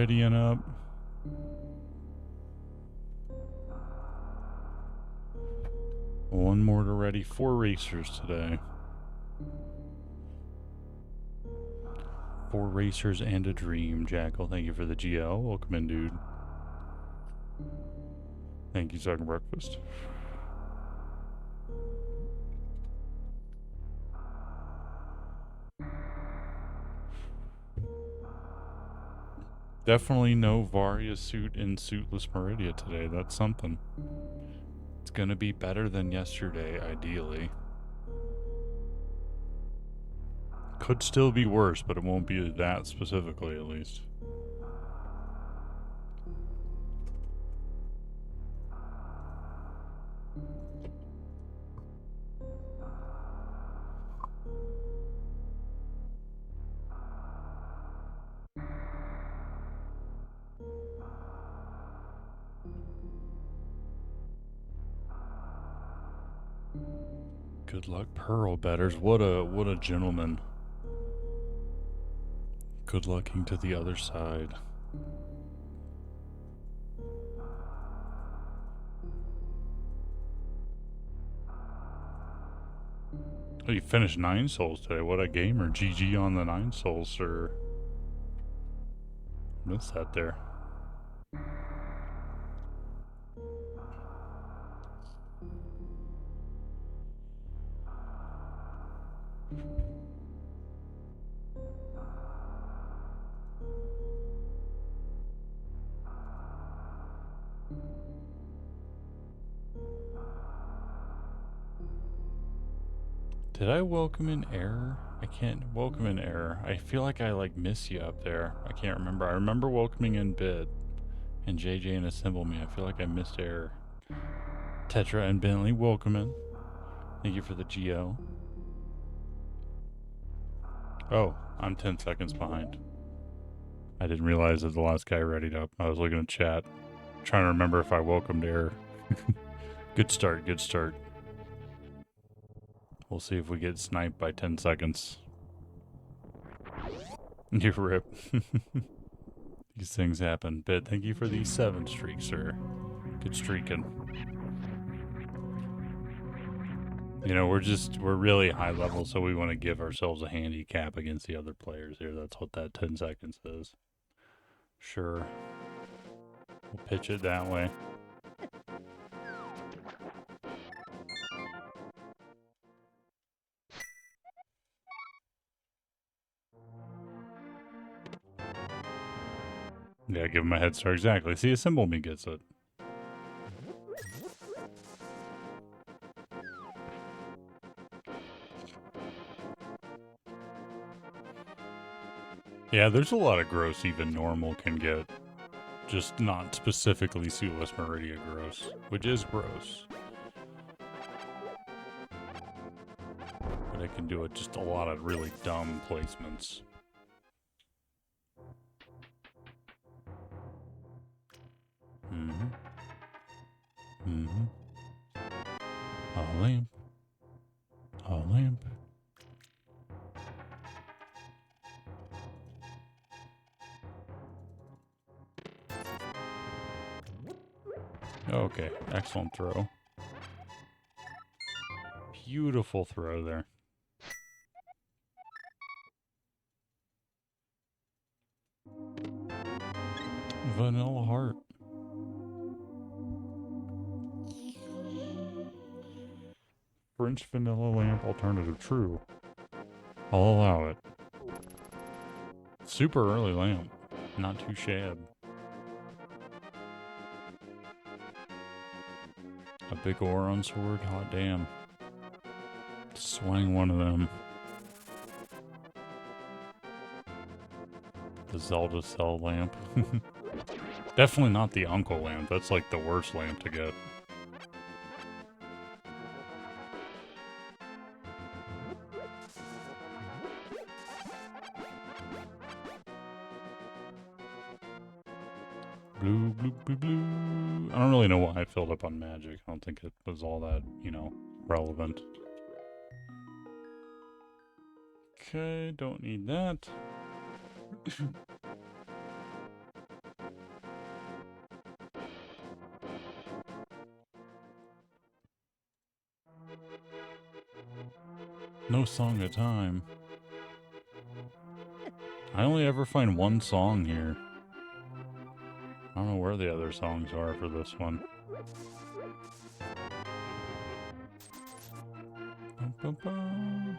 readying up. One more to ready. 4 racers today. 4 racers and a dream. Jackal, thank you for the GL. Welcome in, dude. Thank you, Second Breakfast. Definitely no Varia suit in Suitless Meridia today. That's something. It's gonna be better than yesterday, ideally. Could still be worse, but it won't be that specifically, at least. Good luck, Pearl Betters. What a gentleman. Good lucking to the other side. Oh, you finished 9 souls today. What a gamer. GG on the 9 souls, sir. Missed that there. Did I welcome in error? I can't welcome in error. I feel like I miss you up there. I can't remember. I remember welcoming in Bid and JJ and Assemble Me. I feel like I missed error. Tetra and Bentley, welcome in. Thank you for the GO. Oh, I'm 10 seconds behind. I didn't realize that the last guy readied up. I was looking at chat, trying to remember if I welcomed error. Good start, good start. We'll see if we get sniped by 10 seconds. You rip. These things happen. Bid, thank you for the 7 streak, sir. Good streaking. You know, we're really high level, so we want to give ourselves a handicap against the other players here. That's what that 10 seconds is. Sure. We'll pitch it that way. Yeah, give him a head start. Exactly. See, Assemble Me gets it. Yeah, there's a lot of gross even normal can get. Just not specifically Suitless Meridia gross, which is gross. But I can do it just a lot of really dumb placements. Mm-hmm. Mm-hmm. A lamp. A lamp. Okay, excellent throw. Beautiful throw there. Vanilla Heart. French vanilla lamp alternative true. I'll allow it. Super early lamp. Not too shab. A big Oron sword? Hot damn. Swing one of them. The Zelda cell lamp. Definitely not the uncle lamp. That's like the worst lamp to get. Blue, blue, blue, blue. I don't really know why I filled up on magic. I don't think it was all that, relevant. Okay, don't need that. No song of time. I only ever find one song here. I don't know where the other songs are for this one. Bum, bum, bum.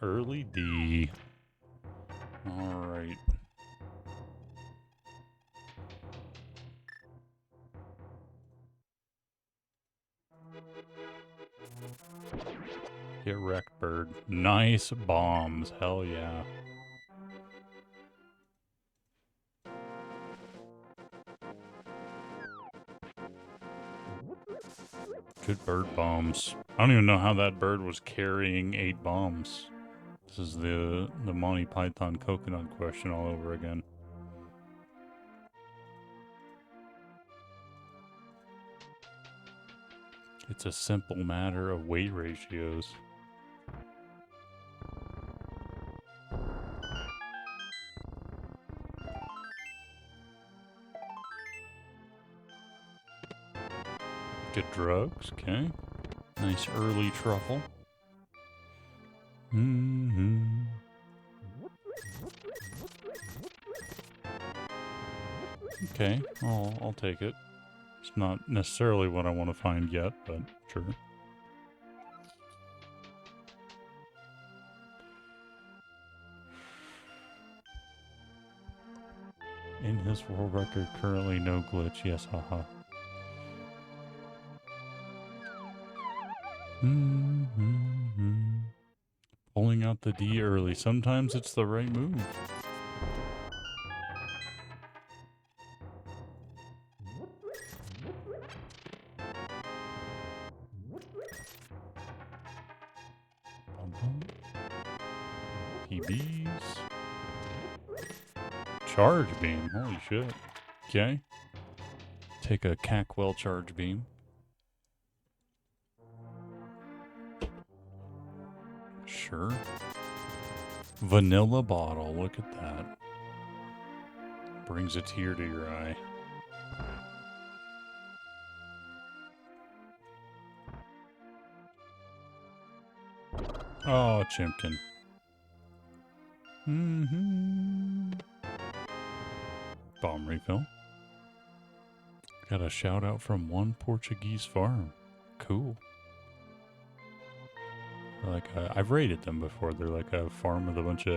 Early D. Alright. Get wrecked, bird. Nice bombs. Hell yeah. Good bird bombs. I don't even know how that bird was carrying 8 bombs. This is the Monty Python coconut question all over again. It's a simple matter of weight ratios. Good drugs, okay. Nice early truffle. Okay, I'll take it. It's not necessarily what I want to find yet, but sure. In his world record, currently no glitch. Yes, haha. Pulling out the D early. Sometimes it's the right move. PBs. Charge beam. Holy shit. Okay. Take a Cackwell charge beam. Sure. Vanilla bottle. Look at that. Brings a tear to your eye. Oh, Chimkin. Bomb refill. Got a shout out from one Portuguese farm. Cool. Like I've raided them before. They're like a farm with a bunch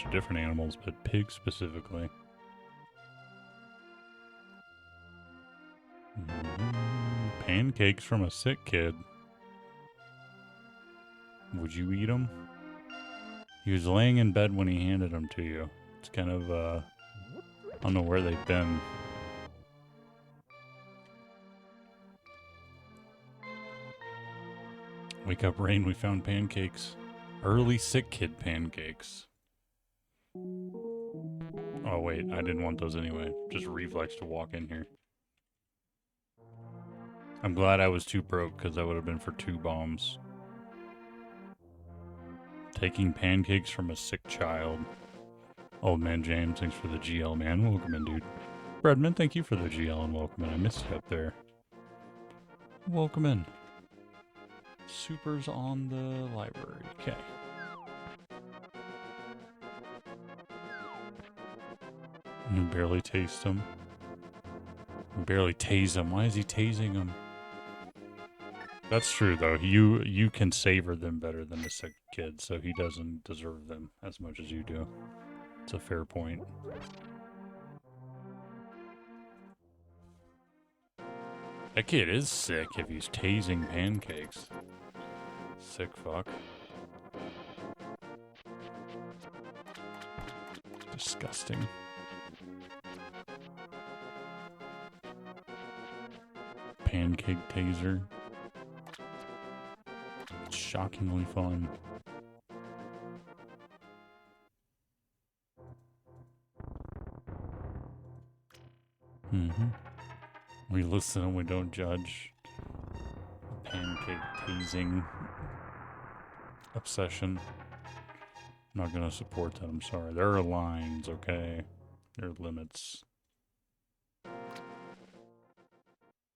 of different animals, but pigs specifically. Pancakes from a sick kid. Would you eat them? He was laying in bed when he handed them to you. It's kind of I don't know where they've been. Wake up, rain. We found pancakes. Early sick kid pancakes. Oh, wait. I didn't want those anyway. Just reflex to walk in here. I'm glad I was too broke because that would have been for 2 bombs. Taking pancakes from a sick child. Old man James, thanks for the GL, man. Welcome in, dude. Bredman, thank you for the GL and welcome in. I missed you up there. Welcome in. Super's on the library. Okay. You barely taste him. Barely tase him. Why is he tasing him? That's true, though. You can savor them better than a sick kid, so he doesn't deserve them as much as you do. It's a fair point. That kid is sick if he's tasing pancakes. Sick fuck. Disgusting. Pancake taser. It's shockingly fun. We listen and we don't judge. Pancake tasing obsession. I'm not gonna support that, I'm sorry. There are lines, okay? There are limits.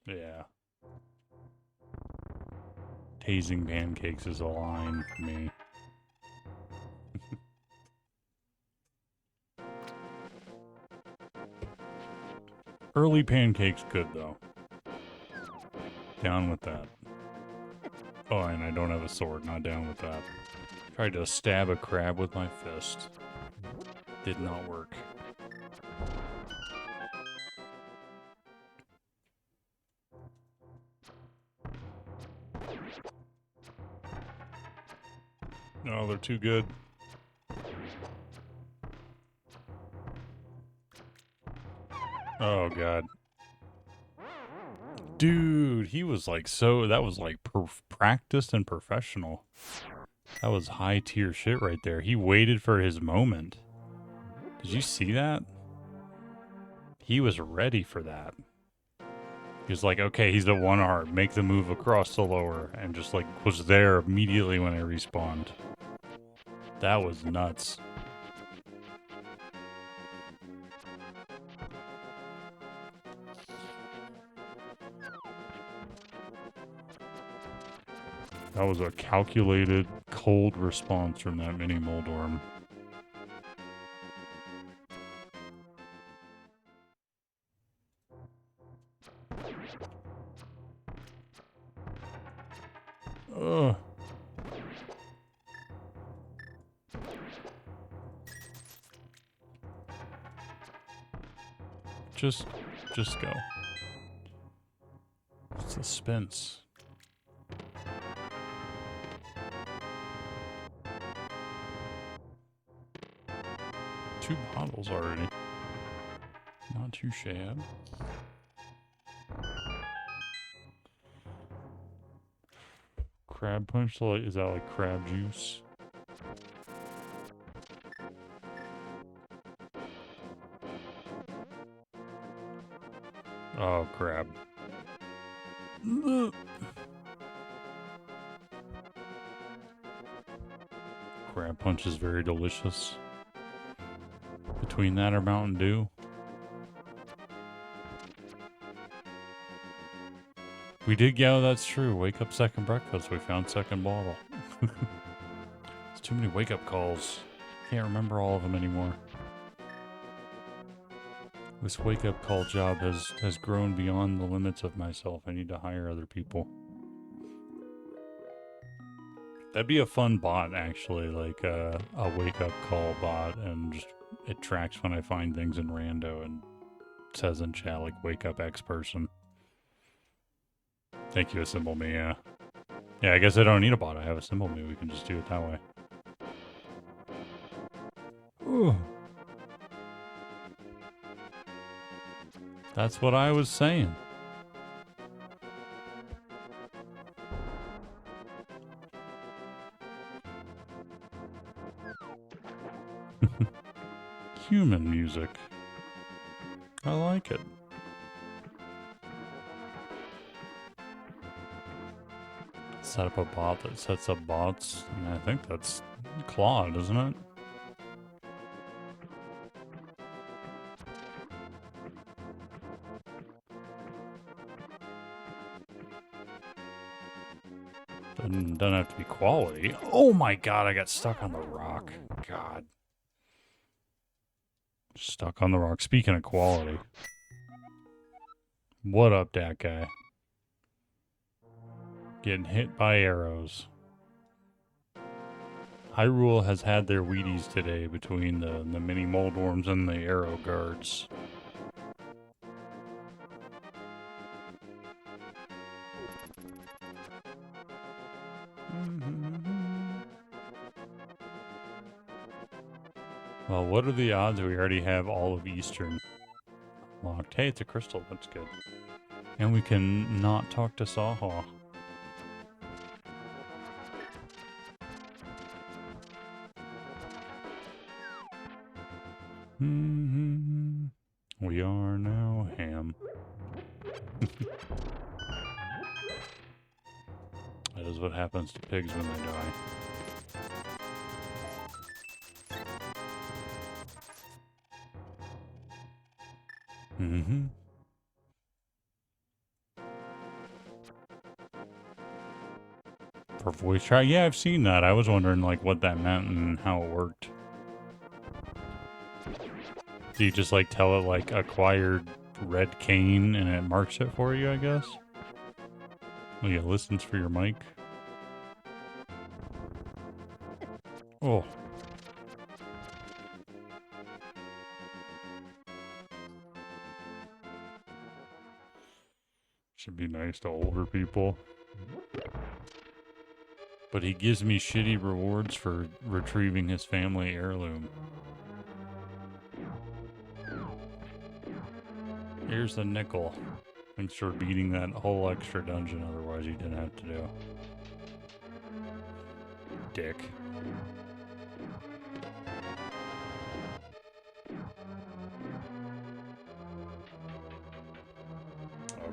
Yeah. Tasing pancakes is a line for me. Early pancakes good, though. Down with that. Oh, and I don't have a sword. Not down with that. Tried to stab a crab with my fist. Did not work. No, they're too good. Oh, God. Dude, he was like so... That was like practiced and professional. That was high tier shit right there. He waited for his moment. Did you see that? He was ready for that. He was like, okay, he's at 1 heart. Make the move across the lower. And just like was there immediately when I respawned. That was nuts. That was a calculated, cold response from that mini Moldorm. Ugh. Just go. Suspense. 2 bottles already. Not too shabby. Crab punch, is that like crab juice? Oh, crab. Crab punch is very delicious. Between that or Mountain Dew. We did, yeah, that's true. Wake up second breakfast. We found second bottle. It's too many wake up calls. Can't remember all of them anymore. This wake up call job has grown beyond the limits of myself. I need to hire other people. That'd be a fun bot, actually, like a wake up call bot, and just it tracks when I find things in rando and says in chat like wake up X person. Thank you, assemble me. Yeah, I guess I don't need a bot. I have assemble me. We can just do it that way. Ooh. That's what I was saying. Human music. I like it. Set up a bot that sets up bots. I mean, I think that's Claude, isn't it? Doesn't have to be quality. Oh my god, I got stuck on the rock. God. Stuck on the rock. Speaking of quality. What up, that guy? Getting hit by arrows. Hyrule has had their Wheaties today between the mini Moldworms and the arrow guards. Well, what are the odds we already have all of Eastern locked? Hey, it's a crystal. That's good. And we can not talk to Saha. We are now ham. That is what happens to pigs when they die. For voice chat? Yeah, I've seen that. I was wondering like what that meant and how it worked. Do you just like tell it like acquired red cane and it marks it for you, I guess? Oh yeah, listens for your mic. Oh. Should be nice to older people. But he gives me shitty rewards for retrieving his family heirloom. Here's the nickel. Thanks for beating that whole extra dungeon, otherwise you didn't have to do. Dick.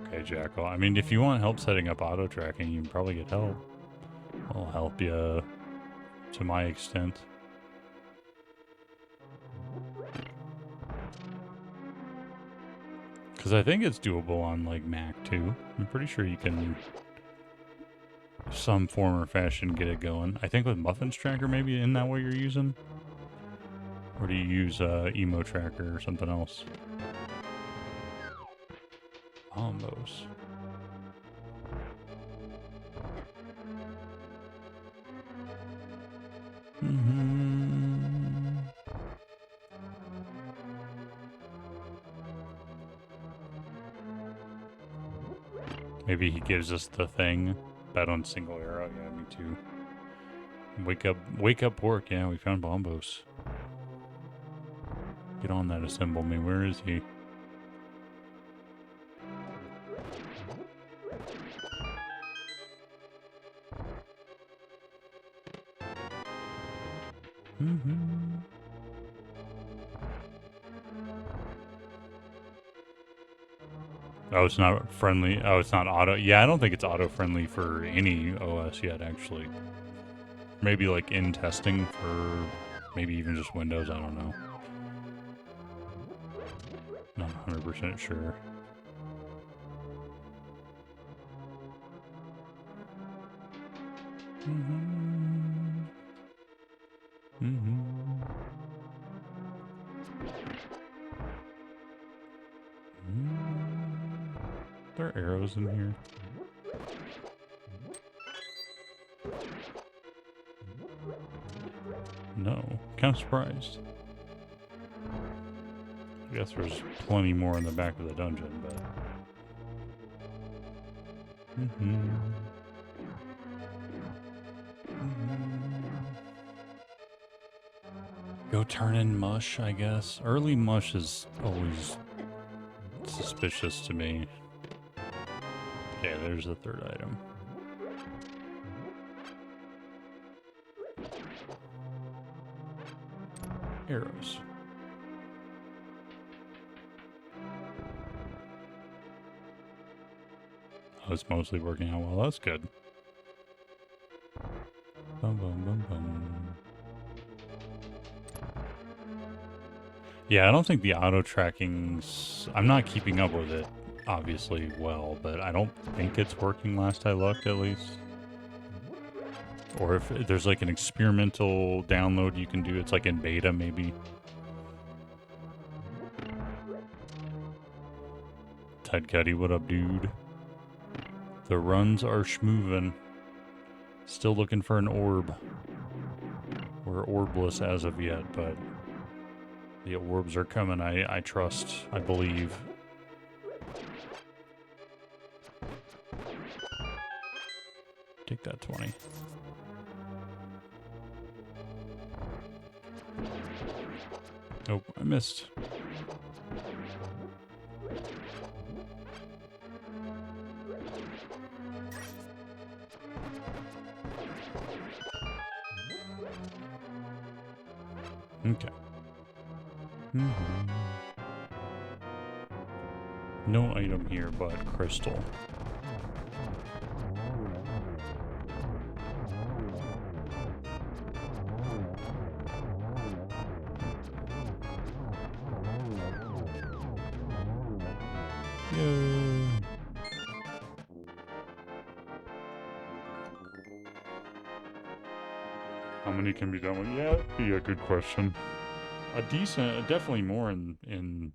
Okay, Jackal. I mean, if you want help setting up auto tracking, you can probably get help. I'll help you to my extent. Because I think it's doable on like Mac too. I'm pretty sure you can, some form or fashion, get it going. I think with Muffins Tracker, maybe isn't that what you're using? Or do you use Emo Tracker or something else? Combos. Maybe he gives us the thing. Bet on single arrow. Yeah, me too. Wake up pork. Yeah, we found Bombos. Get on that, assemble me. Where is he? Oh, it's not friendly. Oh, it's not auto. Yeah, I don't think it's auto-friendly for any OS yet, actually. Maybe like in testing for maybe even just Windows. I don't know. Not 100% sure. There are arrows in here. No. Kind of surprised. I guess there's plenty more in the back of the dungeon, but... Go turn in mush, I guess. Early mush is always suspicious to me. Okay, there's the third item. Arrows. Oh, it's mostly working out well. That's good. Bum, bum, bum, bum. Yeah, I don't think the auto tracking's... I'm not keeping up with it, obviously, well, but I don't think it's working last I looked, at least. Or if there's like an experimental download you can do, it's like in beta, maybe. Ted Cuddy, what up, dude? The runs are schmoovin'. Still looking for an orb. We're orbless as of yet, but the orbs are coming, I trust, I believe. Take that 20. Nope, I missed. Okay. No item here but crystal. Yay. How many can be done with? Yeah, that'd be a good question. A decent, definitely more in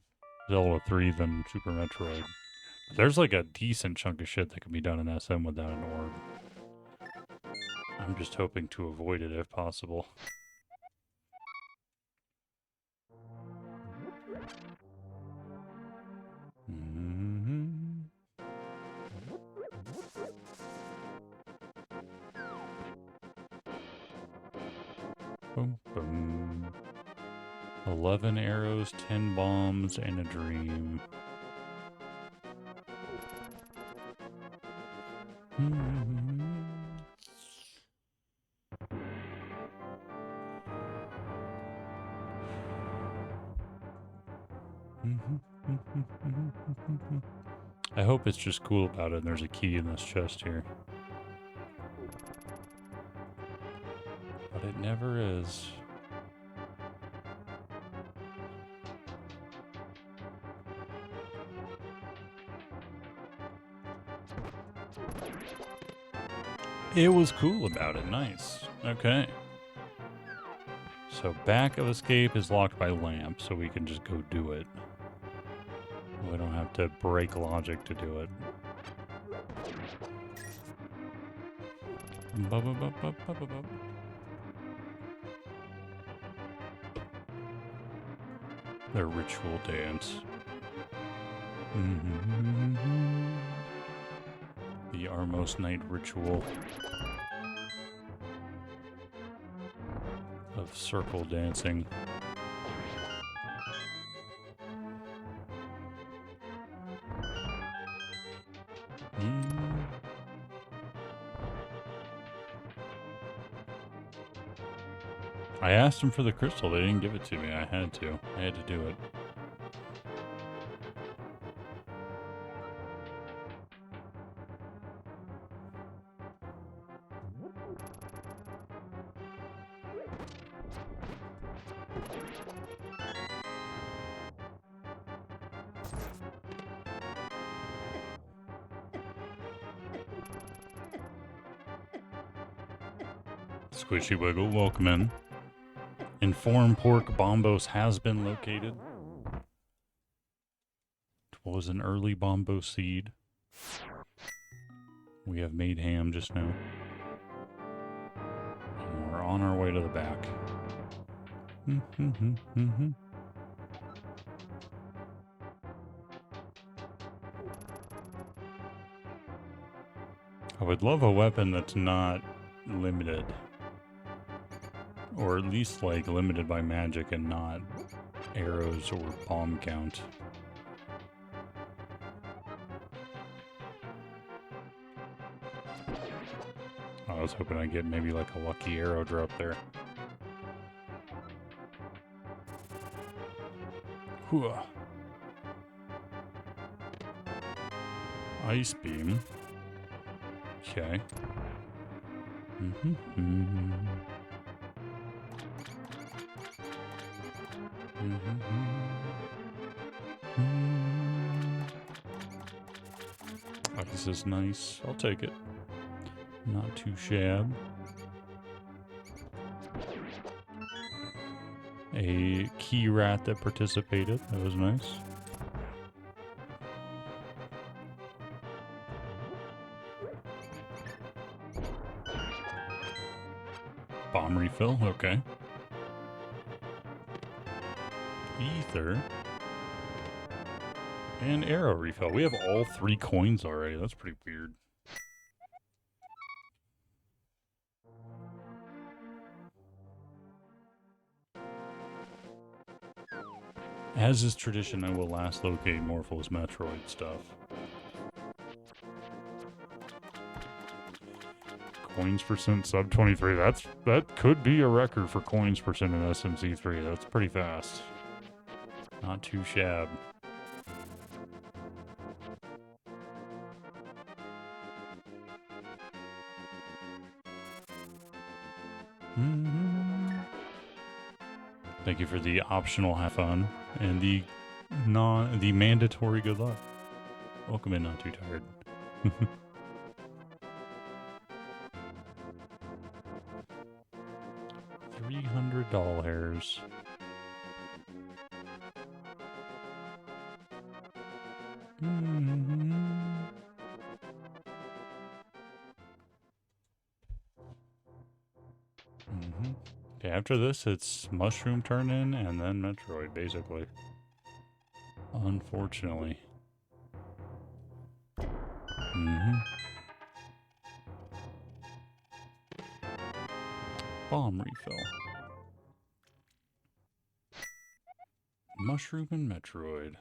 Zelda 3 than Super Metroid. But there's like a decent chunk of shit that can be done in SM without an orb. I'm just hoping to avoid it if possible. Boom, boom. 11 arrows, 10 bombs, and a dream. I hope it's just cool about it and there's a key in this chest here. But it never is. It was cool about it. Nice. Okay. So back of escape is locked by lamp, so we can just go do it. We don't have to break logic to do it. Their ritual dance. The Armos Night ritual of circle dancing. I asked them for the crystal. They didn't give it to me. I had to. I had to do it. Squishy Wiggle, welcome in. Informed pork bombos has been located. It was an early bombo seed. We have made ham just now. And we're on our way to the back. I would love a weapon that's not limited. Or at least like limited by magic and not arrows or bomb count. I was hoping I'd get maybe like a lucky arrow drop there. Hooah. Ice beam. Okay. Ice is nice. I'll take it. Not too shabby. A key rat that participated. That was nice. Bomb refill. Okay. Ether. And arrow refill. We have all 3 coins already. That's pretty weird. As is tradition, I will last locate Morpho's Metroid stuff. Coins percent sub 23. That could be a record for coins percent in SMZ3. That's pretty fast. Not too shab. Thank you for the optional have fun and the mandatory good luck. Welcome in, not too tired. $300. Okay, after this, it's Mushroom Turn-In and then Metroid, basically. Unfortunately. Bomb refill. Mushroom and Metroid.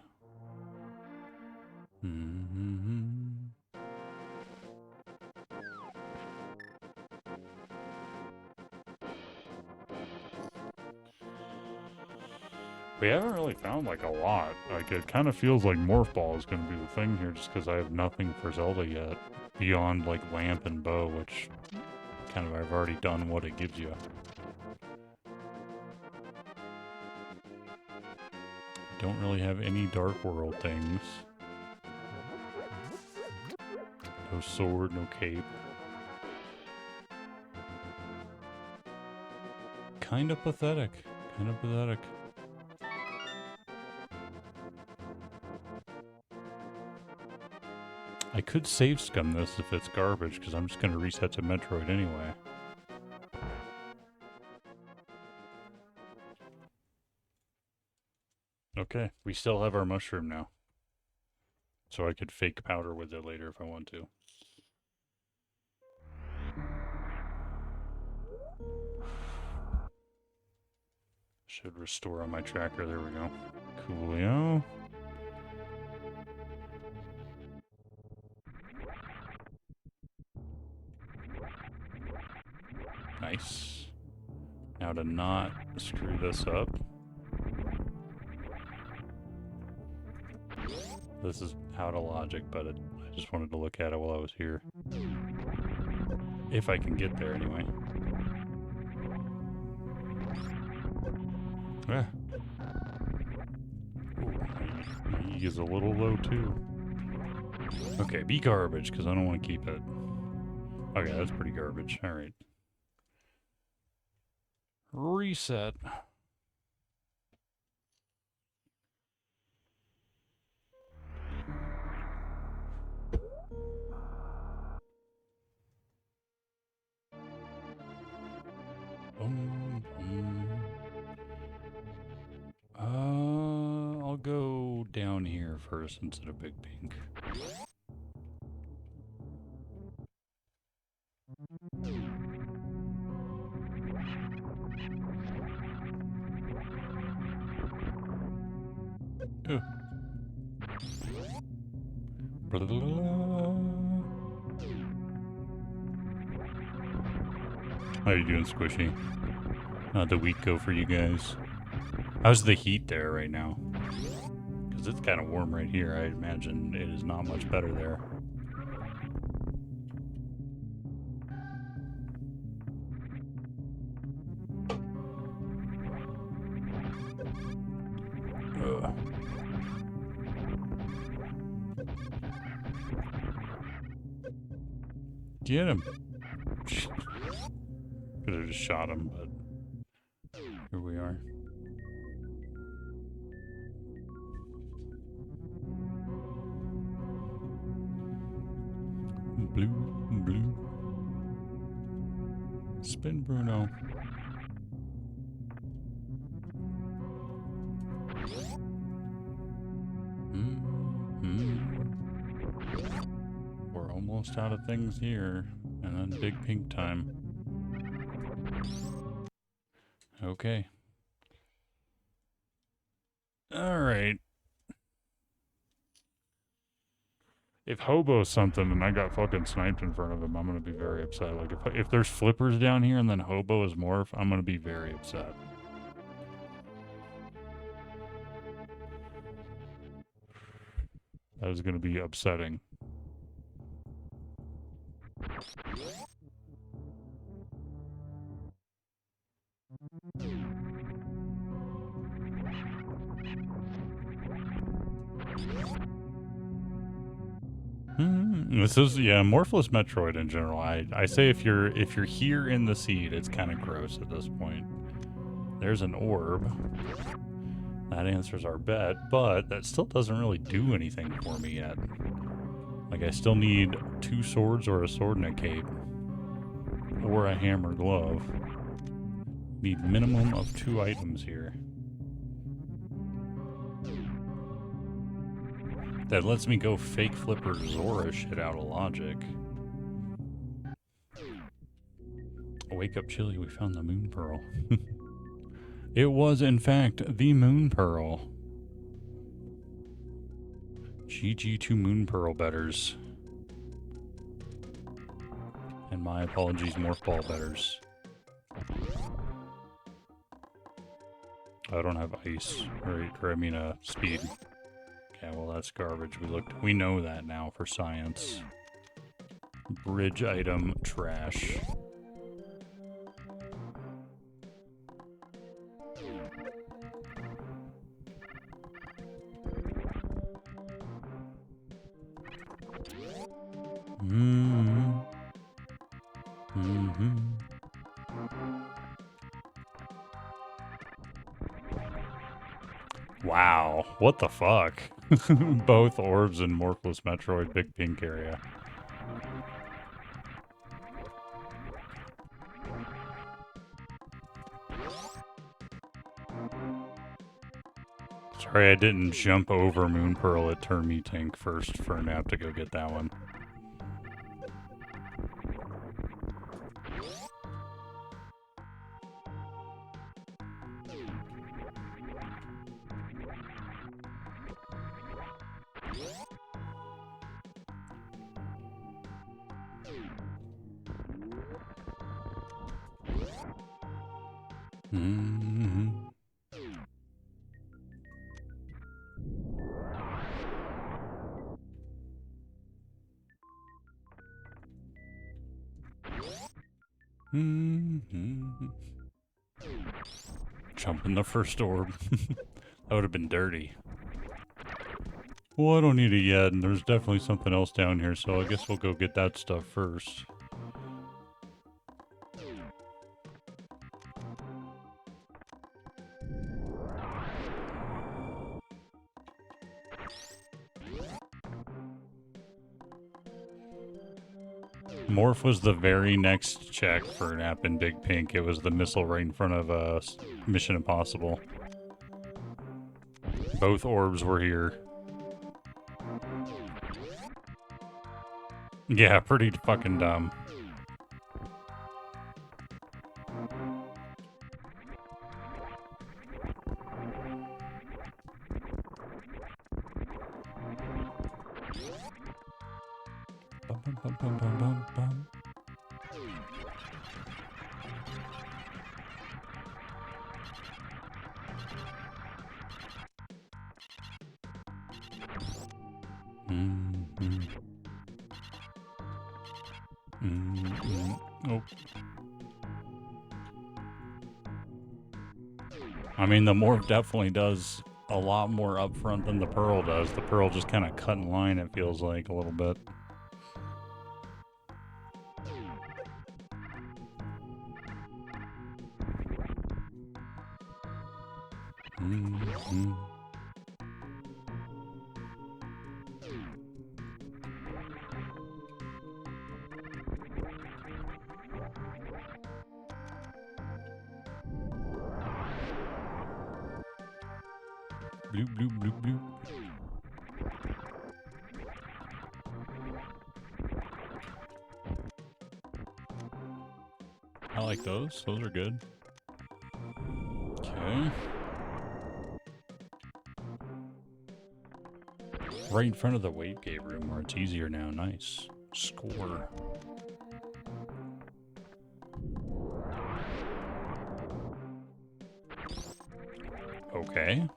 We haven't really found like a lot. Like it kind of feels like Morph Ball is going to be the thing here just because I have nothing for Zelda yet. Beyond like Lamp and Bow, which kind of I've already done what it gives you. Don't really have any Dark World things. No sword, no cape. Kind of pathetic. Kind of pathetic. I could save scum this if it's garbage, because I'm just going to reset to Metroid anyway. Okay, we still have our mushroom now. So I could fake powder with it later if I want to. Should restore on my tracker. There we go. Coolio. Nice. Now to not screw this up. This is out of logic, but I just wanted to look at it while I was here. If I can get there anyway. Ah. Ooh, my E is a little low too. Okay, be garbage, because I don't want to keep it. Okay, that's pretty garbage. Alright. Reset. I'll go down here first instead of Big Pink. Ooh. How you doing, Squishy? How'd the week go for you guys? How's the heat there right now? Because it's kind of warm right here. I imagine it is not much better there. Ugh. Get him. Could have just shot him, but here we are. Blue. Spin Bruno. We're almost out of things here. And then Big Pink time. Okay. Alright. If Hobo's something and I got fucking sniped in front of him, I'm gonna be very upset. Like, if there's flippers down here and then Hobo is Morph, I'm gonna be very upset. That is gonna be upsetting. This is, yeah, Morphless Metroid in general. I say if you're here in the seed, it's kind of gross at this point. There's an orb. That answers our bet, but that still doesn't really do anything for me yet. Like, I still need 2 swords or a sword and a cape. Or a hammer glove. Need minimum of 2 items here. That lets me go fake flipper Zora shit out of logic. Wake up chilly, we found the moon pearl. It was, in fact, the moon pearl. GG to moon pearl betters. And my apologies, morph ball betters. I don't have ice, right? Or I mean, speed. Okay, well that's garbage. We know that now for science. Bridge item trash. Wow, what the fuck? Both orbs in Morphless Metroid Big Pink area. Sorry I didn't jump over Moon Pearl at Turn Me Tank first for Nap to go get that one. Jump in the first orb. That would have been dirty. Well, I don't need it yet, and there's definitely something else down here, so I guess we'll go get that stuff first. Morph was the very next check for Nap and Big Pink. It was the missile right in front of Mission Impossible. Both orbs were here. Yeah, pretty fucking dumb. Oh. I mean, the morph definitely does a lot more upfront than the pearl does. The pearl just kind of cut in line, it feels like, a little bit. Bloop, bloop, bloop, bloop. I like those. Those are good. Okay. Right in front of the wave gate room where it's easier now. Nice. Score. Okay.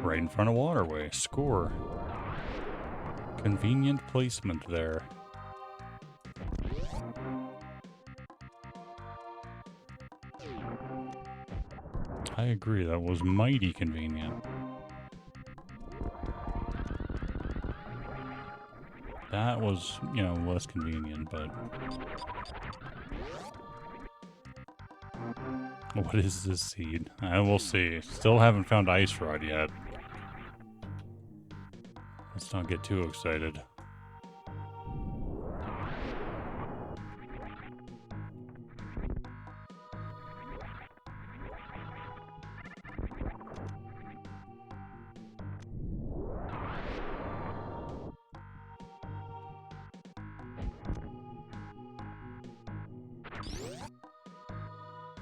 Right in front of waterway. Score. Convenient placement there. I agree, that was mighty convenient. That was, you know, less convenient, but... What is this seed? I will see. Still haven't found ice rod yet. Let's not get too excited.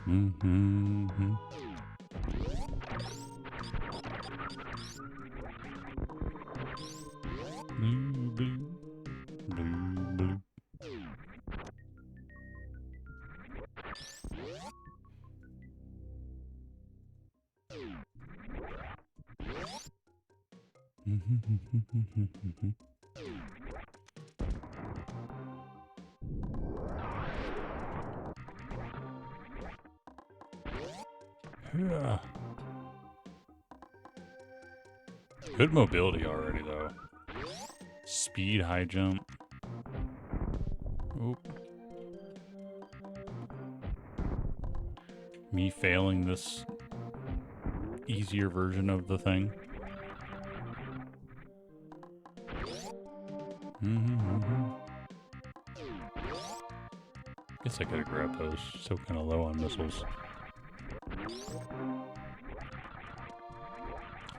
Mm-hmm. Blue, blue, blue, blue. Yeah. Good mobility already, though. Speed, high jump. Oop. Me failing this easier version of the thing. Guess I gotta grab those. Still kind of low on missiles.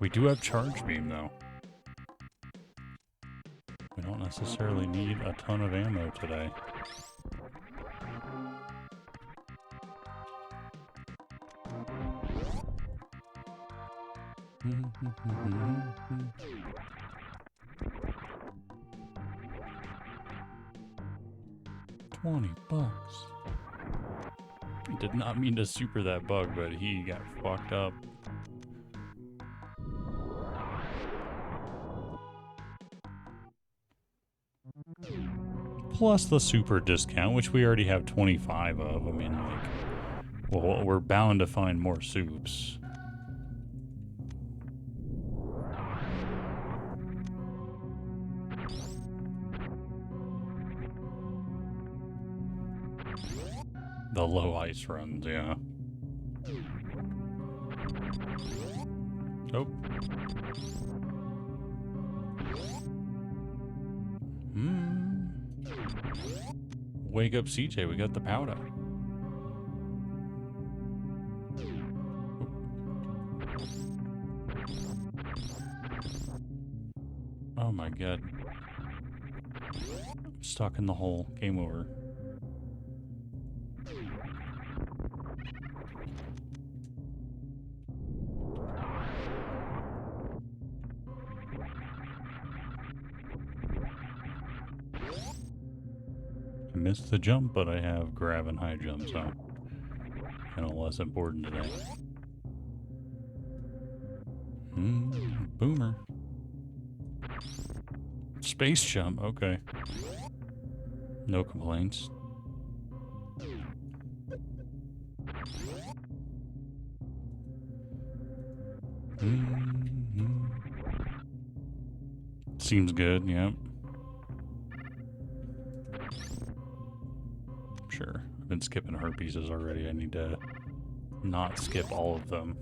We do have charge beam, though. We don't necessarily need a ton of ammo today. $20. Did not mean to super that bug, but he got fucked up. Plus the super discount, which we already have 25 of. I mean, like, well, we're bound to find more soups. The low ice runs, yeah. Oh. Wake up CJ, we got the powder. Oh my god. I'm stuck in the hole. Game over. I missed the jump, but I have grab and high jump, so kind of less important today. Boomer. Space jump, okay. No complaints. Seems good, yep. Sure. I've been skipping heart pieces already. I need to not skip all of them,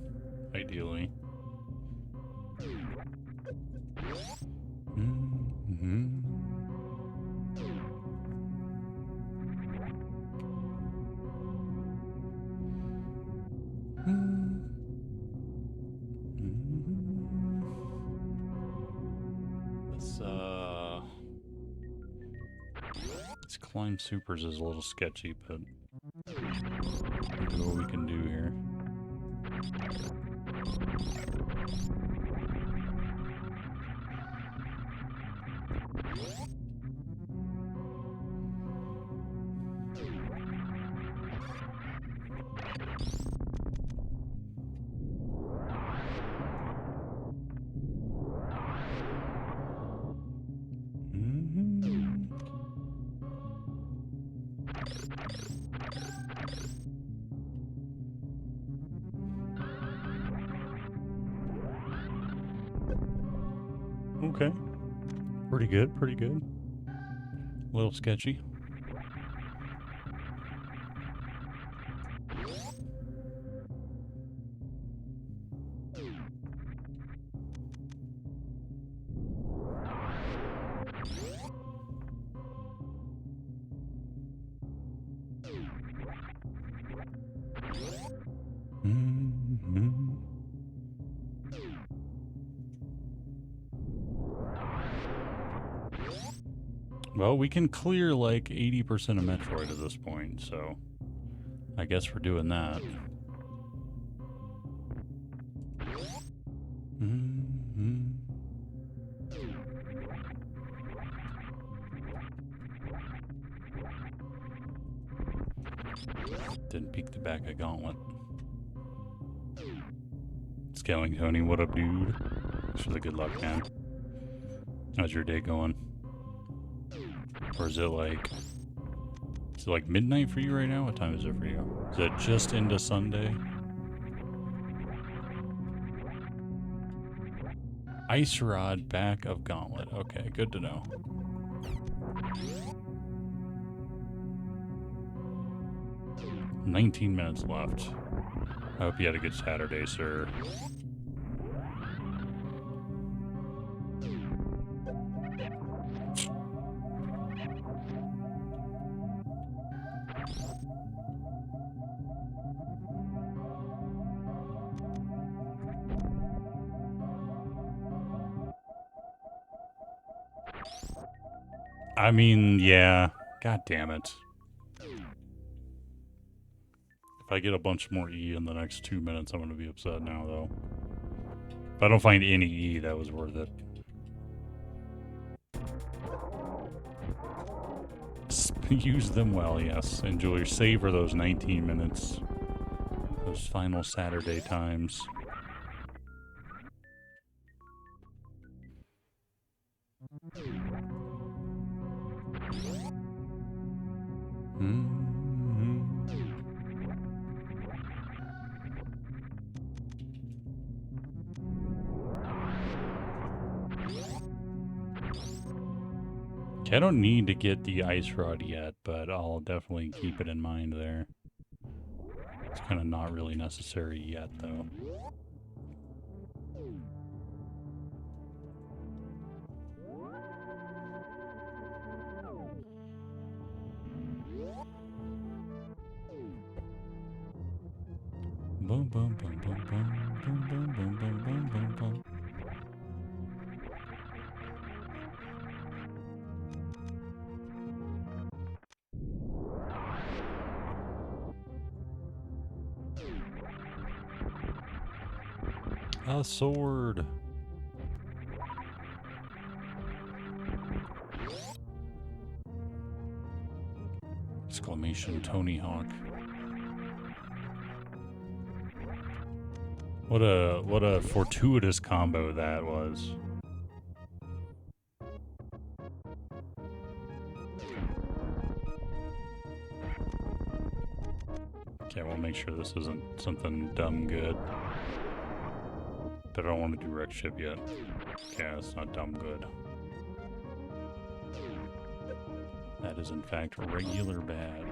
ideally. This climb supers is a little sketchy, but maybe what we can do here. Okay. Pretty good, pretty good. A little sketchy. Well, we can clear like 80% of Metroid at this point, so I guess we're doing that. Mm-hmm. Didn't peek the back of Gauntlet. Scaling Tony, what up, dude? Thanks for the good luck, man. How's your day going? Or is it like midnight for you right now? What time is it for you? Is it just into Sunday? Ice Rod, back of Gauntlet. Okay, good to know. $19 minutes left. I hope you had a good Saturday, sir. I mean, yeah. God damn it. If I get a bunch more E in the next 2 minutes, I'm going to be upset now, though. If I don't find any E, that was worth it. Use them well, yes. Enjoy, savor those 19 minutes. Those final Saturday times. I don't need to get the ice rod yet, but I'll definitely keep it in mind there. It's kind of not really necessary yet, though. Boom, boom, boom, boom, boom, boom, boom, boom, boom, boom, boom, boom. A sword. Exclamation Tony Hawk. What a fortuitous combo that was. Okay, we'll make sure this isn't something dumb good. But I don't want to do wreck ship yet. Yeah, it's not dumb good. That is in fact regular bad.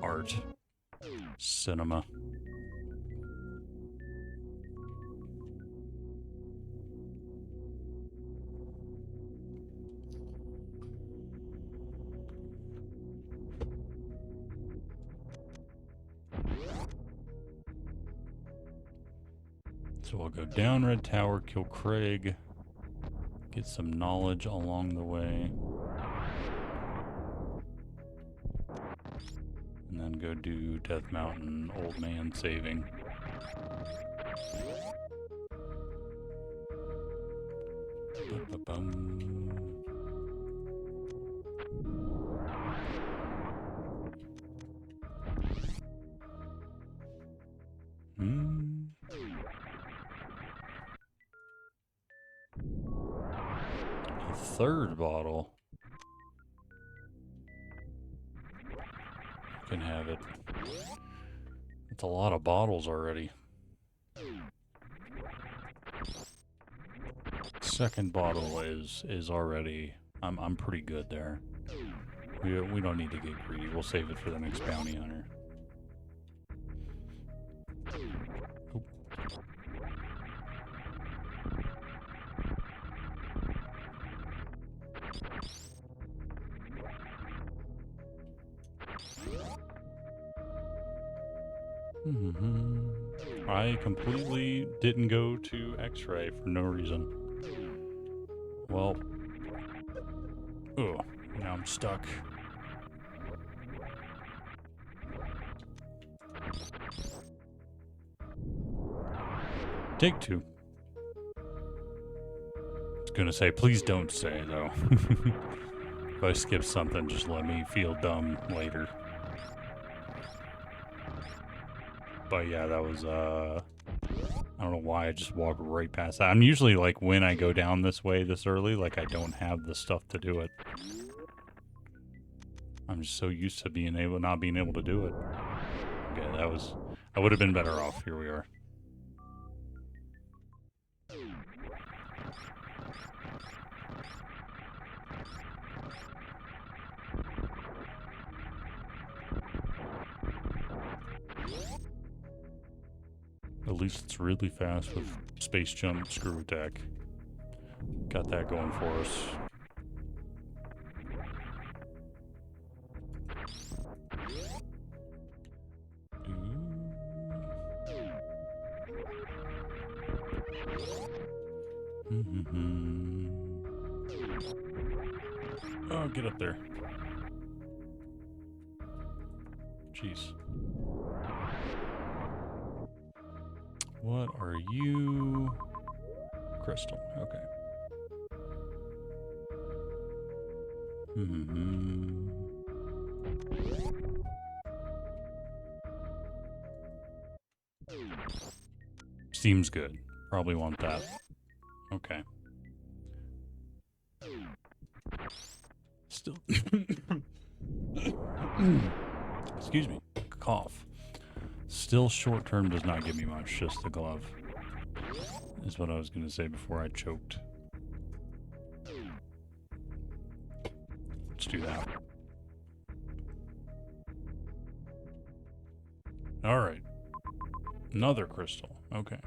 Art. Cinema. So I'll go down Red Tower, kill Craig, get some knowledge along the way, and then go do Death Mountain Old Man saving. Ba-ba-bum. A third bottle. You can have it. It's a lot of bottles already. Second bottle is already. I'm pretty good there. We don't need to get greedy. We'll save it for the next bounty hunter. Oop. I completely didn't go to X-ray for no reason. Well, oh, now I'm stuck. Take two. I was gonna say, please don't say, though. If I skip something, just let me feel dumb later. But yeah, that was, I don't know why I just walked right past that. I'm usually like, when I go down this way this early, like I don't have the stuff to do it. I'm just so used to not being able to do it. Okay, I would have been better off. Here we are. At least it's really fast with space jump screw attack. Got that going for us. Oh, get up there. Jeez. What are you? Crystal. Okay. Seems good. Probably want that. Okay. Still. Excuse me. Cough. Still short term does not give me much, just the glove. Is what I was going to say before I choked. Let's do that. Alright. Another crystal. Okay.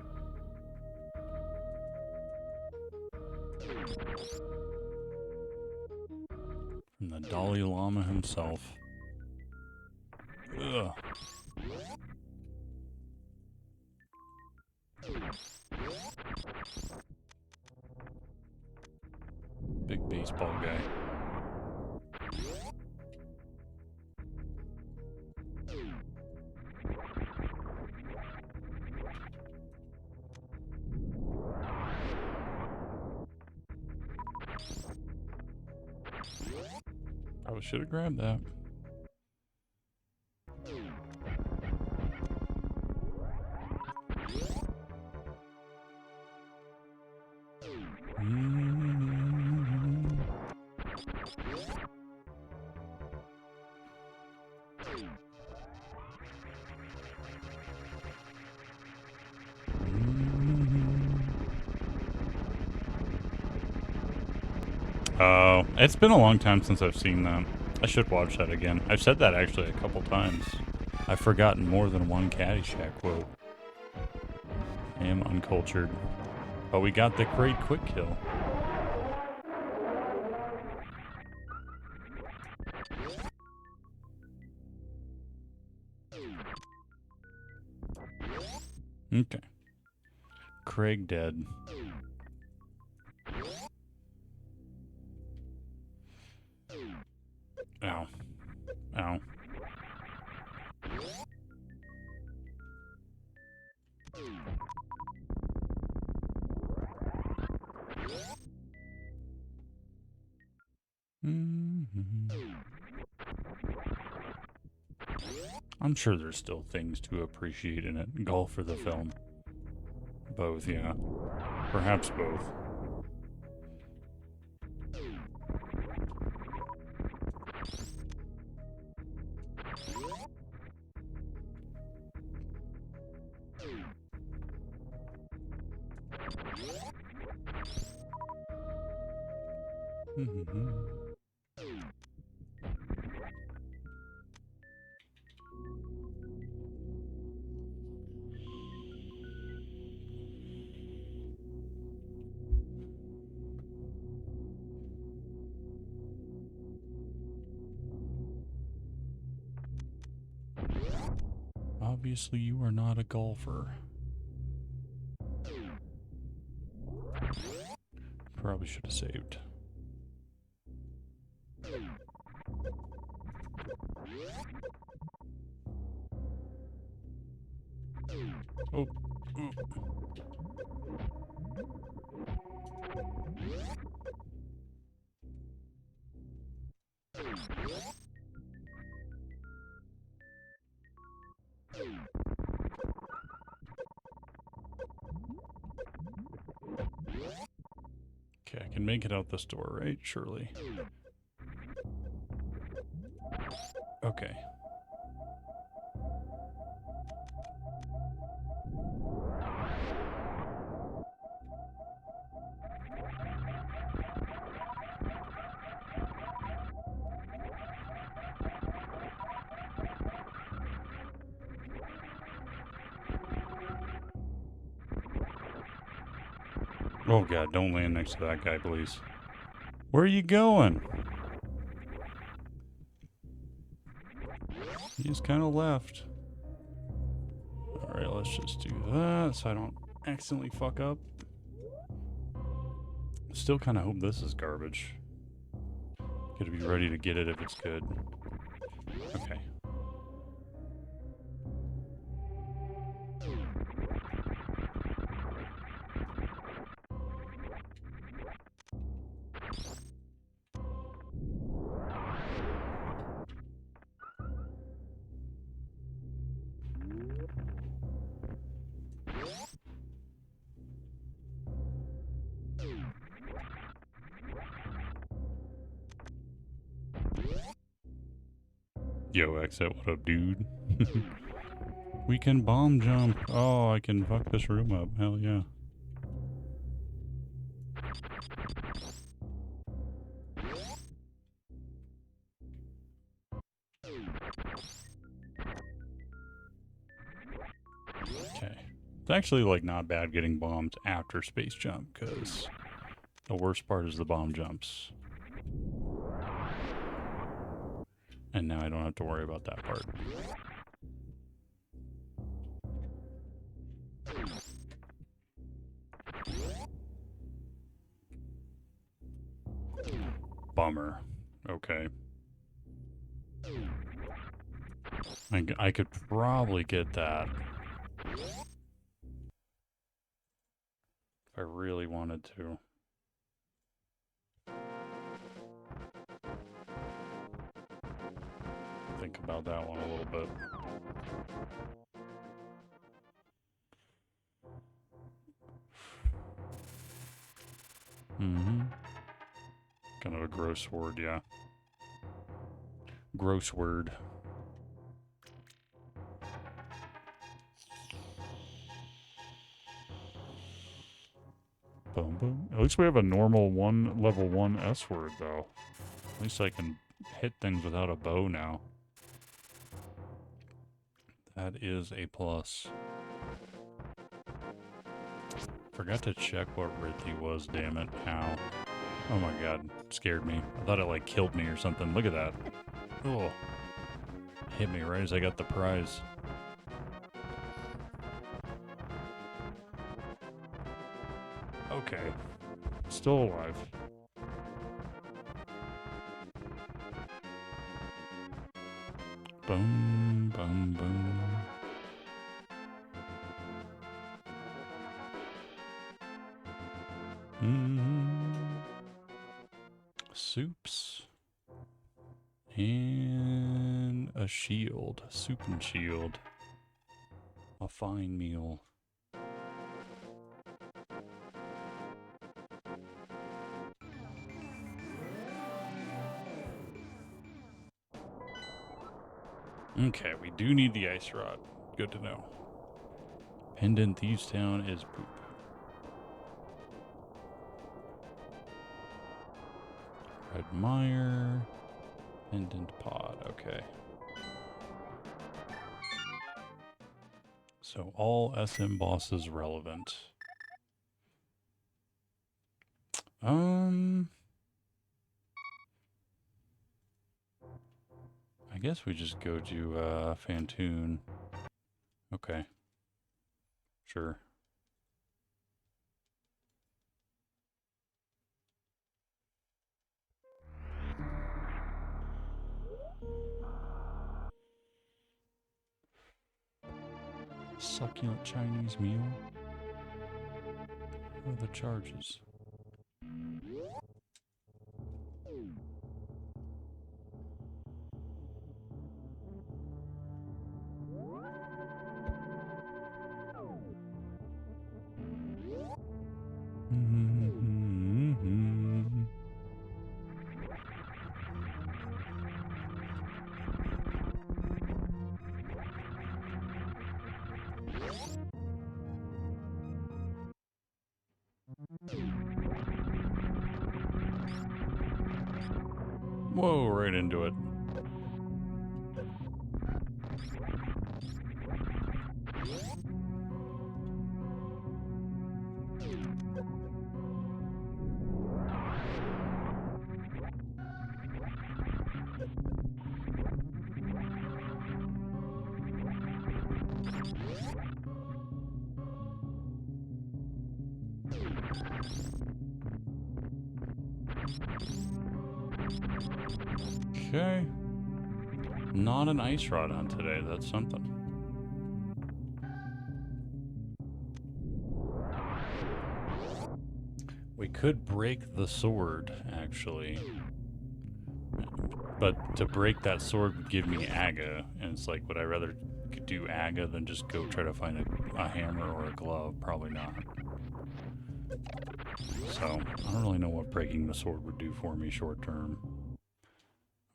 From the Dalai Lama himself. Ugh. Big baseball guy. Probably should have grabbed that. Oh, it's been a long time since I've seen that. I should watch that again. I've said that actually a couple times. I've forgotten more than one Caddyshack quote. I am uncultured. But we got the great quick kill. Okay. Craig dead. Ow. Ow. I'm sure there's still things to appreciate in it. Golf or the film. Both, yeah. Perhaps both. Obviously, you are not a golfer. Probably should have saved. Oh. Ooh. Okay, I can make it out this door, right? Surely. Okay. Oh god, don't land next to that guy, please. Where are you going? He just kind of left. Alright, let's just do that so I don't accidentally fuck up. Still kind of hope this is garbage. Gotta be ready to get it if it's good. Okay. Yo, exit, what up, dude? We can bomb jump. Oh, I can fuck this room up. Hell yeah. Okay. It's actually, like, not bad getting bombed after space jump, because the worst part is the bomb jumps. And now I don't have to worry about that part. Bummer. Okay. I could probably get that. If I really wanted to. Think about that one a little bit. Mm-hmm. Kind of a gross word, yeah. Gross word. Boom, boom. At least we have a normal level 1 S word, though. At least I can hit things without a bow now. That is a plus. Forgot to check what Ridley was, damn it. Ow. Oh my god. Scared me. I thought it, like, killed me or something. Look at that. Oh. Hit me right as I got the prize. Okay. Still alive. Boom, boom, boom. Soups. And a shield. Soup and shield. A fine meal. Okay, we do need the ice rod. Good to know. Pendant Thieves Town is poop. Red Mire. Pendant pod, okay. So all SM bosses relevant. I guess we just go to Fantoon. Okay. Sure. Succulent Chinese meal. What are the charges? Whoa, right into it. Okay. Not an ice rod on today, that's something. We could break the sword, actually. But to break that sword would give me aga, and it's like, would I rather do aga than just go try to find a hammer or a glove? Probably not. So, I don't really know what breaking the sword would do for me short term.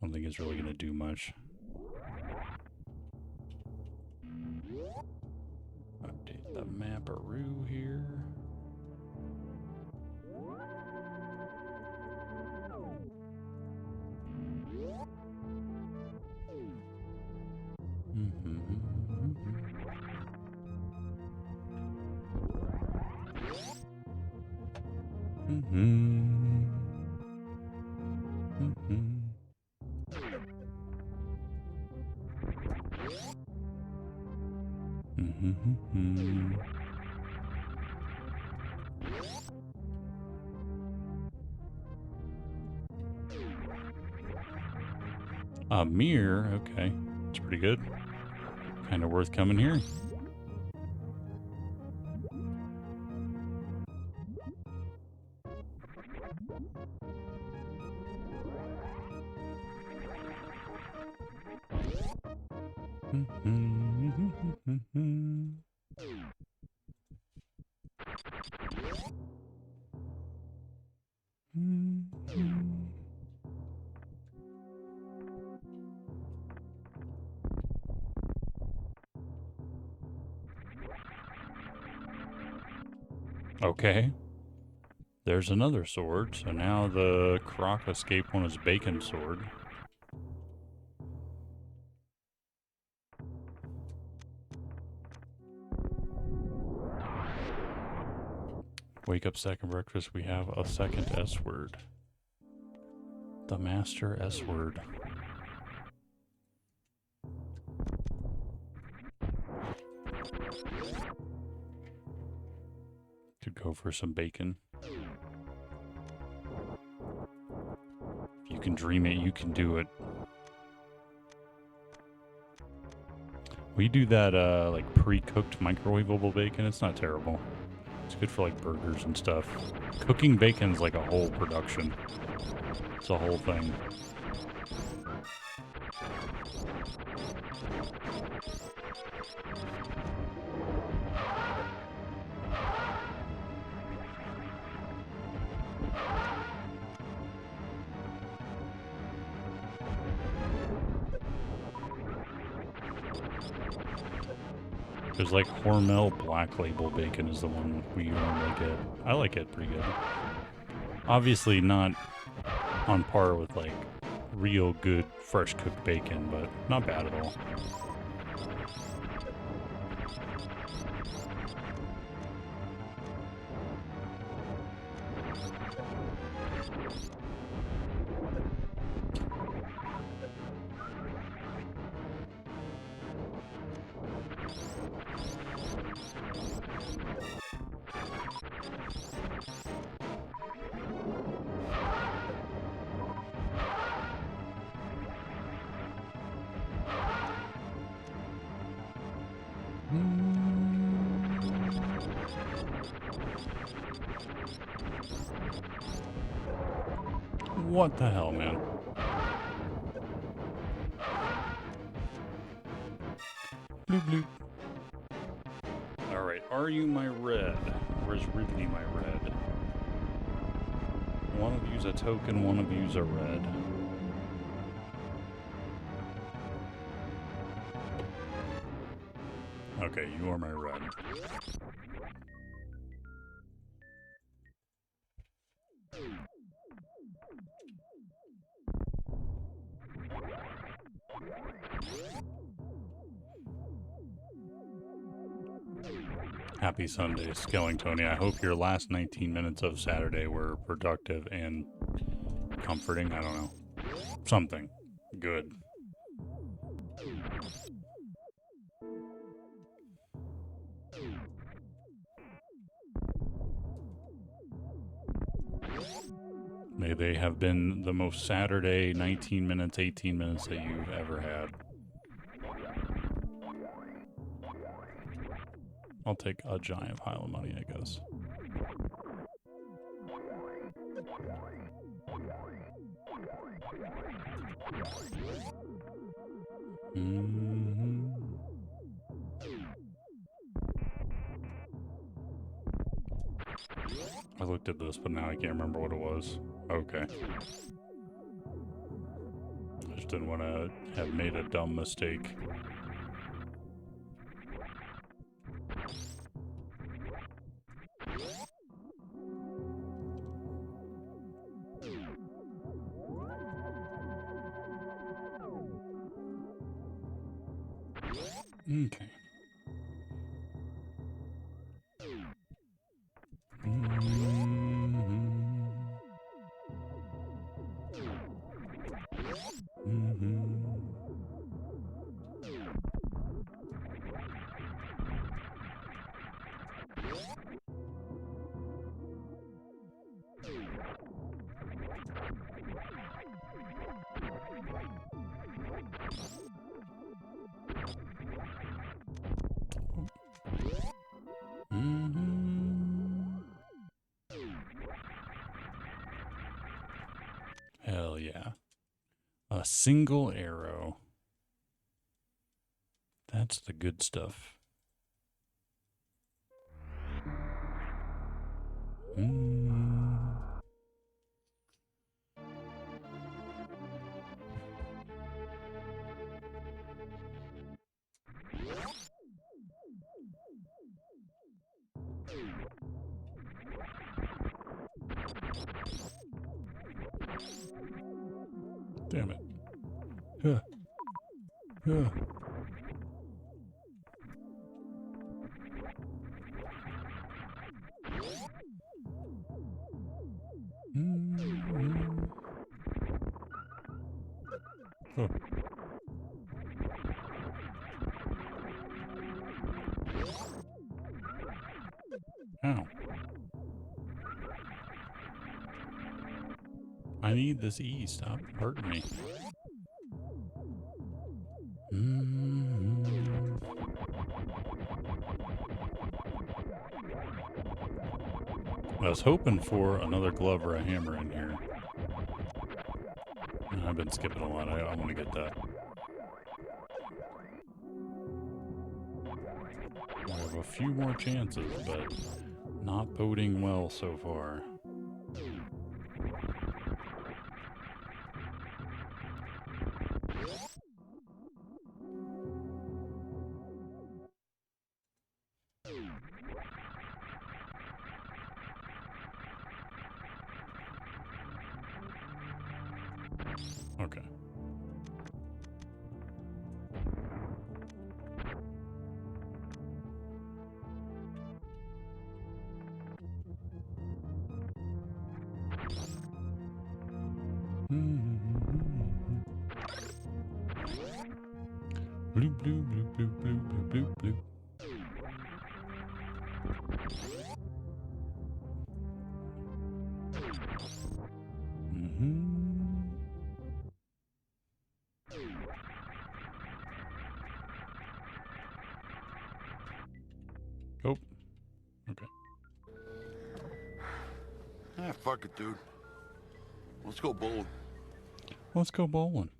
I don't think it's really going to do much. Update the map-a-roo here. A mirror, okay. It's pretty good. Kind of worth coming here. Okay. There's another sword, so now the Croc escape one is Bacon sword. Wake up, second breakfast, we have a second S word. The Master S word. Could go for some bacon. If you can dream it, you can do it. We do that like pre-cooked microwavable bacon. It's not terrible. It's good for like burgers and stuff. Cooking bacon's like a whole production. It's a whole thing. There's like Hormel Black Label bacon is the one we normally get. I like it pretty good. Obviously not on par with like real good fresh cooked bacon, but not bad at all. What the hell, man? Bloop, bloop. Alright, are you my red? Where's Ridley my red? One of you's a token, one of you's a red. Okay, you are my red. Happy Sunday, Skellingtony. I hope your last 19 minutes of Saturday were productive and comforting. I don't know. Something. Good. May they have been the most Saturday 19 minutes, 18 minutes that you've ever had. I'll take a giant pile of money, I guess. I looked at this, but now I can't remember what it was. Okay. I just didn't want to have made a dumb mistake. Okay. Hell yeah. A single arrow. That's the good stuff. Damn it. Huh. Huh. Huh. Ow. I need this E. Stop hurting me. I was hoping for another glove or a hammer in here. I've been skipping a lot. I want to get that. I have a few more chances, but not boding well so far. Okay. Bloop, bloop, bloop, bloop, bloop, bloop, bloop, bloop. Oh, okay. Fuck it, dude. Let's go bowling. Let's go bowling.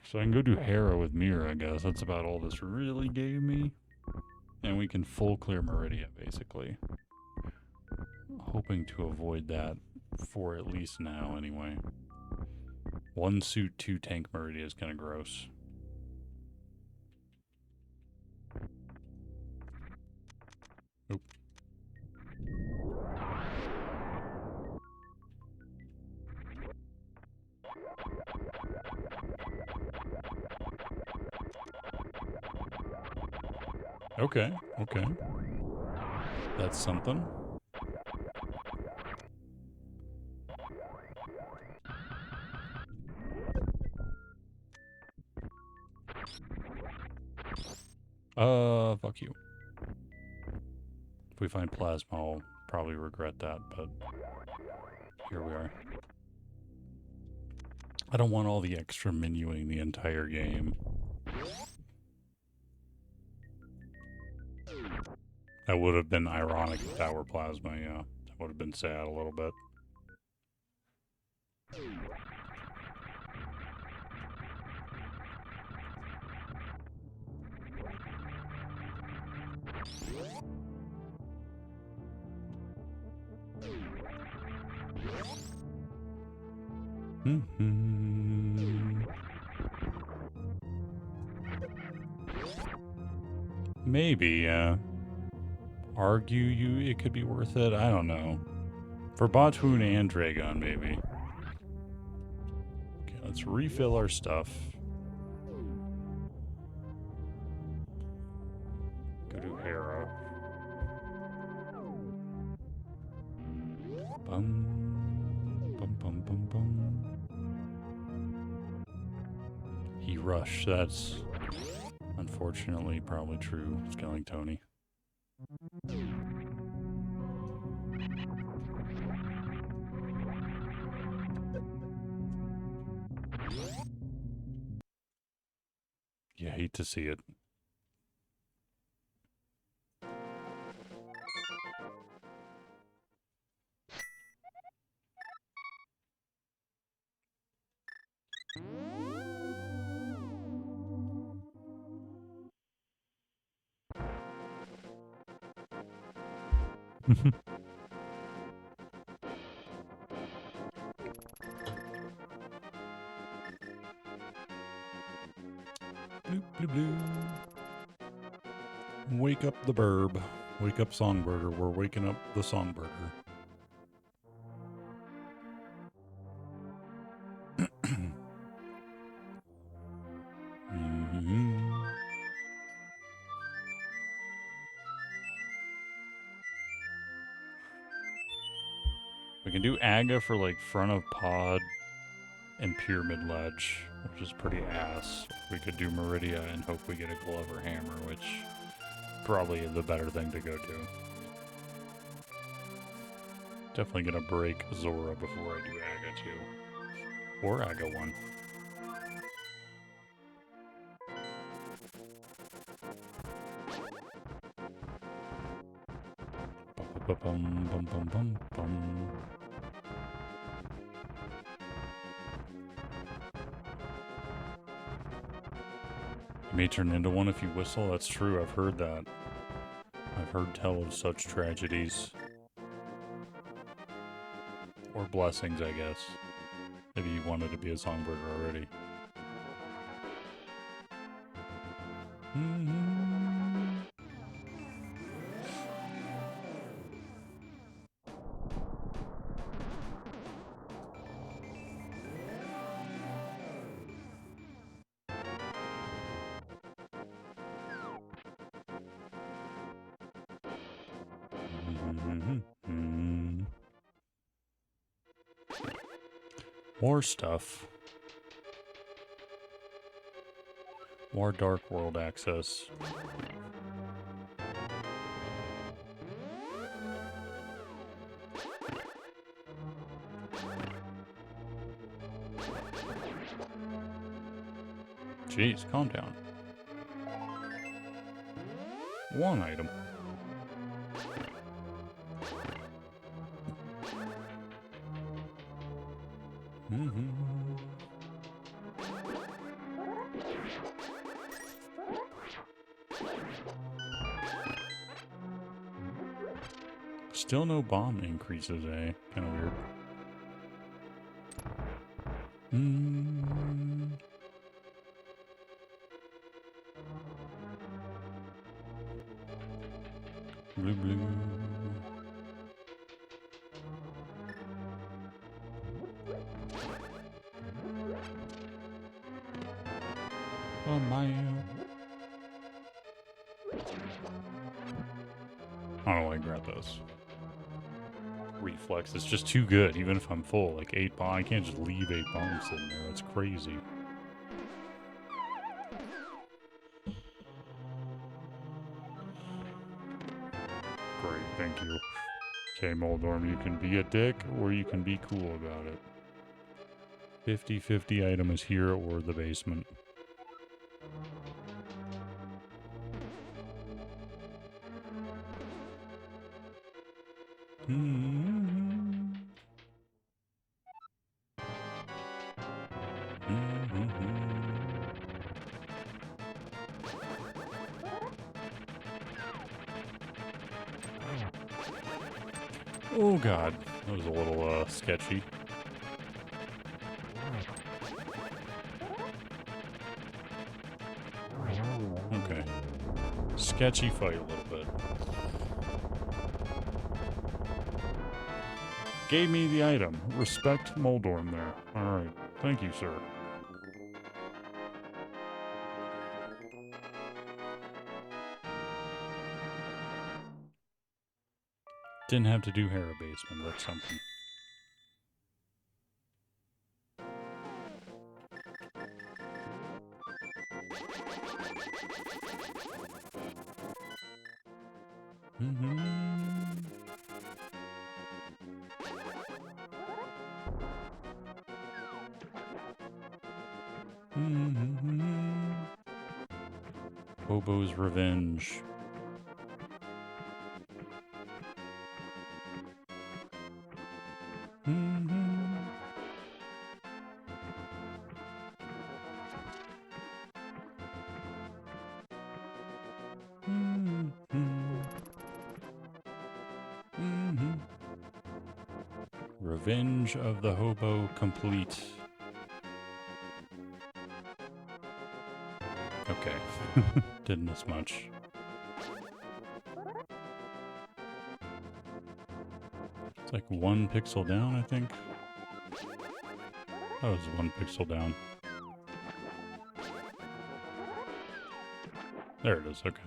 So I can go do Hera with Mira, I guess. That's about all this really gave me. And we can full clear Meridia, basically. Hoping to avoid that for at least now, anyway. 1 suit, 2 tank Meridia is kind of gross. Oop. Okay, okay. That's something. Fuck you. If we find plasma, I'll probably regret that, but here we are. I don't want all the extra menuing the entire game. That would have been ironic if that were plasma, yeah. That would have been sad a little bit. Maybe, argue it could be worth it? I don't know. For Botwoon and Dragon, maybe. Okay, let's refill our stuff. Go to Hera. Bum, bum, bum, bum, bum. He rushed, that's unfortunately probably true, Scaling Tony. You hate to see it. Bloop, bloop, bloop. Wake up the burb. Wake up Songbirder. We're waking up the Songbirder. We can do Aga for like front of pod and Pyramid Ledge, which is pretty ass. We could do Meridia and hope we get a Glover Hammer, which probably is the better thing to go do. Definitely gonna break Zora before I do Aga 2. Or Aga 1. Bum, bum, bum, bum, bum. You may turn into one if you whistle. That's true. I've heard that. I've heard tell of such tragedies. Or blessings, I guess. Maybe you wanted to be a songbird already. More stuff. More Dark World access. Jeez, calm down. One item. Still no bomb increases, eh? Kind of weird. Blue, blue. Oh, man. I don't like grab those. Reflex is just too good, even if I'm full. Like 8 bombs. I can't just leave 8 bombs sitting there. That's crazy. Great, thank you. Okay, Moldorm, you can be a dick or you can be cool about it. 50-50 item is here or the basement. Oh god, that was a little sketchy. Okay. Sketchy fight a little bit. Gave me the item. Respect Moldorm there. Alright. Thank you, sir. Didn't have to do Hera basement. That's something. Hobo's Revenge. Revenge of the Hobo complete. Okay. Didn't miss much. It's like 1 pixel down, I think. That was 1 pixel down. There it is, okay.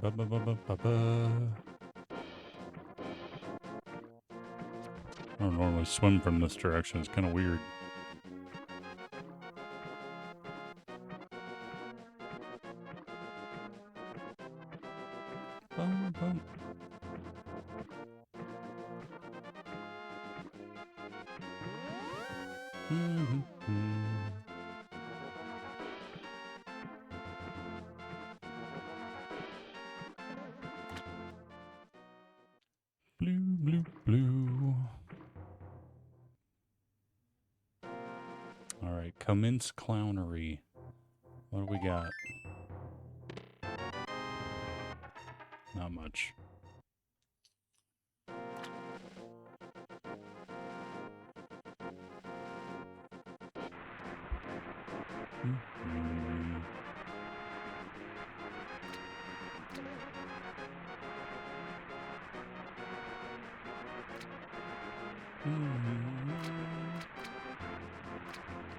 I don't normally swim from this direction, it's kind of weird. Blue, blue, blue. Alright, commence clownery. What do we got? Not much.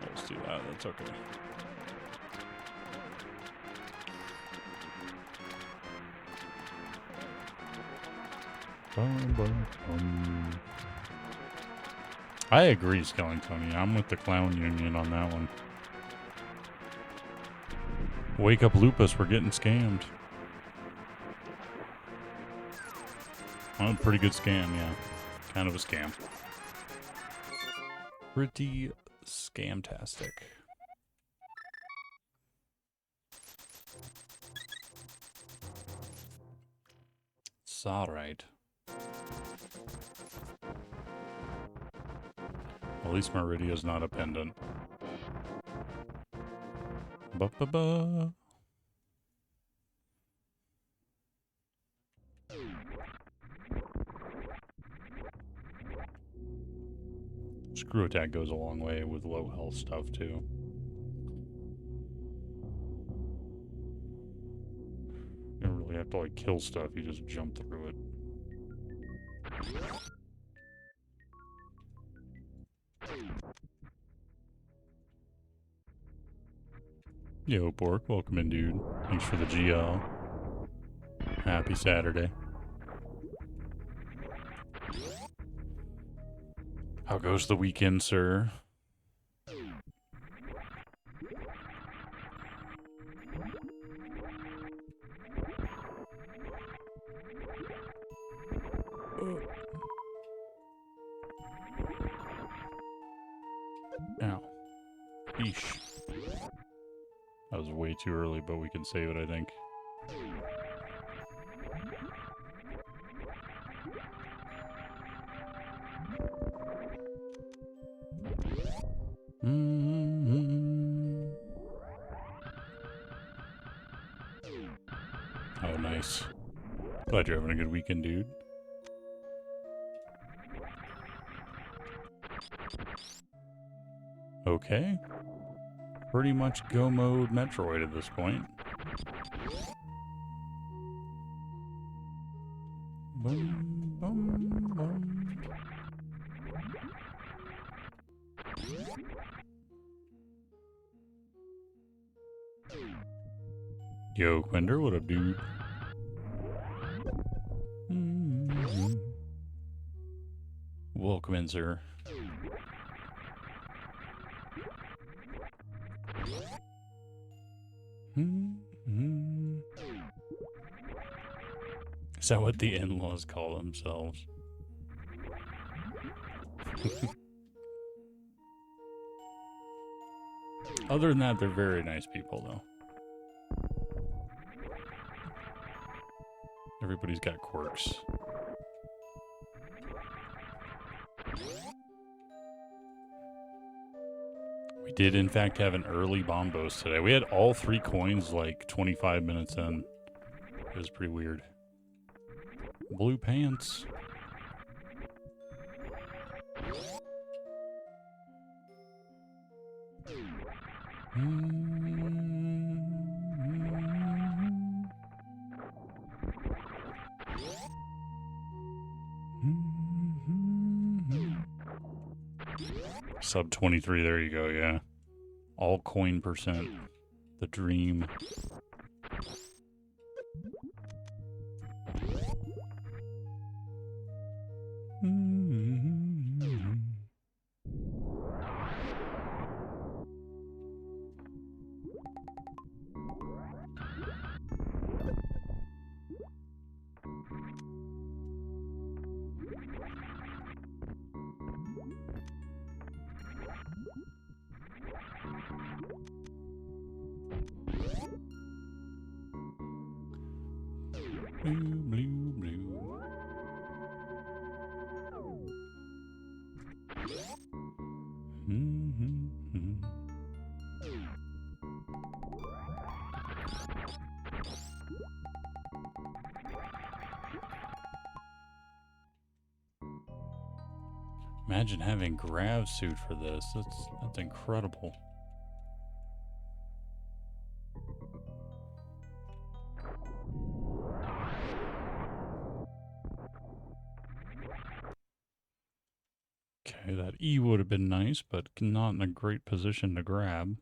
Let's do that, that's okay. I agree, Skellington. I'm with the Clown Union on that one. Wake up, Lupus. We're getting scammed. Well, pretty good scam, yeah. Kind of a scam. Pretty scamtastic. That's alright. At least Meridia's not a pendant. Ba-ba-ba. Screw attack goes a long way with low health stuff too. You don't really have to like kill stuff, you just jump through it. Yo, Bork, welcome in, dude. Thanks for the GL. Happy Saturday. How goes the weekend, sir? Ow. Eesh. That was way too early, but we can save it, I think. Oh, nice. Glad you're having a good weekend, dude. Okay. Pretty much go mode Metroid at this point. Boom, boom, boom. Yo, Quender, what up, dude? Welcome in, sir. Is that what the in-laws call themselves? Other than that, they're very nice people, though. Everybody's got quirks. We did, in fact, have an early bombos today. We had all 3 coins like 25 minutes in. It was pretty weird. Blue pants. Sub 23, there you go, yeah. All coin percent. The dream. Blue, blue, blue. Imagine having grav suit for this. That's incredible. Okay, that E would have been nice, but not in a great position to grab.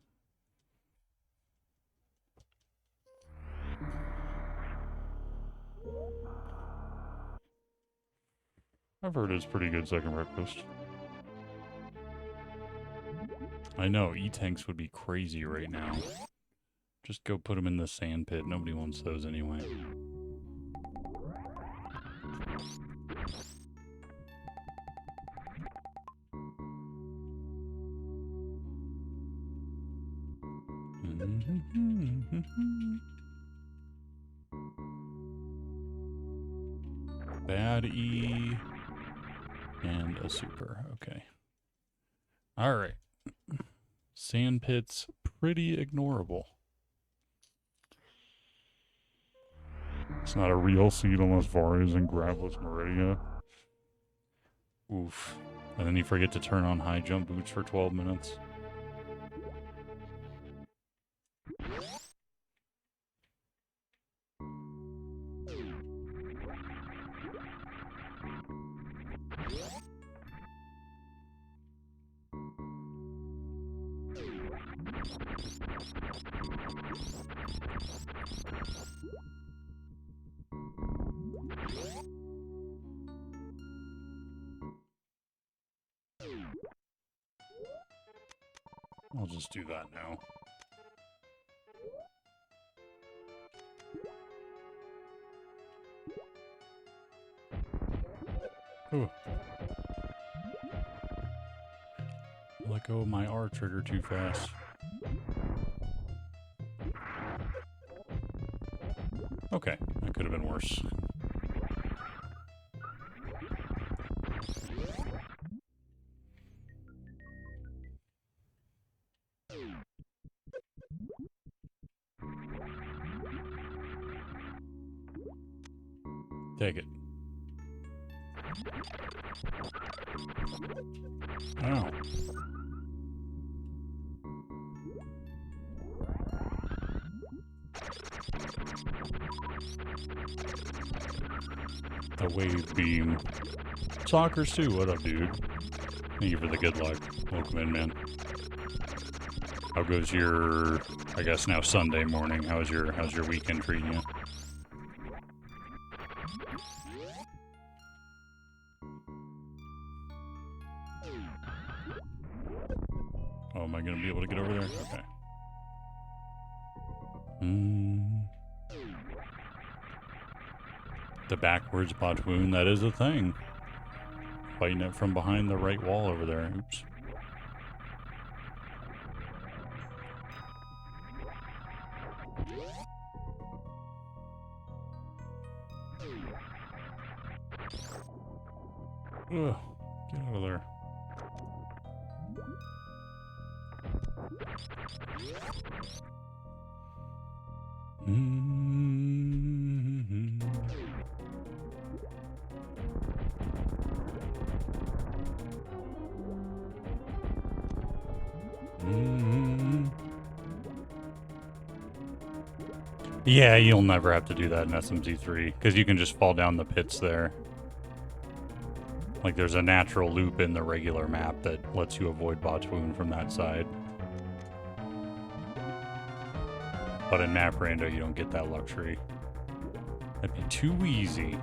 I've heard it's pretty good second breakfast. I know, E-tanks would be crazy right now. Just go put them in the sand pit. Nobody wants those anyway. Bad E and a super. Okay. All right. Sand pits, pretty ignorable. It's not a real seed unless Var is in Gravelous Meridia. Oof. And then you forget to turn on high jump boots for 12 minutes. I'll just do that now. Ooh. Let go of my R trigger too fast. Okay, that could have been worse. Take it. Ow. The wave beam. Talkers too, what up, dude? Thank you for the good luck. Welcome in, man. How goes your, I guess now Sunday morning? How's your weekend treating you? Oh, am I gonna be able to get over there? Okay. The backwards botwoon, that is a thing. Fighting it from behind the right wall over there. Oops. Ugh, get out of there. Yeah, you'll never have to do that in SMZ3, because you can just fall down the pits there. Like, there's a natural loop in the regular map that lets you avoid botwoon from that side. But in map rando, you don't get that luxury. That'd be too easy.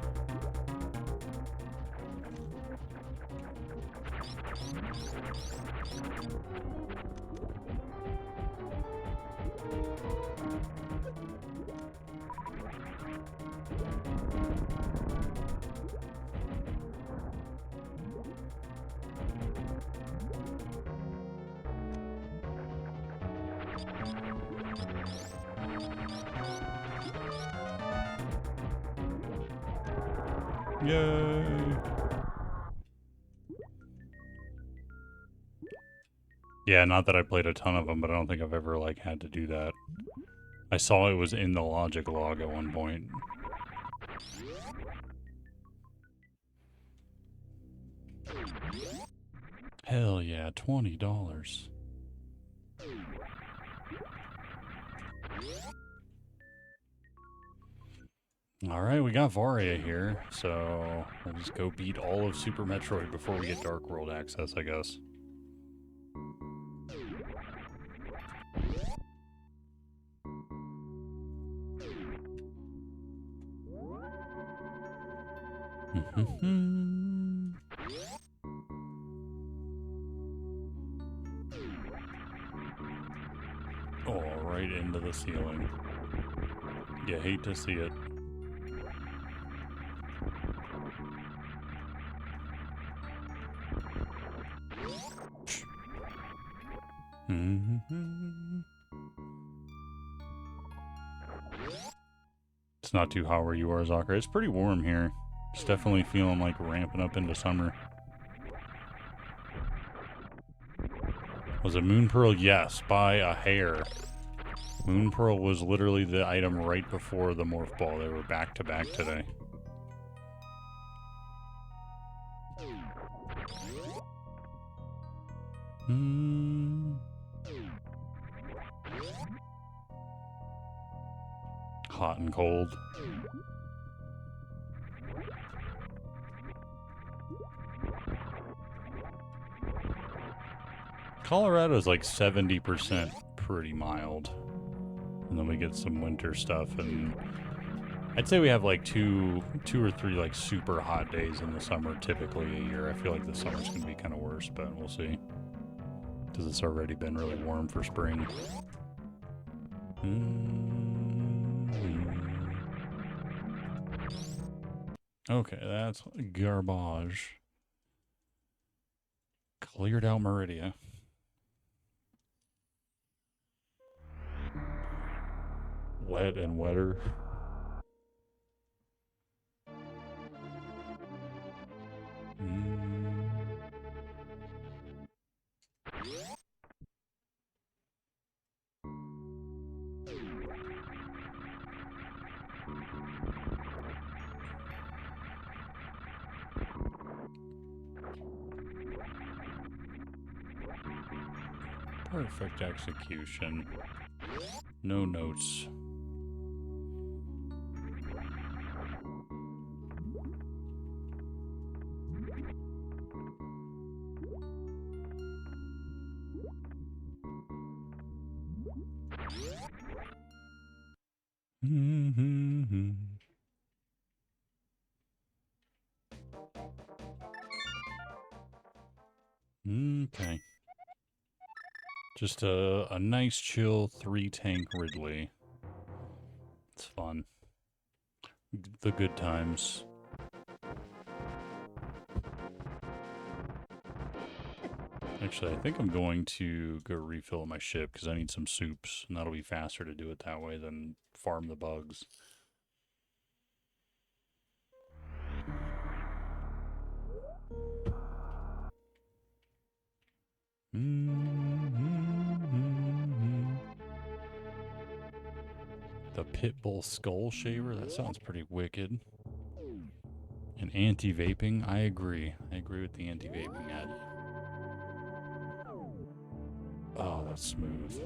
Yay! Yeah, not that I played a ton of them, but I don't think I've ever, like, had to do that. I saw it was in the logic log at one point. Hell yeah, $20. Alright, we got Varia here, so we'll just go beat all of Super Metroid before we get Dark World access, I guess. Oh, right into the ceiling. You hate to see it. It's not too hot where you are, Zocker. It's pretty warm here. It's definitely feeling like ramping up into summer. Was it Moon Pearl? Yes, by a hair. Moon Pearl was literally the item right before the Morph Ball. They were back to back today. Hot and cold. Colorado's like 70% pretty mild. And then we get some winter stuff, and I'd say we have like two or three like super hot days in the summer typically a year. I feel like the summer's gonna be kind of worse, but we'll see. Because it's already been really warm for spring. Okay, that's garbage. Cleared out Meridia. Wet and wetter. Perfect execution. No notes. Okay. Just a nice chill 3-tank Ridley. It's fun. The good times. Actually, I think I'm going to go refill my ship because I need some soups, and that'll be faster to do it that way than farm the bugs. The Pitbull Skull Shaver? That sounds pretty wicked. And anti-vaping? I agree. I agree with the anti-vaping ad. Oh, that's smooth.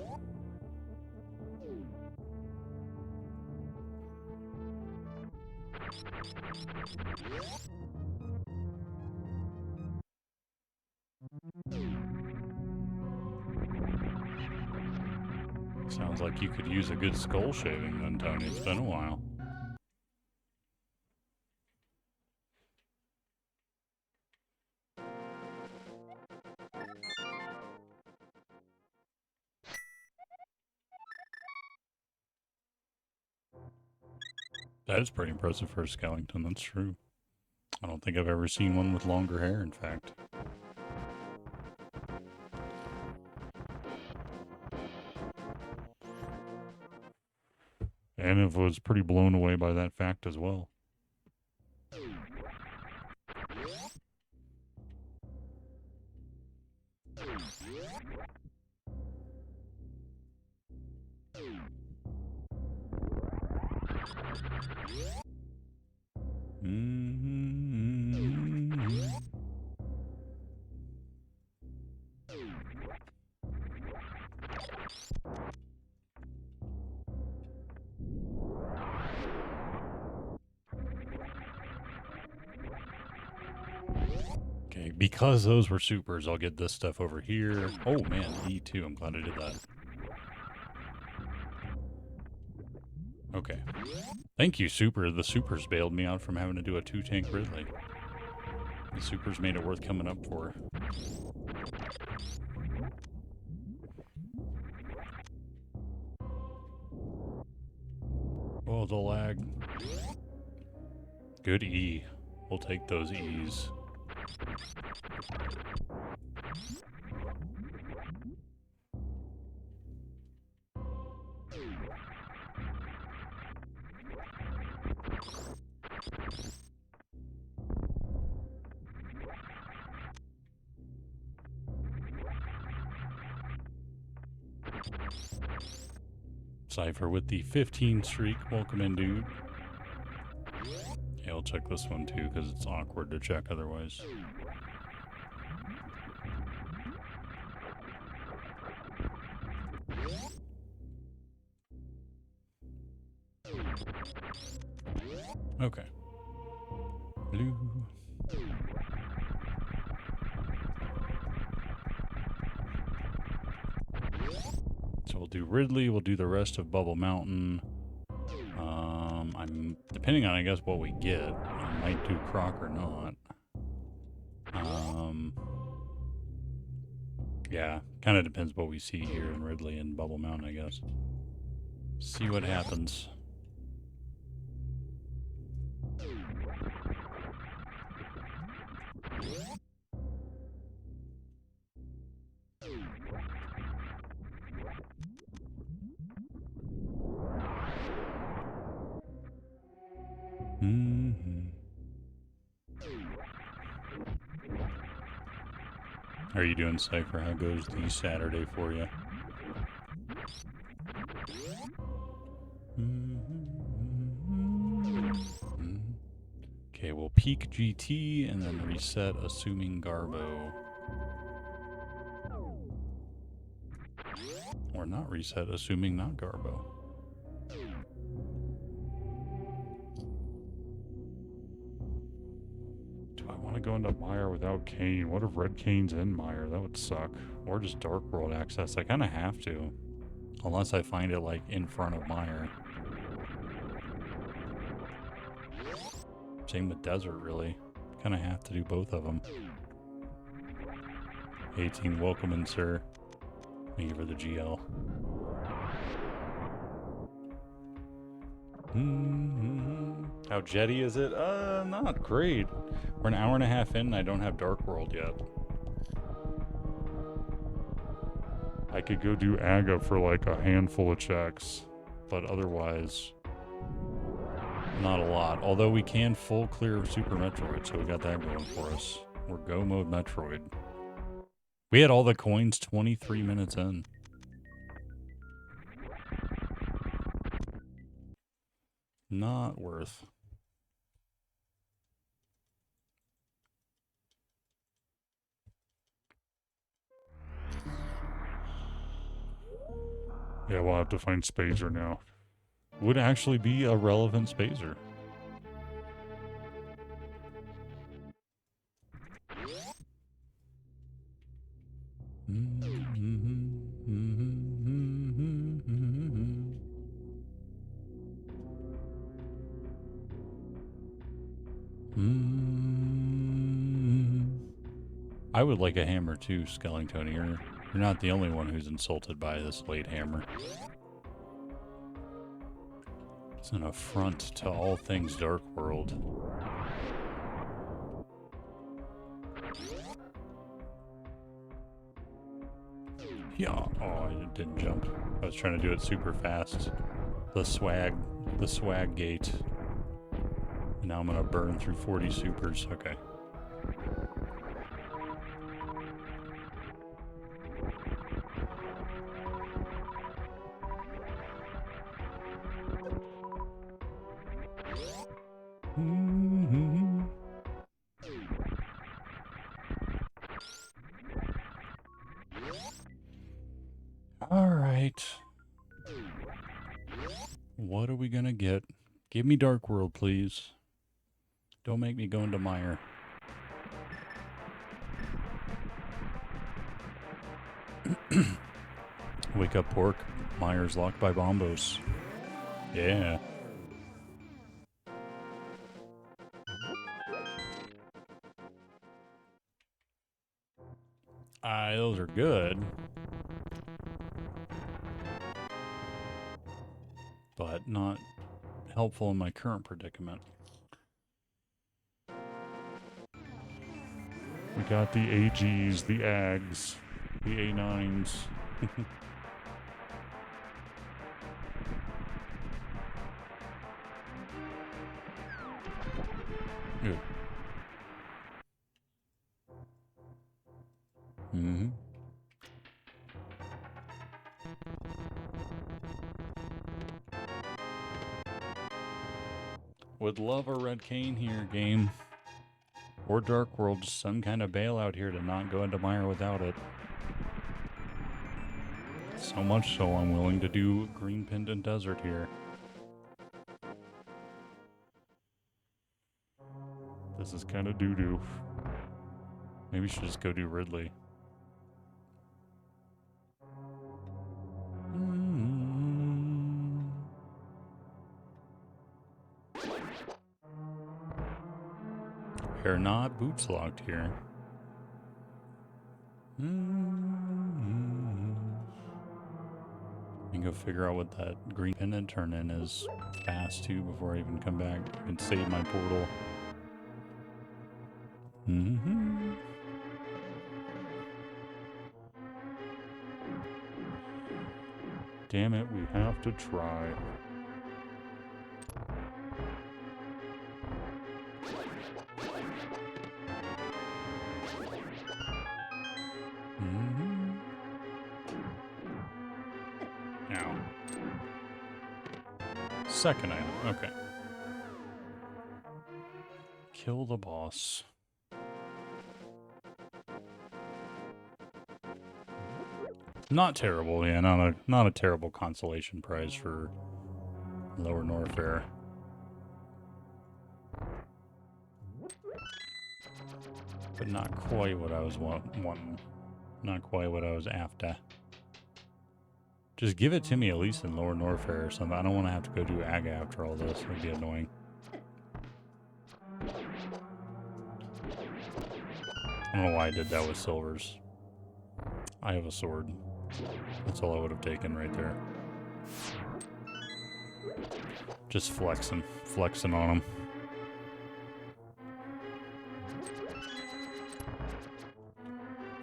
Sounds like you could use a good skull shaving then, Tony. It's been a while. That is pretty impressive for a Skellington, that's true. I don't think I've ever seen one with longer hair, in fact. And I was pretty blown away by that fact as well. Okay, because those were supers, I'll get this stuff over here. Oh man, E2, I'm glad I did that. Okay. Thank you, Super. The Supers bailed me out from having to do a 2-tank Ridley. The Supers made it worth coming up for. Oh, the lag. Good E. We'll take those E's. Cypher with the 15 streak. Welcome in, dude. Yeah, I'll check this one too because it's awkward to check otherwise. Okay. Blue. So we'll do Ridley, we'll do the rest of Bubble Mountain. I'm depending on I guess what we get. I might do Croc or not. Yeah, kind of depends what we see here in Ridley and Bubble Mountain, I guess. See what happens. How are you doing, Cypher? How goes the Saturday for you? Okay, we'll peak GT and then reset, assuming Garbo. Or not reset, assuming not Garbo. Do I want to go into Mire without Kane? What if Red Kane's in Mire? That would suck. Or just Dark World access. I kind of have to. Unless I find it, like, in front of Mire. Same with Desert, really. Kind of have to do both of them. 18, welcome in, sir. Thank you for the GL. How jetty is it? Not great. We're an hour and a half in and I don't have Dark World yet. I could go do Aga for like a handful of checks, but otherwise, not a lot. Although we can full clear of Super Metroid, so we got that going for us. We're go mode Metroid. We had all the coins 23 minutes in. Not worth. Yeah, we'll have to find Spazer now. Would actually be a relevant Spazer. I would like a hammer too, Skellington. You're not the only one who's insulted by this late hammer. It's an affront to all things Dark World. Yeah. Oh, it didn't jump. I was trying to do it super fast. The swag gate. And now I'm gonna burn through 40 supers. Okay. All right. What are we gonna get? Give me Dark World, please. Don't make me go into Mire. Wake up, pork. Mire's locked by bombos. Yeah. Those are good. But not helpful in my current predicament. We got the AGs, the AGs, the A9s. Good. Would love a red cane here, game. Or Dark World, just some kind of bailout here to not go into Mire without it. So much so I'm willing to do Green Pendant Desert here. This is kind of doo-doo. Maybe we should just go do Ridley. We're not boots locked here. Let me go figure out what that green pendant turn in is fast too before I even come back and save my portal. Damn it, we have to try. Now. Second item, okay. Kill the boss. Not terrible, yeah, not a terrible consolation prize for Lower Norfair. But not quite what I was wanting. Not quite what I was after. Just give it to me at least in Lower Norfair or something. I don't want to have to go do Aga after all this. It would be annoying. I don't know why I did that with silvers. I have a sword. That's all I would have taken right there. Just flexing on him.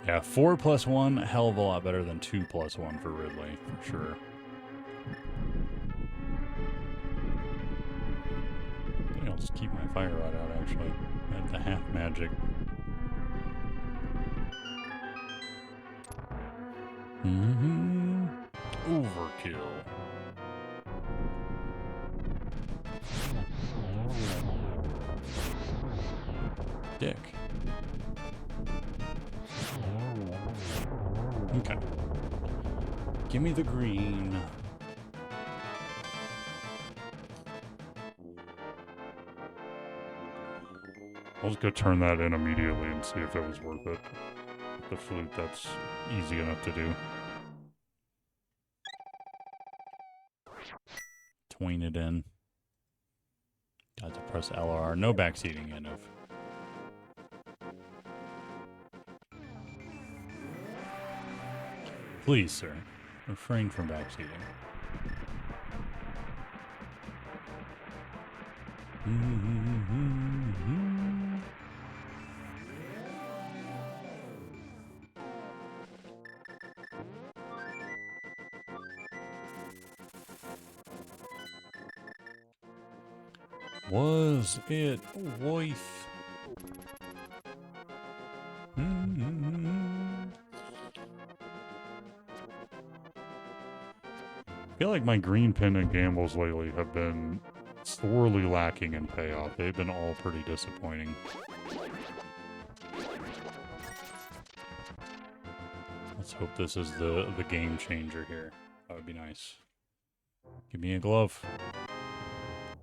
Yeah, 4+1, a hell of a lot better than 2+1 for Ridley, for sure. I think I'll just keep my fire rod out, actually. At the half magic. Overkill. Dick. Okay. Give me the green. I'll just go turn that in immediately and see if it was worth it. The flute, that's easy enough to do. Tween it in. Got to press LR. No backseating in of. Please, sir. Refrain from backseating. Was it wife? I feel like my green pendant gambles lately have been sorely lacking in payoff. They've been all pretty disappointing. Let's hope this is the game changer here. That would be nice. Give me a glove.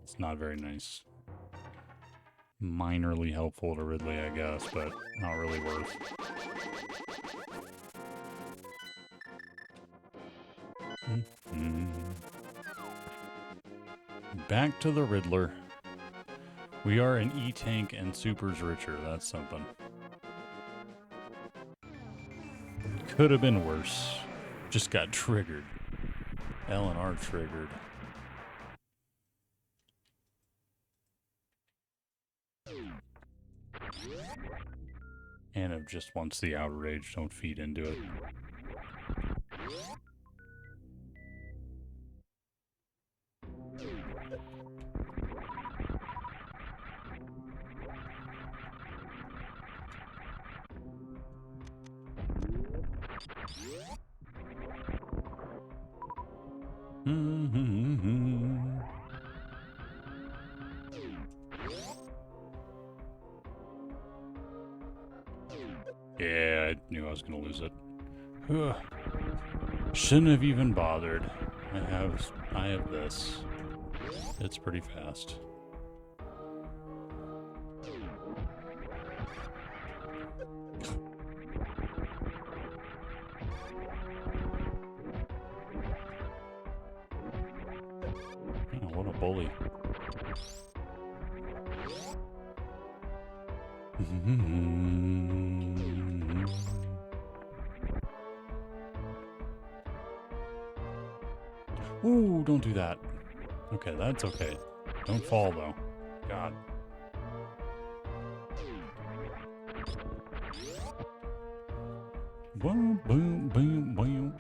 It's not very nice. Minorly helpful to Ridley, I guess, but not really worth. Back to the Riddler. We are an E-Tank and Super's richer. That's something. Could have been worse. Just got triggered. L and R triggered. And it just wants the outrage. Don't feed into it. Yeah, I knew I was gonna lose it. Ugh. Shouldn't have even bothered. I have this. It's pretty fast. Oh, what a bully. Ooh, don't do that. Okay, that's okay. Don't fall, though. God. Boom, boom, boom, boom.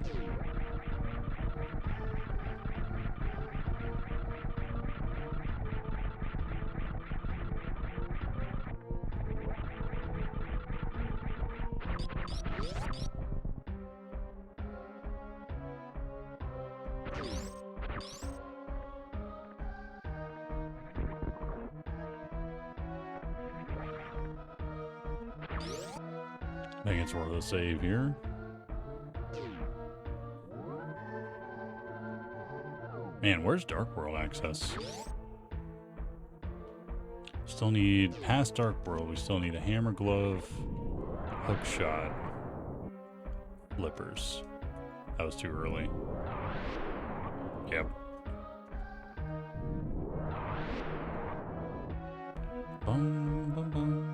I think it's worth a save here. Man, where's Dark World access? Still need past Dark World. We still need a hammer glove, hook shot, flippers. That was too early. Yep. Bum, bum, bum.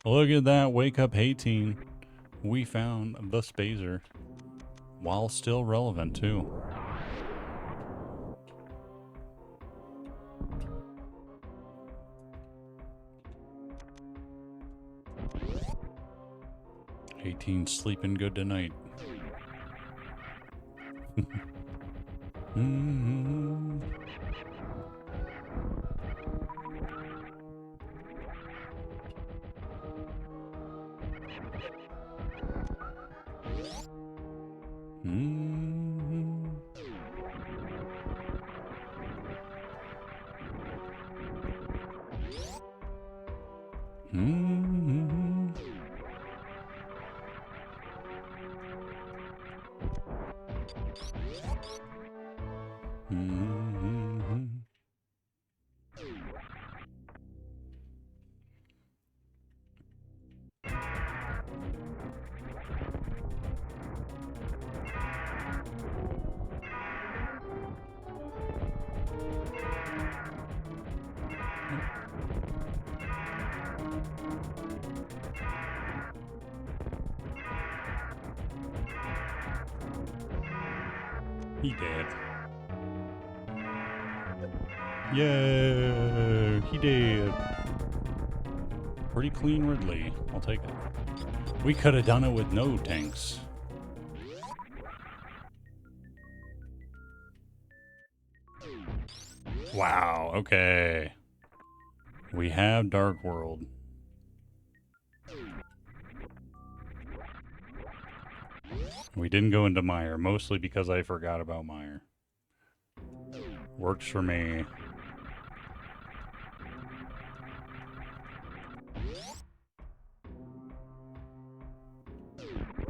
Look at that, wake up 18. We found the Spazer, while still relevant too. '18 sleeping good tonight. He did. Yeah, he did. Pretty clean Ridley. I'll take it. We could have done it with no tanks. Wow, okay. We have Dark World. We didn't go into Meyer, mostly because I forgot about Meyer. Works for me.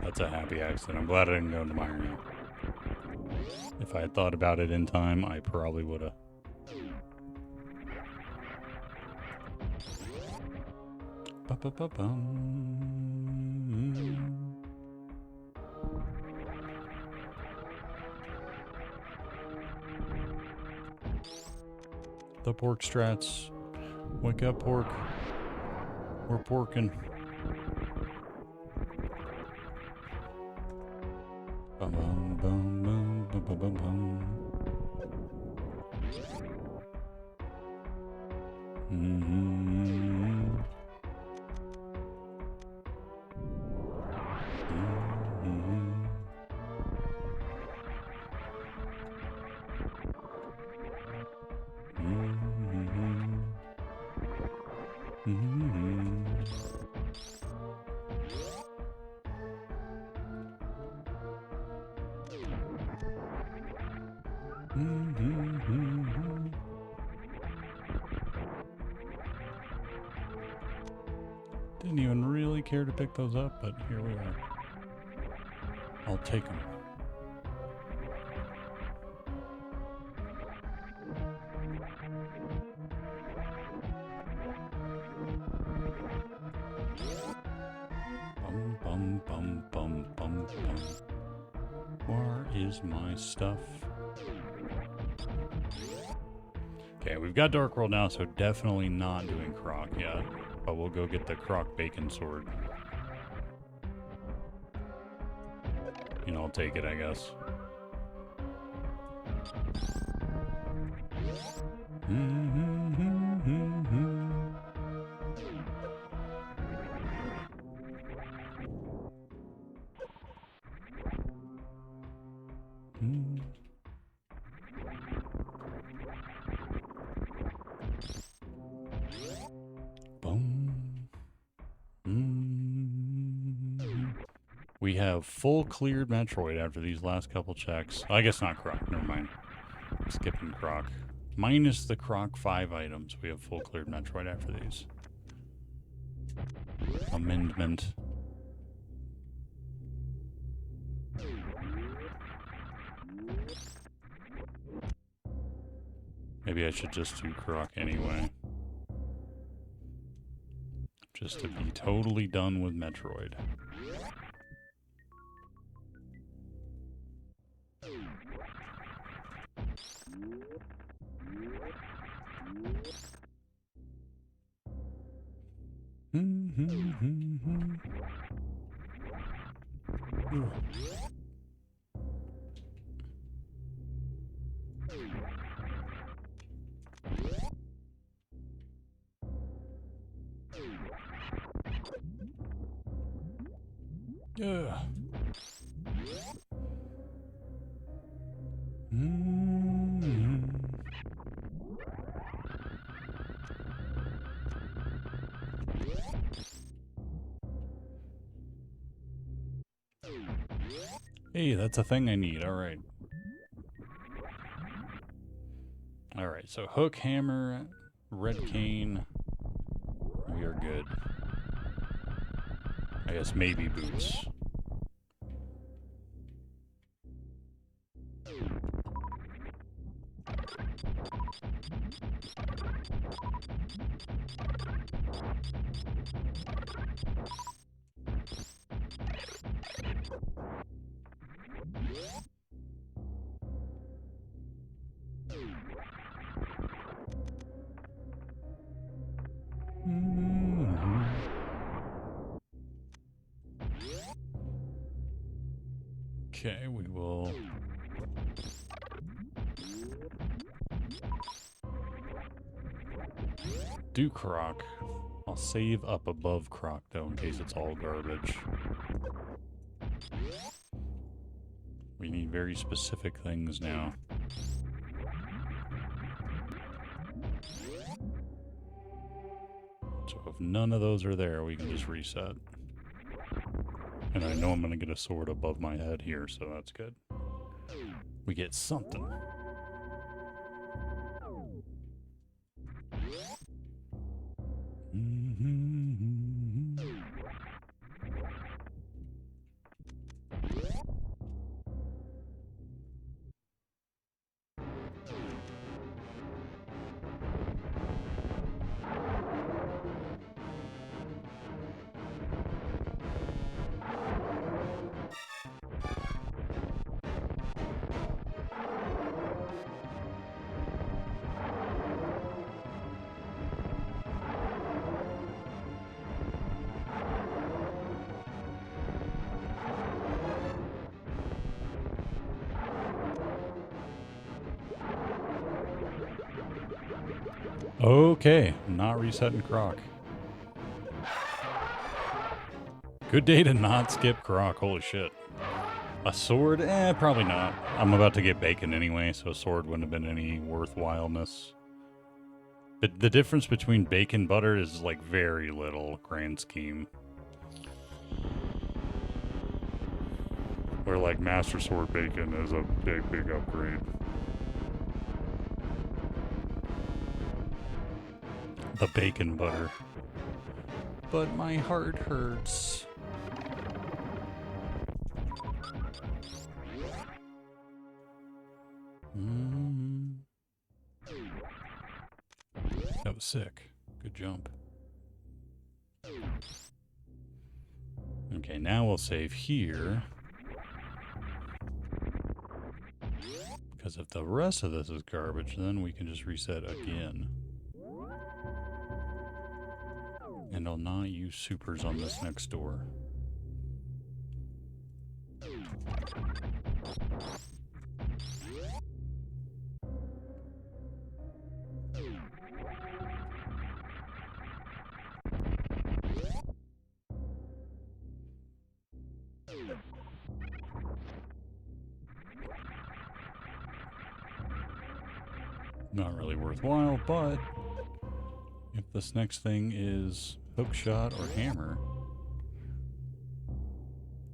That's a happy accident. I'm glad I didn't go into Meyer now. If I had thought about it in time, I probably would have. The pork strats. Wake up, pork. We're porking. Bum bum bum bum bum bum bum bum. Mm-hmm. Mm-hmm. Didn't even really care to pick those up, but here we are. I'll take them. Bum, bum, bum, bum, bum, bum. Where is my stuff? Okay, we've got Dark World now, so definitely not doing Croc yet. But we'll go get the Croc Bacon Sword. You know, I'll take it, I guess. We have full cleared Metroid after these last couple checks. I guess not Croc, never mind. Skipping Croc. Minus the Croc 5 items, we have full cleared Metroid after these. Amendment. Maybe I should just do Croc anyway. Just to be totally done with Metroid. Yeah. Hey, that's a thing I need. All right. All right, so hook, hammer, red cane. We are good. I guess maybe boots. Okay, we will do Croc. I'll save up above Croc, though, in case it's all garbage. We need very specific things now. So if none of those are there, we can just reset. And I know I'm going to get a sword above my head here, so that's good. We get something. Okay, not resetting Croc. Good day to not skip Croc, holy shit. A sword? Probably not. I'm about to get bacon anyway, so a sword wouldn't have been any worthwhileness. But the difference between bacon butter is like very little, grand scheme. Where like Master Sword bacon is a big, big upgrade. The bacon butter. But my heart hurts. That was sick. Good jump. Okay, now we'll save here. Because if the rest of this is garbage, then we can just reset again. And I'll not use supers on this next door. Not really worthwhile, but if this next thing is hookshot or hammer,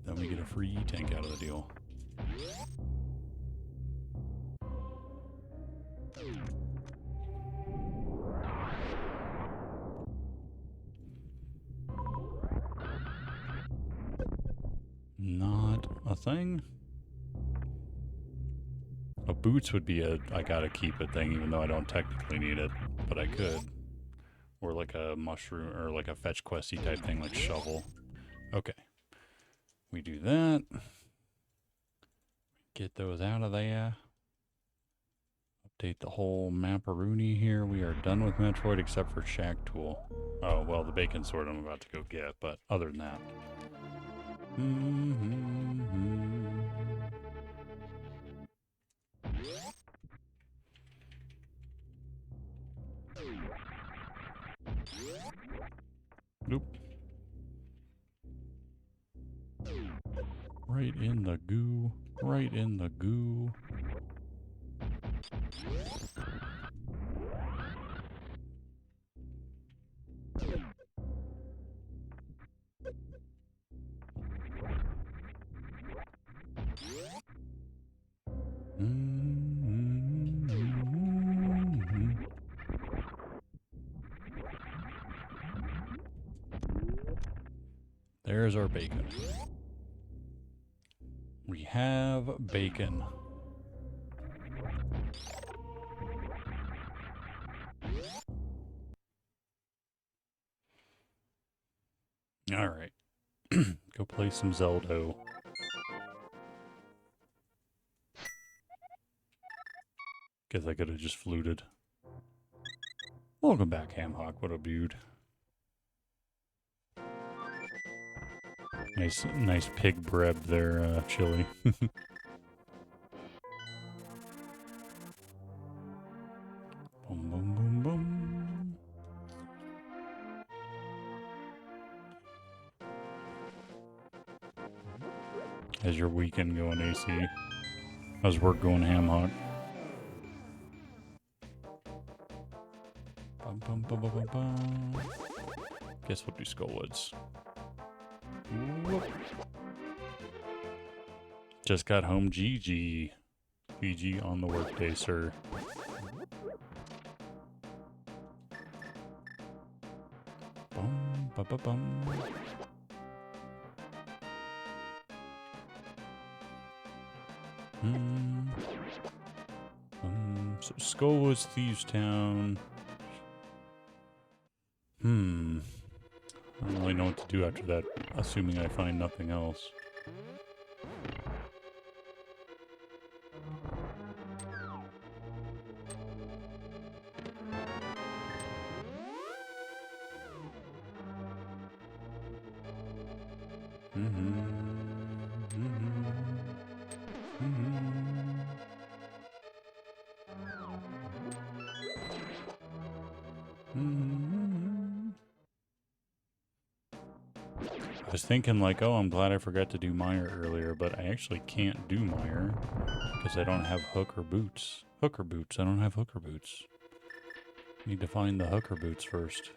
then we get a free E-tank out of the deal. Not a thing. A boots would be a I gotta keep it thing, even though I don't technically need it, but I could. Or like a mushroom, or like a fetch questy type thing, like shovel. Okay. We do that. Get those out of there. Update the whole mapperoonie here. We are done with Metroid except for Shack Tool. Oh, well, the bacon sword I'm about to go get, but other than that. Nope. Right in the goo. Right in the goo. There's our bacon. We have bacon. All right. Go play some Zelda. Guess I could have just fluted. Welcome back, Hamhawk. What a beaut. Nice pig bread there, Chili. Boom, boom, boom, boom. How's your weekend going, AC? How's work going, Hamhawk? Bum, bum, bum, bum, bum, bum. Guess we'll do Skullwoods. Whoop. Just got home, GG. GG on the workday, sir. Bum, ba, ba, bum. So Skullwoods, Thieves Town. I don't really know what to do after that, assuming I find nothing else. I was thinking like, oh, I'm glad I forgot to do Mire earlier, but I actually can't do Mire because I don't have hook or boots. Hooker boots. I don't have hooker boots. Need to find the hooker boots first.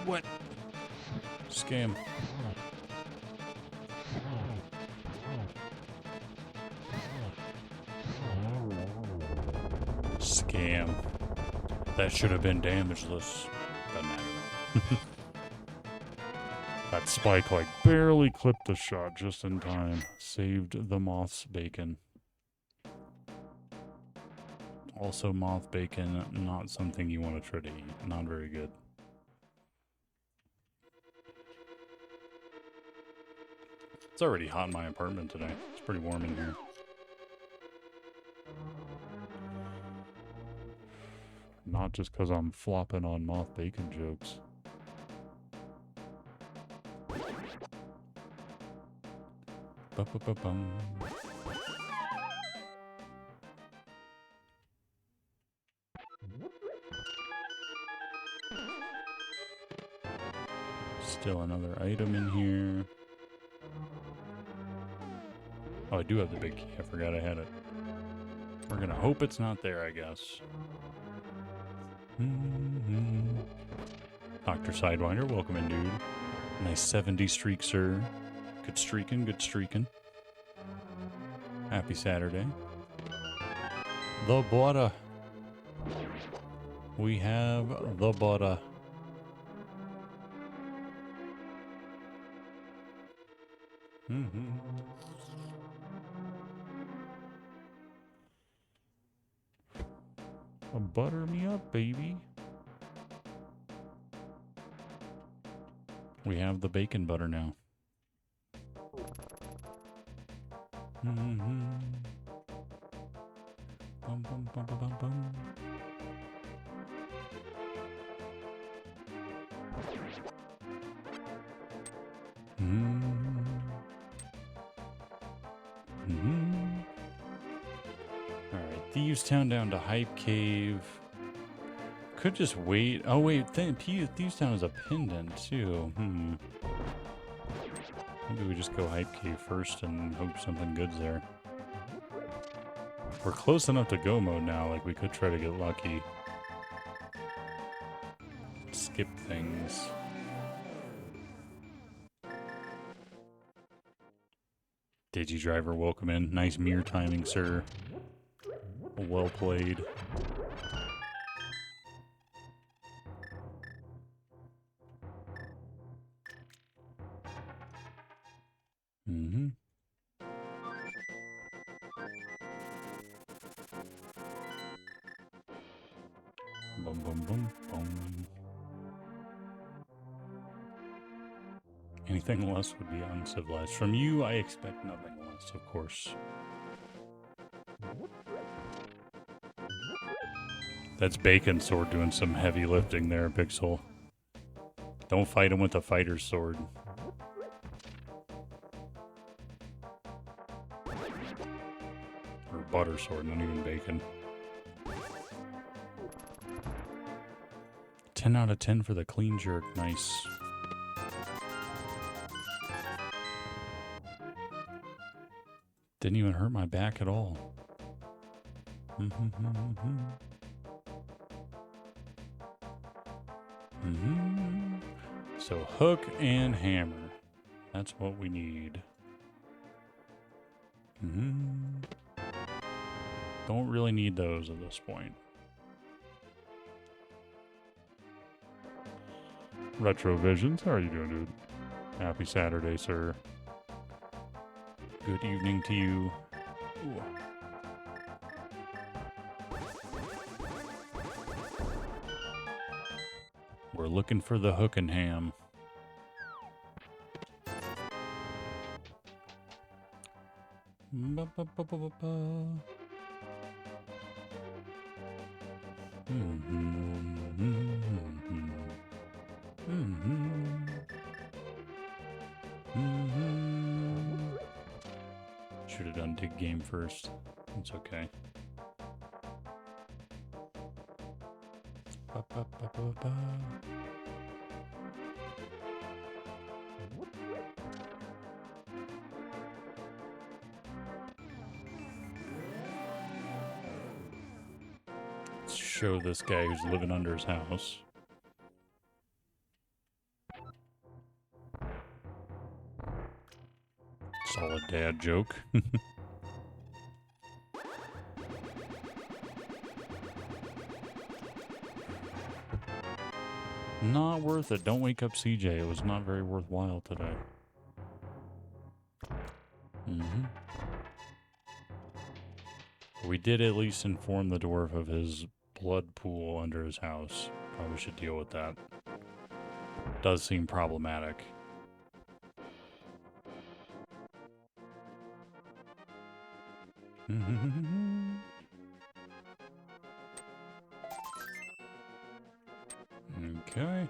What? Scam. Scam. That should have been damageless. Doesn't matter. That spike like barely clipped the shot just in time. Saved the moth's bacon. Also, moth bacon, not something you want to try to eat. Not very good. It's already hot in my apartment today. It's pretty warm in here. Not just because I'm flopping on moth bacon jokes. Ba-ba-ba-bum. Still another item in here. Oh, I do have the big key. I forgot I had it. We're gonna hope it's not there, I guess. Dr. Sidewinder, welcome in, dude. Nice 70 streak, sir. Good streaking, good streaking. Happy Saturday. The butter. We have the butter. Butter me up, baby. We have the bacon butter now. Bum, bum, bum, bum, bum, bum. Alright, Thieves Town down to Hype Cave. Could just wait. Oh wait, Thieves Town is a pendant too. Maybe we just go Hype Cave first and hope something good's there. We're close enough to go mode now, like we could try to get lucky. Skip things. Digidriver, welcome in. Nice mirror timing, sir. Well played. Bum, bum, bum, bum. Anything less would be uncivilized. From you, I expect nothing less, of course. That's Bacon Sword doing some heavy lifting there, Pixel. Don't fight him with a fighter's sword. Or butter sword, not even bacon. 10 out of 10 for the clean jerk. Nice. Didn't even hurt my back at all. So hook and hammer. That's what we need. Don't really need those at this point. Retrovisions, how are you doing, dude? Happy Saturday, sir. Good evening to you. Ooh. We're looking for the hook and ham. Should have done dig game first. It's okay. Let's show this guy who's living under his house. Solid dad joke. Not worth it. Don't wake up CJ. It was not very worthwhile today. We did at least inform the dwarf of his blood pool under his house. Probably should deal with that. Does seem problematic. Okay.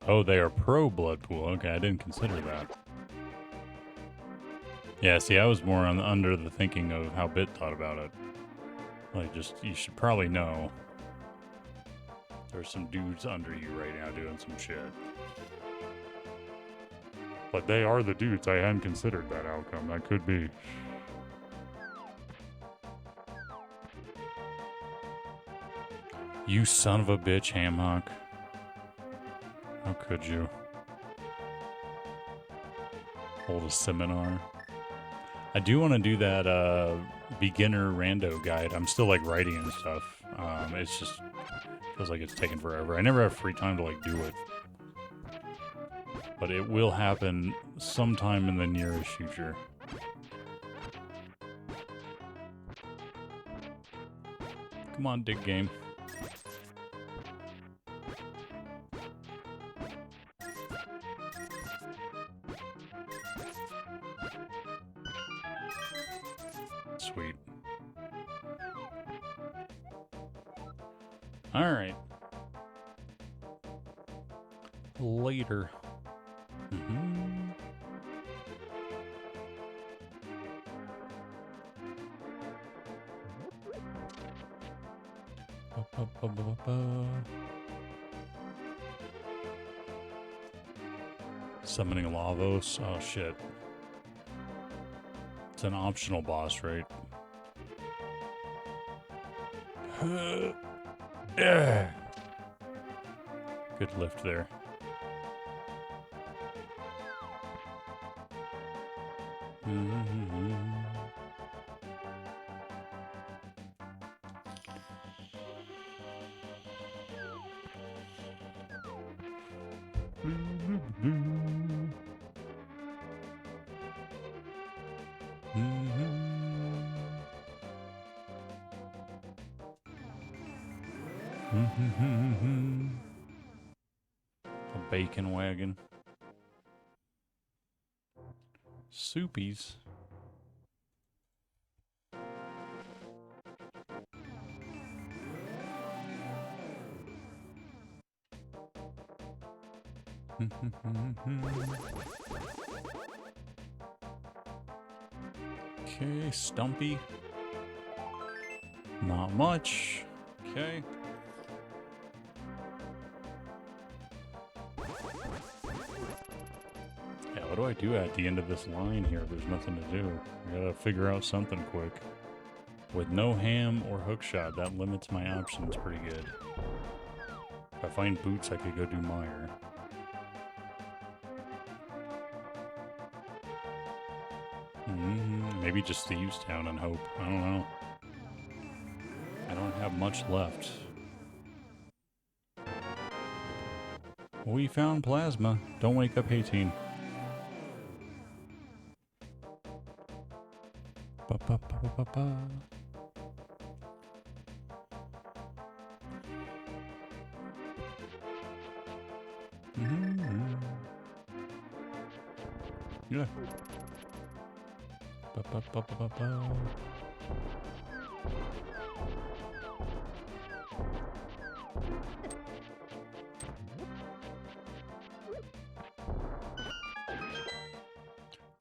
Oh, they are pro blood pool. Okay, I didn't consider that. Yeah, see, I was more under the thinking of how Bit thought about it. Like, just, you should probably know. There's some dudes under you right now doing some shit. But they are the dudes. I hadn't considered that outcome. That could be. You son of a bitch, Hamhock. How could you? Hold a seminar. I do want to do that beginner rando guide. I'm still like writing and stuff. It's just feels like it's taking forever. I never have free time to like do it. But it will happen sometime in the nearest future. Come on, dig game. Sweet. All right. Later. Summoning Lavos. Oh shit. It's an optional boss, right? Good lift there. A bacon wagon. Soupies. Okay, Stumpy. Not much. Okay. Yeah, what do I do at the end of this line here? There's nothing to do. I gotta figure out something quick. With no ham or hookshot, that limits my options pretty good. If I find boots, I could go do mire. Maybe just Thieves Town and hope. I don't know. I don't have much left. We found plasma. Don't wake up 18. Ba, ba, ba, ba, ba, ba. Yeah. Ba, ba, ba, ba, ba, ba.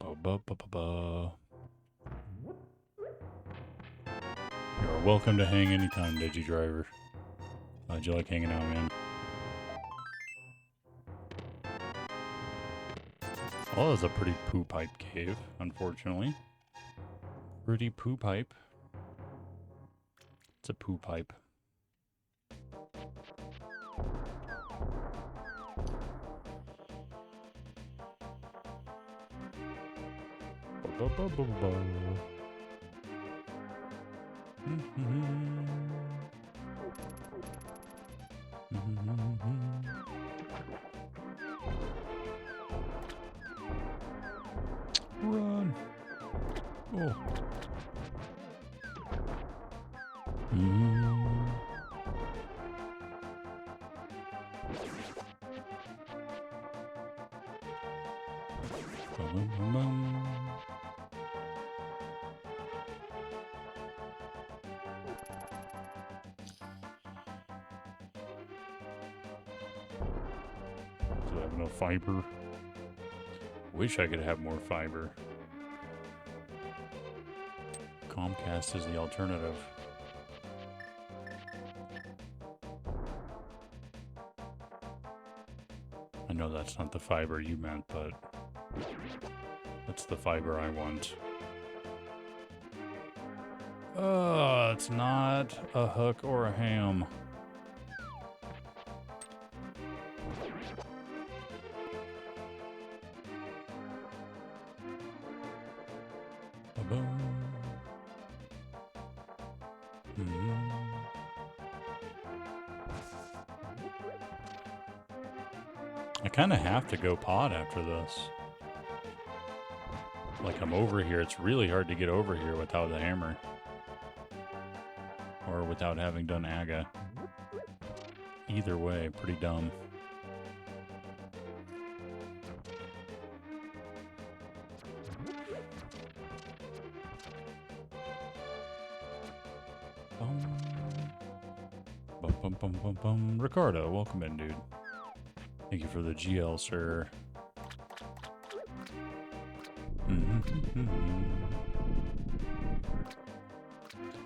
Ba, ba, ba, ba, ba. You're welcome to hang anytime, Digidriver. How'd you like hanging out, man? Well, that was a pretty poo pipe cave, unfortunately. Pretty poo pipe. It's a poo pipe. Ba, ba, ba, ba, ba. Run! Oh. Do I have no fiber? Wish I could have more fiber. Comcast is the alternative. I know that's not the fiber you meant, but that's the fiber I want. It's not a hook or a ham. Ba-boom. I kind of have to go pod after this. Like, I'm over here. It's really hard to get over here without the hammer. Or without having done Aga. Either way, pretty dumb. Bum, bum, bum, bum, bum. Ricardo, welcome in, dude. Thank you for the GL, sir.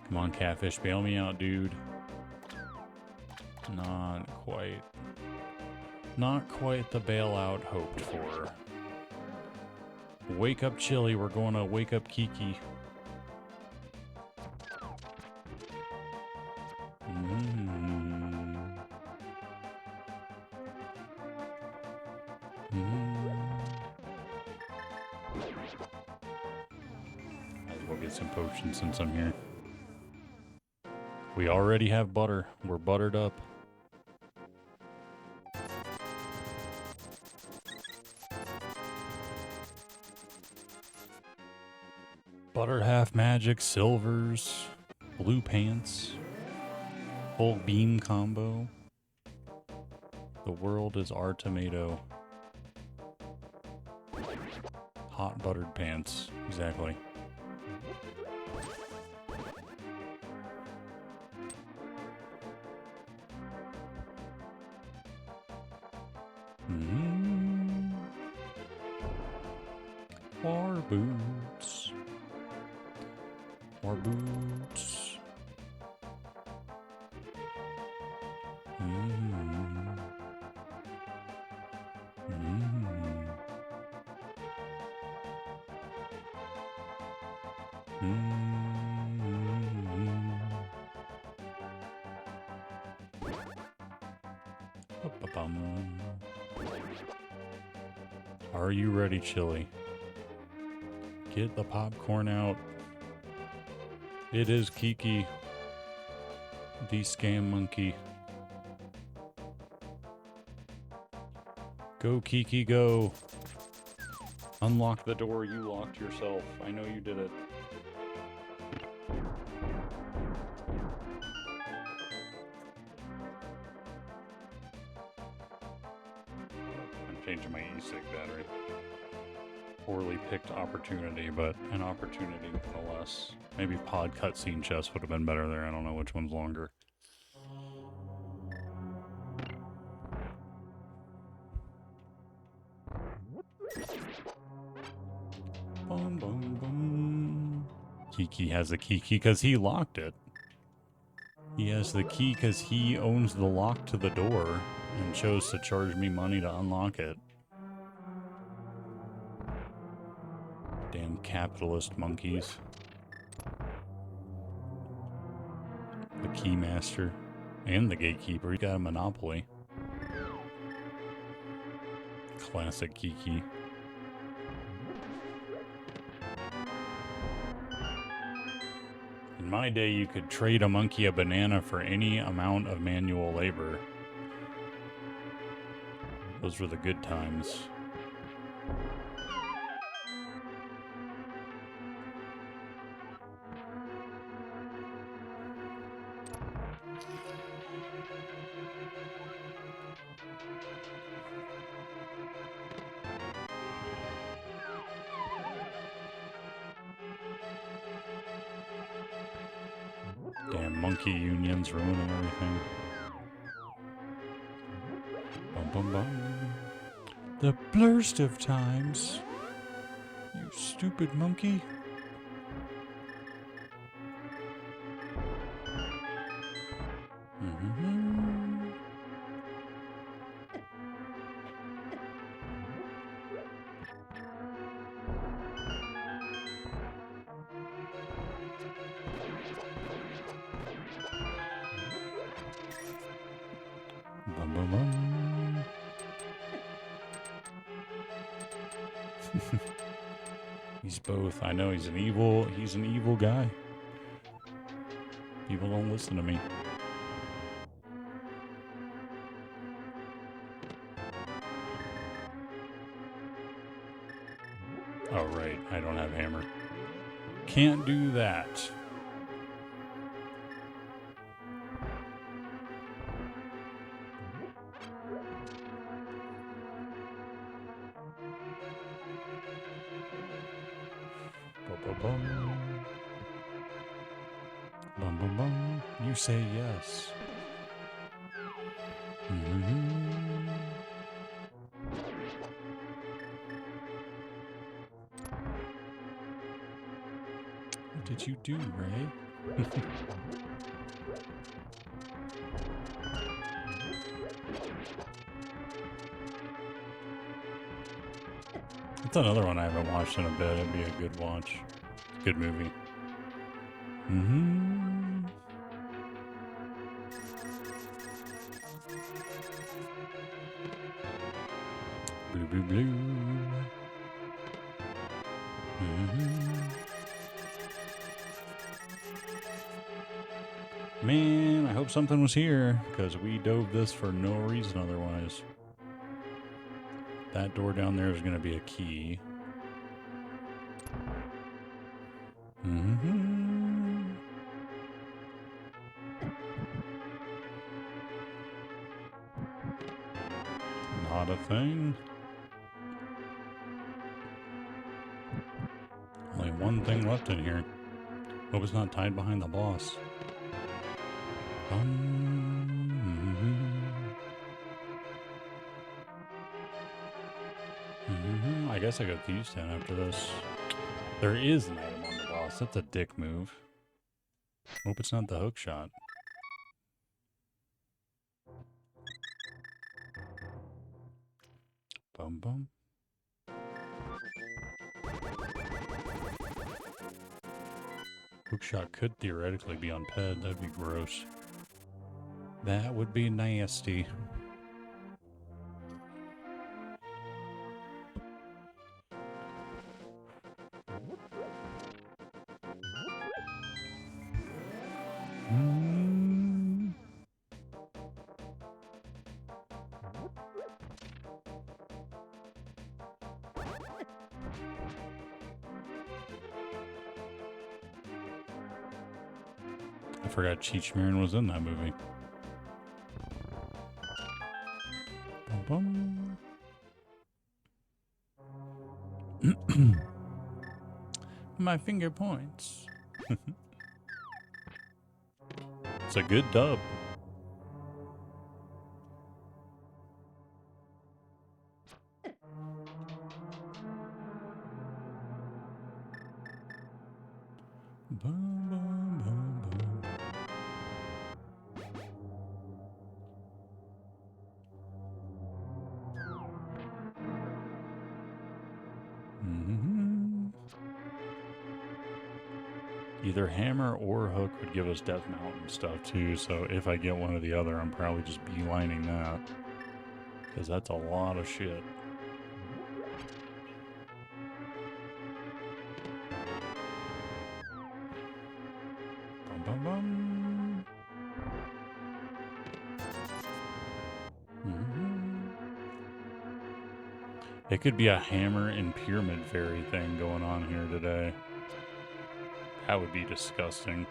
Come on, catfish, bail me out, dude. Not quite. Not quite the bailout hoped for. Wake up, Chili. We're going to wake up Kiki. Might as well get some potions since I'm here. We already have butter. We're buttered up. Butter half magic, silvers, blue pants, full beam combo. The world is our tomato. Hot buttered pants, exactly. More boots. More boots. Mm. Mm. Mm. Ba-ba-bum. Are you ready, Chili? Get the popcorn out. It is Kiki, the scam monkey. Go, Kiki, go. Unlock the door you locked yourself. I know you did it. I'm changing my e-cig battery. Poorly picked opportunity, but an opportunity nonetheless. Maybe pod cutscene chest would have been better there. I don't know which one's longer. Boom, boom, boom. Kiki has a Kiki because he locked it. He has the key because he owns the lock to the door and chose to charge me money to unlock it. Damn capitalist monkeys. The keymaster and the gatekeeper. He got a monopoly. Classic Kiki. In my day, you could trade a monkey a banana for any amount of manual labor. Those were the good times. Damn monkey unions ruining everything. Bum bum bum. The blurst of times. You stupid monkey. Bum bum bum. He's both. I know he's an evil guy. People don't listen to me. Oh, right. I don't have hammer. Can't do that. Bum bum bum bum. You say yes. What did you do, Ray? It's another one I haven't watched in a bit. It'd be a good watch. Good movie. Blue, blue, blue. Man, I hope something was here, because we dove this for no reason otherwise. That door down there is going to be a key. Not a thing. Only one thing left in here. Hope it's not tied behind the boss. I guess guess I go Thieves Town after this. There is an item on the boss. That's a dick move. Hope it's not the hook shot. Bum bum. Hookshot could theoretically be on Ped. That'd be gross. That would be nasty. I forgot Cheech Marin was in that movie. Bum bum. My finger points. It's a good dub. Bum, bum, bum, bum. Either hammer or hook would give us Death Mountain stuff too, so if I get one or the other, I'm probably just beelining that. Because that's a lot of shit. Bum bum bum. It could be a hammer and pyramid fairy thing going on here today. That would be disgusting.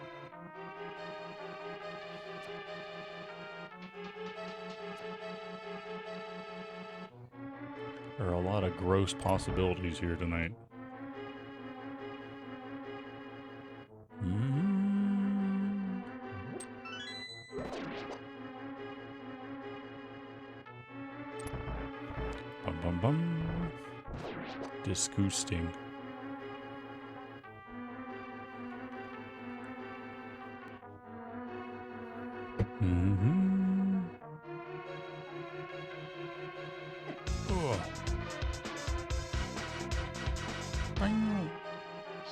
There are a lot of gross possibilities here tonight. Bum bum bum. Disgusting.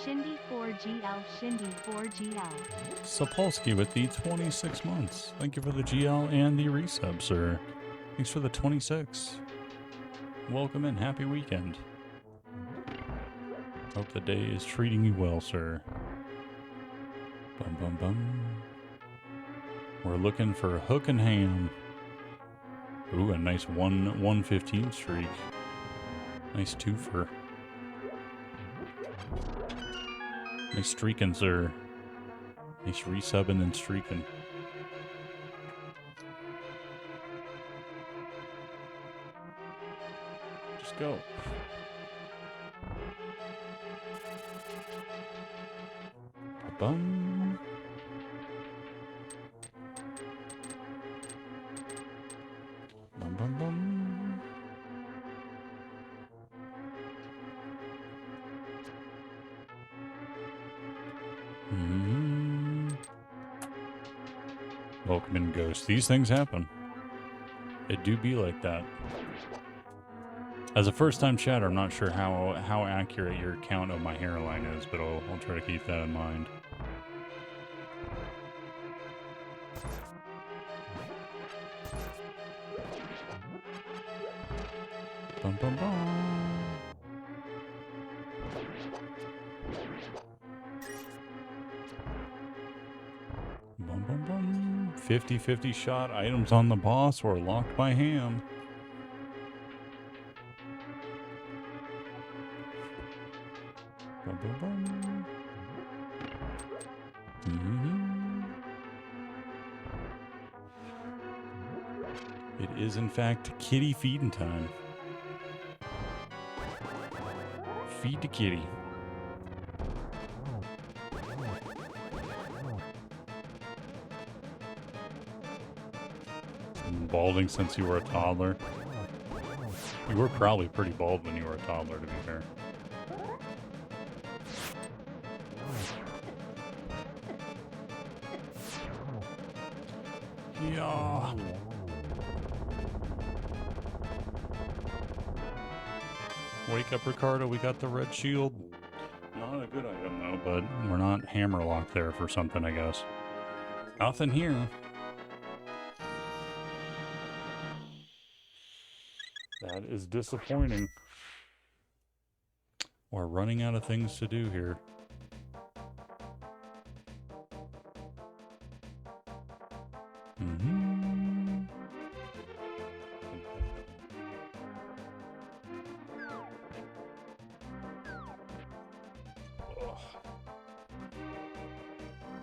Shindy 4GL, Shindy 4GL. Sapolsky with the 26 months. Thank you for the GL and the resub, sir. Thanks for the 26. Welcome and happy weekend. Hope the day is treating you well, sir. Bum bum bum. We're looking for hook and ham. Ooh, a nice 115 streak. Nice twofer. Nice streaking, sir. Nice resubbing and streaking. Just go. Bum. Bum bum bum. Welcome in, Ghost. These things happen. It do be like that. As a first-time chatter, I'm not sure how accurate your count of my hairline is, but I'll try to keep that in mind. Bum bum bum. Bum bum bum. 50-50 shot items on the boss or locked by ham. Bum bum bum. It is in fact kitty feeding time. Feed the kitty. Been balding since you were a toddler. You were probably pretty bald when you were a toddler, to be fair. Yeah. Wake up, Ricardo. We got the red shield. Not a good item, though, but we're not hammerlocked there for something, I guess. Nothing here. That is disappointing. We're running out of things to do here. Mm-hmm.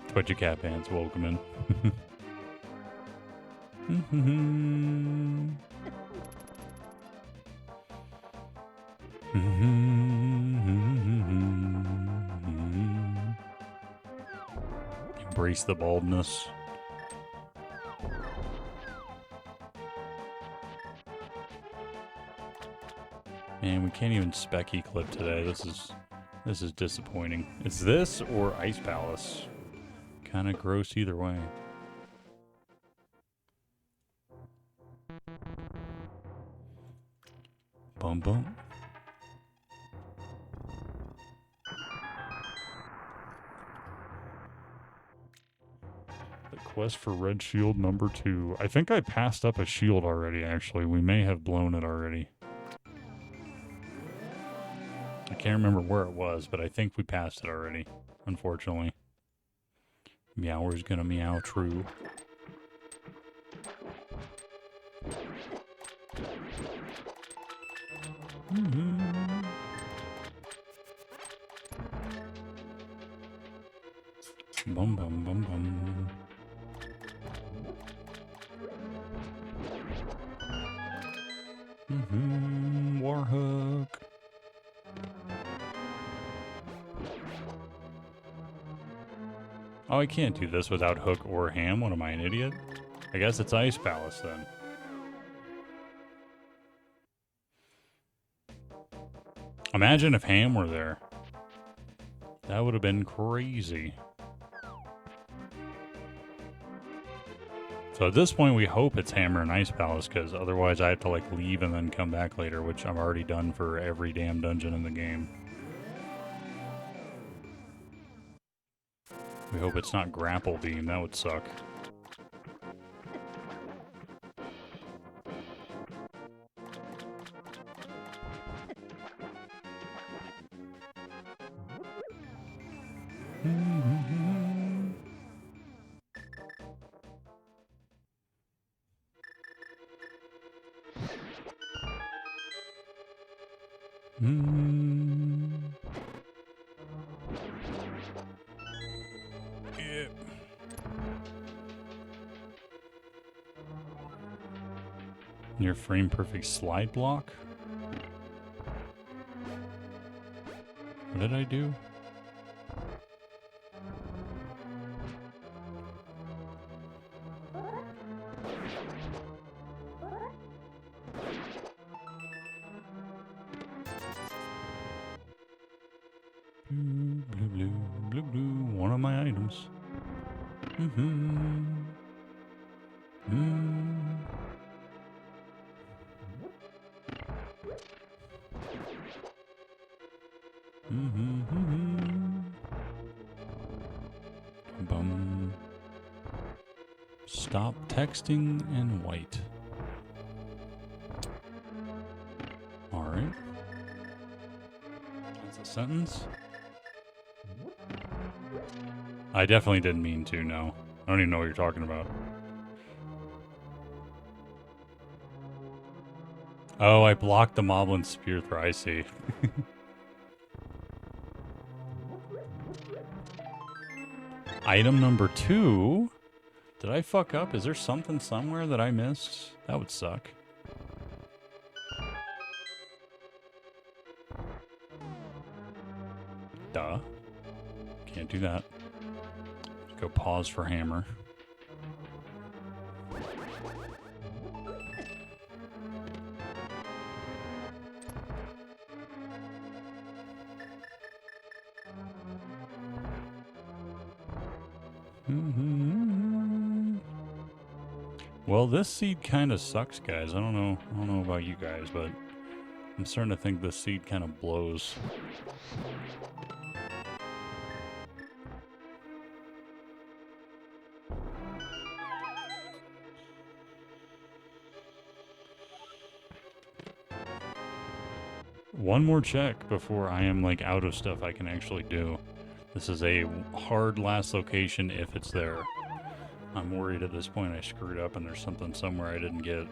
Twitchy cat pants, welcome in. Embrace the baldness. Man, we can't even specky clip today. This is disappointing. It's this or Ice Palace. Kind of gross either way. Bum bum. The quest for Red Shield number 2. I think I passed up a shield already, actually. We may have blown it already. I can't remember where it was, but I think we passed it already, unfortunately. Meower's gonna meow true. Bum bum bum bum. Warhook. Oh, I can't do this without Hook or Ham. What am I, an idiot? I guess it's Ice Palace then. Imagine if Ham were there. That would have been crazy. So at this point, we hope it's Hammer and Ice Palace, because otherwise I have to like leave and then come back later, which I've already done for every damn dungeon in the game. We hope it's not Grapple Beam. That would suck. Yeah. Near frame perfect slide block? What did I do? Blue, blue, blue, blue, blue. One of my items. Bum. Stop texting and white. Alright. That's a sentence. I definitely didn't mean to, no. I don't even know what you're talking about. Oh, I blocked the Moblin Spear Throw, I see. Item number 2? Did I fuck up? Is there something somewhere that I missed? That would suck. Duh. Can't do that. Go pause for Hammer. Well, this seed kind of sucks, guys. I don't know about you guys, but I'm starting to think this seed kind of blows. One more check before I am like out of stuff I can actually do. This is a hard last location if it's there. I'm worried at this point I screwed up and there's something somewhere I didn't get.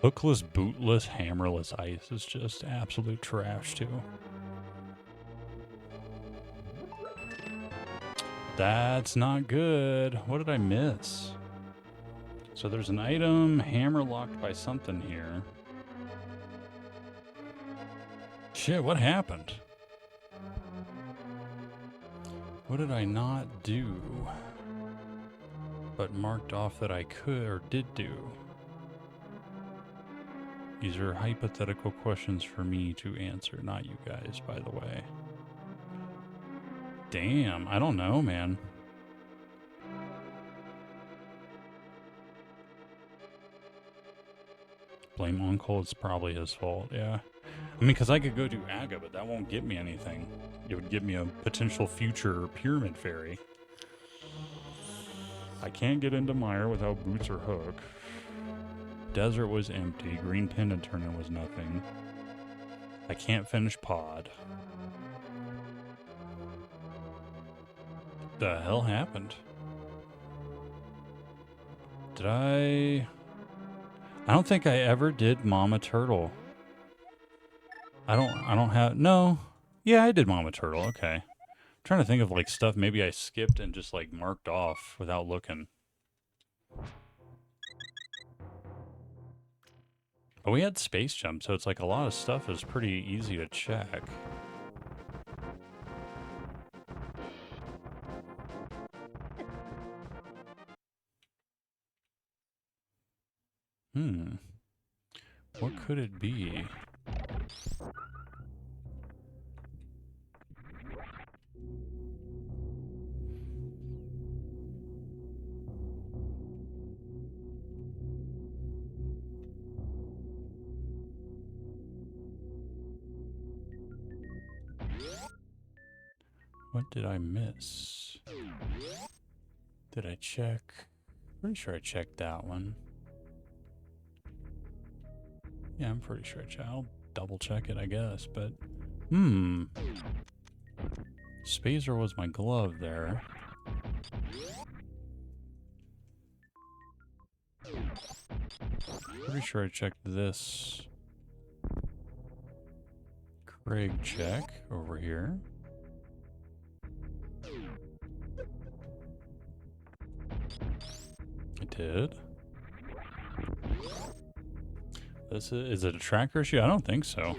Hookless, bootless, hammerless ice is just absolute trash, too. That's not good. What did I miss? So there's an item hammer locked by something here. Shit, what happened? What did I not do, but marked off that I could or did do? These are hypothetical questions for me to answer, not you guys, by the way. Damn, I don't know, man. Blame Uncle, it's probably his fault, yeah. I mean, because I could go do Aga, but that won't get me anything. It would give me a potential future pyramid fairy. I can't get into Mire without boots or hook. Desert was empty. Green Pendant Tournament was nothing. I can't finish Pod. The hell happened? Did I don't think I ever did Mama Turtle. I don't have, no. Yeah, I did Mama Turtle, okay. I'm trying to think of like stuff maybe I skipped and just like marked off without looking. But we had Space Jump, so it's like a lot of stuff is pretty easy to check. What could it be? What did I miss? Did I check? Pretty sure I checked that one. Yeah, I'm pretty sure I'll double check it, I guess, but... Spazer was my glove there. Pretty sure I checked this. Craig check over here. I did. This is it a tracker issue? I don't think so.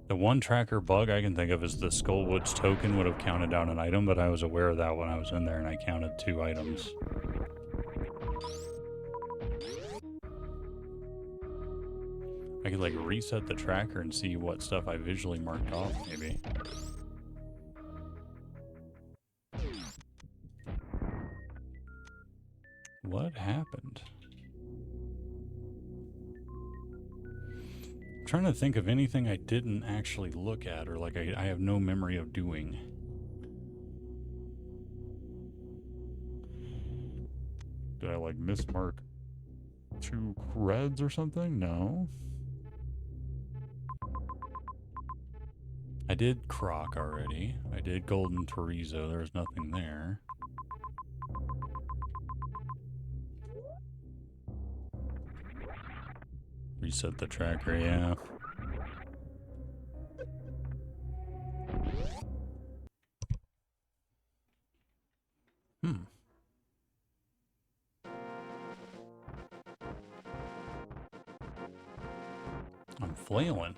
The one tracker bug I can think of is the Skullwoods token would have counted down an item, but I was aware of that when I was in there and I counted 2 items. I could like reset the tracker and see what stuff I visually marked off, maybe. What happened? I'm trying to think of anything I didn't actually look at or like I have no memory of doing. Did I like mismark 2 reds or something? No. I did Croc already. I did Golden Torizo. There's nothing there. Reset the tracker, yeah. flailing.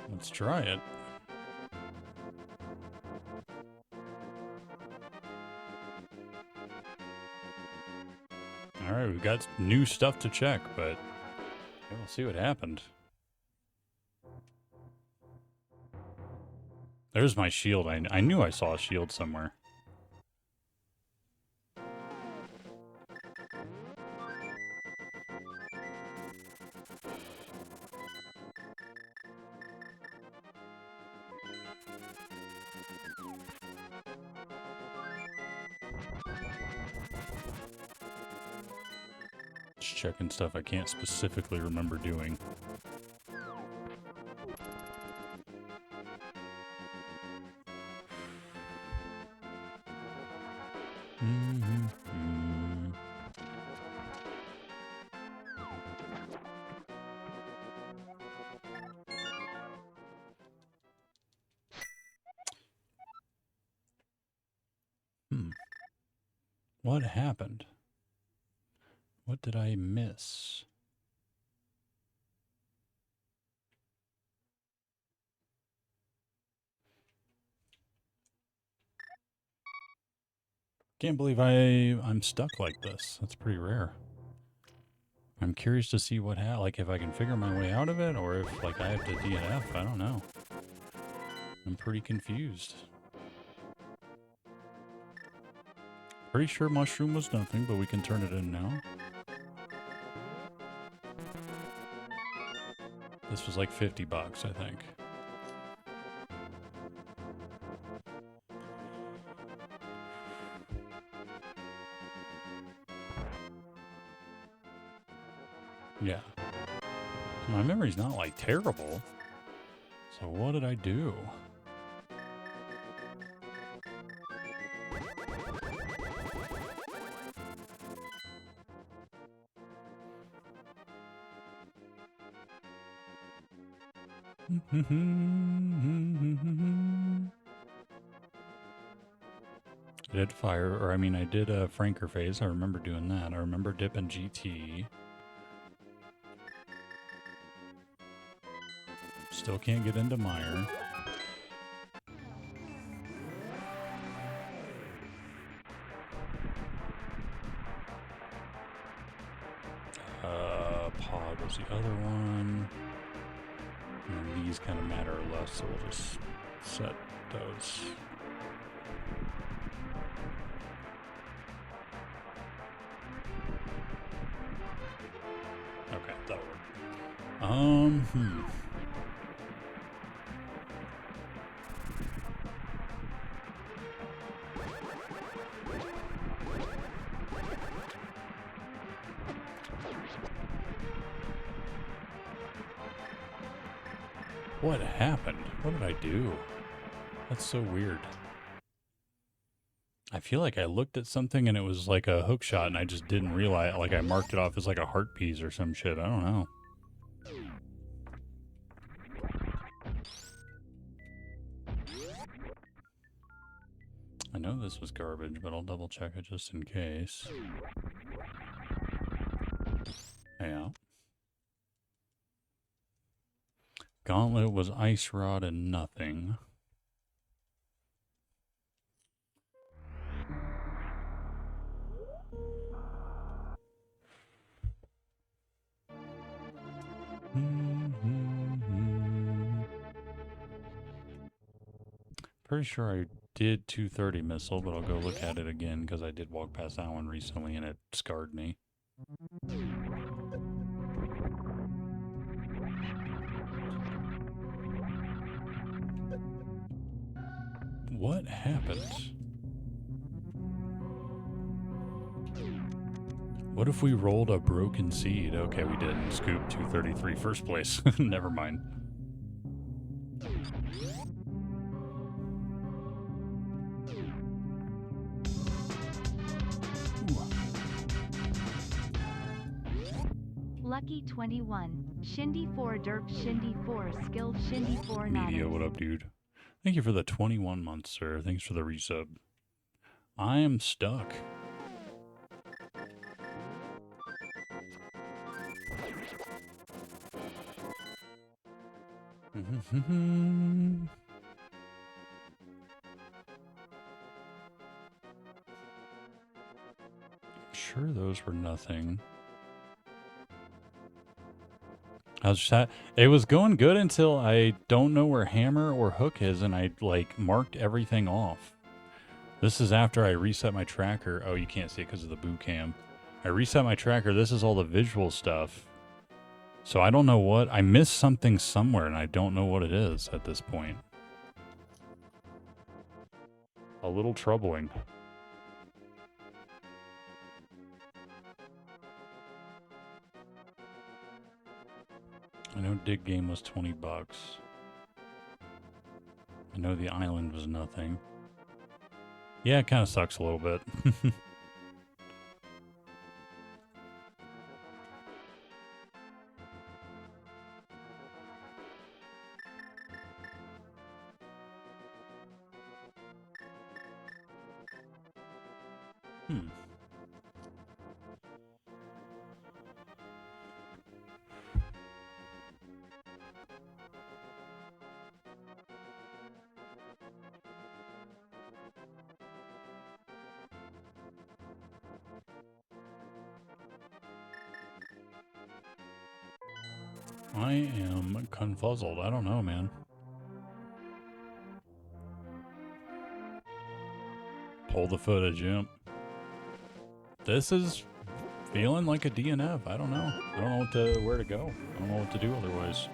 Let's try it. All right, we've got new stuff to check, but we'll see what happened. There's my shield. I knew I saw a shield somewhere. Just checking stuff I can't specifically remember doing. What happened? What did I miss? Can't believe I'm stuck like this. That's pretty rare. I'm curious to see what like if I can figure my way out of it or if like I have to DNF. I don't know. I'm pretty confused. Pretty sure mushroom was nothing, but we can turn it in now. This was like $50, I think. Yeah. My memory's not like terrible. So what did I do? I did fire, or I mean I did a Franker phase. I remember doing that. I remember dipping GT. Still can't get into Meyer. Pod was the other one. And these kind of matter less, so we'll just set those. Okay, that'll work. What happened? What did I do? That's so weird. I feel like I looked at something and it was like a hook shot and I just didn't realize, like I marked it off as like a heart piece or some shit. I don't know. I know this was garbage, but I'll double check it just in case. Yeah. Gauntlet was ice rod and nothing. Pretty sure I did 230 missile, but I'll go look at it again because I did walk past that one recently and it scarred me. What happened? What if we rolled a broken seed? Okay, we didn't. Scoop 233 first place. Never mind. Lucky 21. Shindy 4 Derp Shindy 4 Skill Shindy 4 Media, Nada. what up, dude? Thank you for the 21 months, sir. Thanks for the resub. I am stuck. I'm sure those were nothing. It was going good until I don't know where hammer or hook is, and I like marked everything off. This is after I reset my tracker. Oh, you can't see it because of the boot cam. I reset my tracker. This is all the visual stuff. So I don't know what. I missed something somewhere, and I don't know what it is at this point. A little troubling. I know Dig Game was $20. I know the island was nothing. Yeah, it kind of sucks a little bit. I am confuzzled. I don't know, man. Pull the footage, yep. This is feeling like a DNF. I don't know. I don't know where to go. I don't know what to do otherwise.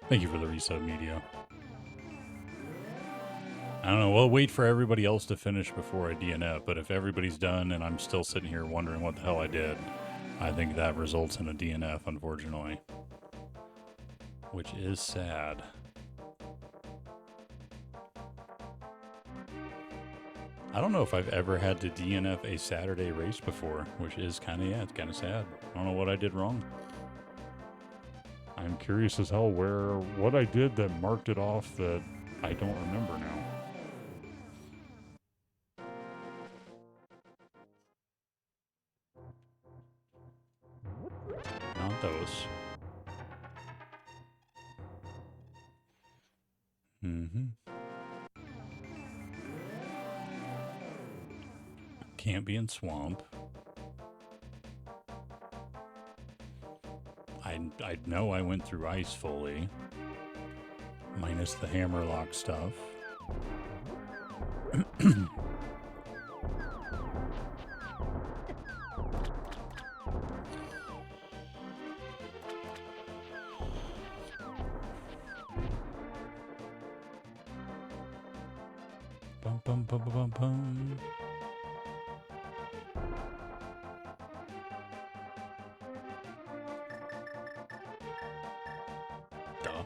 Thank you for the resub, Media. I don't know. We'll wait for everybody else to finish before I DNF, but if everybody's done and I'm still sitting here wondering what the hell I did, I think that results in a DNF, unfortunately. Which is sad. I don't know if I've ever had to DNF a Saturday race before, which is kind of, yeah, it's kind of sad. I don't know what I did wrong. I'm curious as hell what I did that marked it off that I don't remember now. Not those. Can't be in swamp. I know I went through ice fully. Minus the hammerlock stuff. Bum bum bum bum bum. Duh.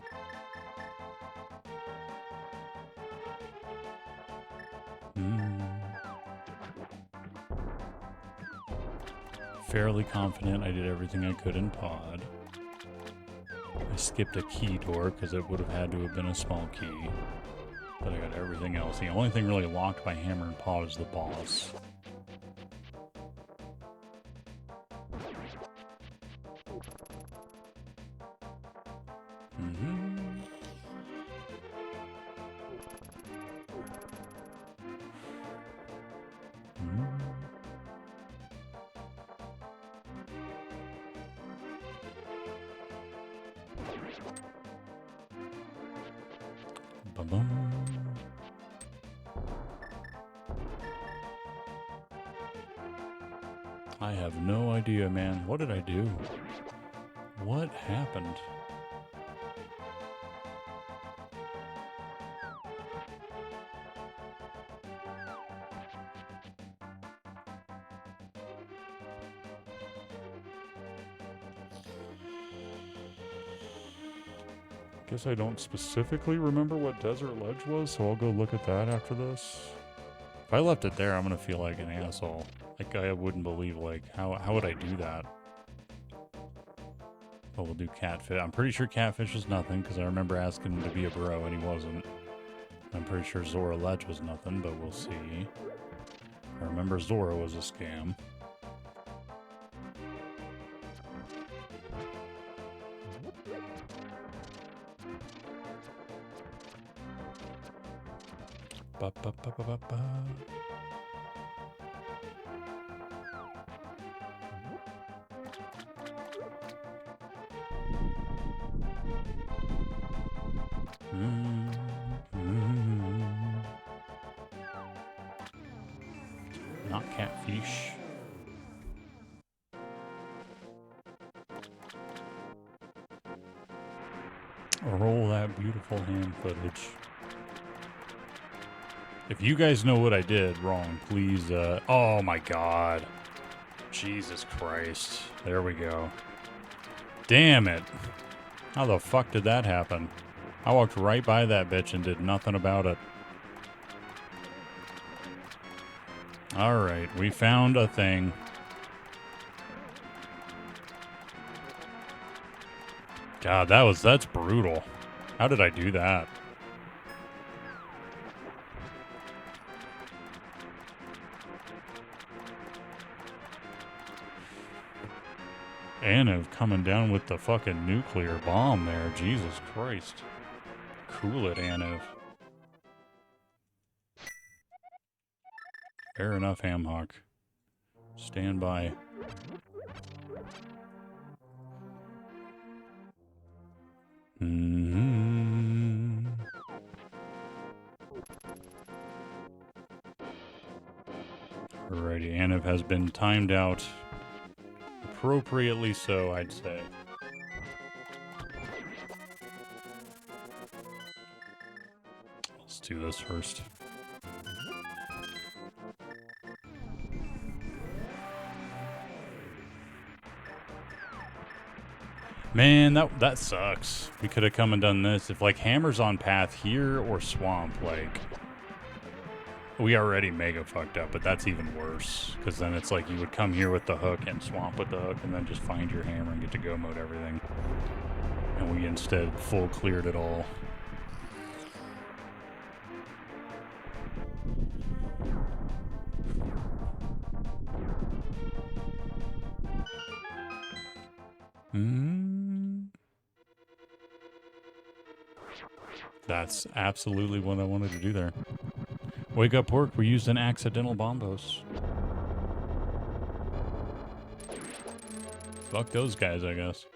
Fairly confident I did everything I could in pod. I skipped a key door because it would have had to have been a small key. But I got everything else. The only thing really locked by hammer and pod is the boss. I have no idea, man. What did I do? What happened? Guess I don't specifically remember what Desert Ledge was, so I'll go look at that after this. If I left it there, I'm gonna feel like an asshole. Like, I wouldn't believe, like, how would I do that? But we'll do Catfish. I'm pretty sure Catfish was nothing, because I remember asking him to be a bro, and he wasn't. I'm pretty sure Zora Ledge was nothing, but we'll see. I remember Zora was a scam. Ba, ba, ba, ba, ba, ba. Not catfish. Roll that beautiful hand footage. If you guys know what I did wrong, please, oh my god. Jesus Christ. There we go. Damn it. How the fuck did that happen? I walked right by that bitch and did nothing about it. Alright, we found a thing. God, that's brutal. How did I do that? Aniv coming down with the fucking nuclear bomb there. Jesus Christ. Cool it, Aniv. Fair enough, Hamhawk. Stand by. Alrighty, Aniv has been timed out. Appropriately so, I'd say. Let's do this first. Man, that sucks. We could have come and done this. If, like, Hammer's on path here or Swamp, like... We already mega fucked up, but that's even worse. Because then it's like you would come here with the hook and Swamp with the hook and then just find your Hammer and get to go mode everything. And we instead full cleared it all. That's absolutely what I wanted to do there. Wake up, pork. We used an accidental bombos. Fuck those guys, I guess.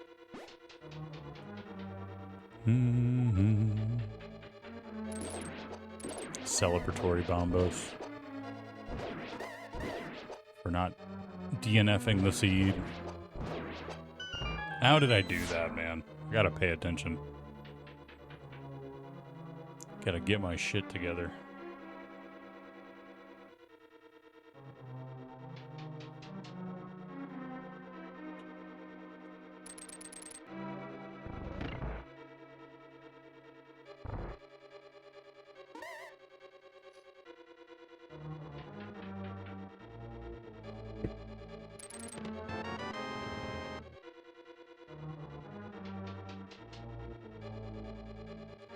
Celebratory bombos. For not DNFing the seed. How did I do that, man? I gotta pay attention. Gotta get my shit together.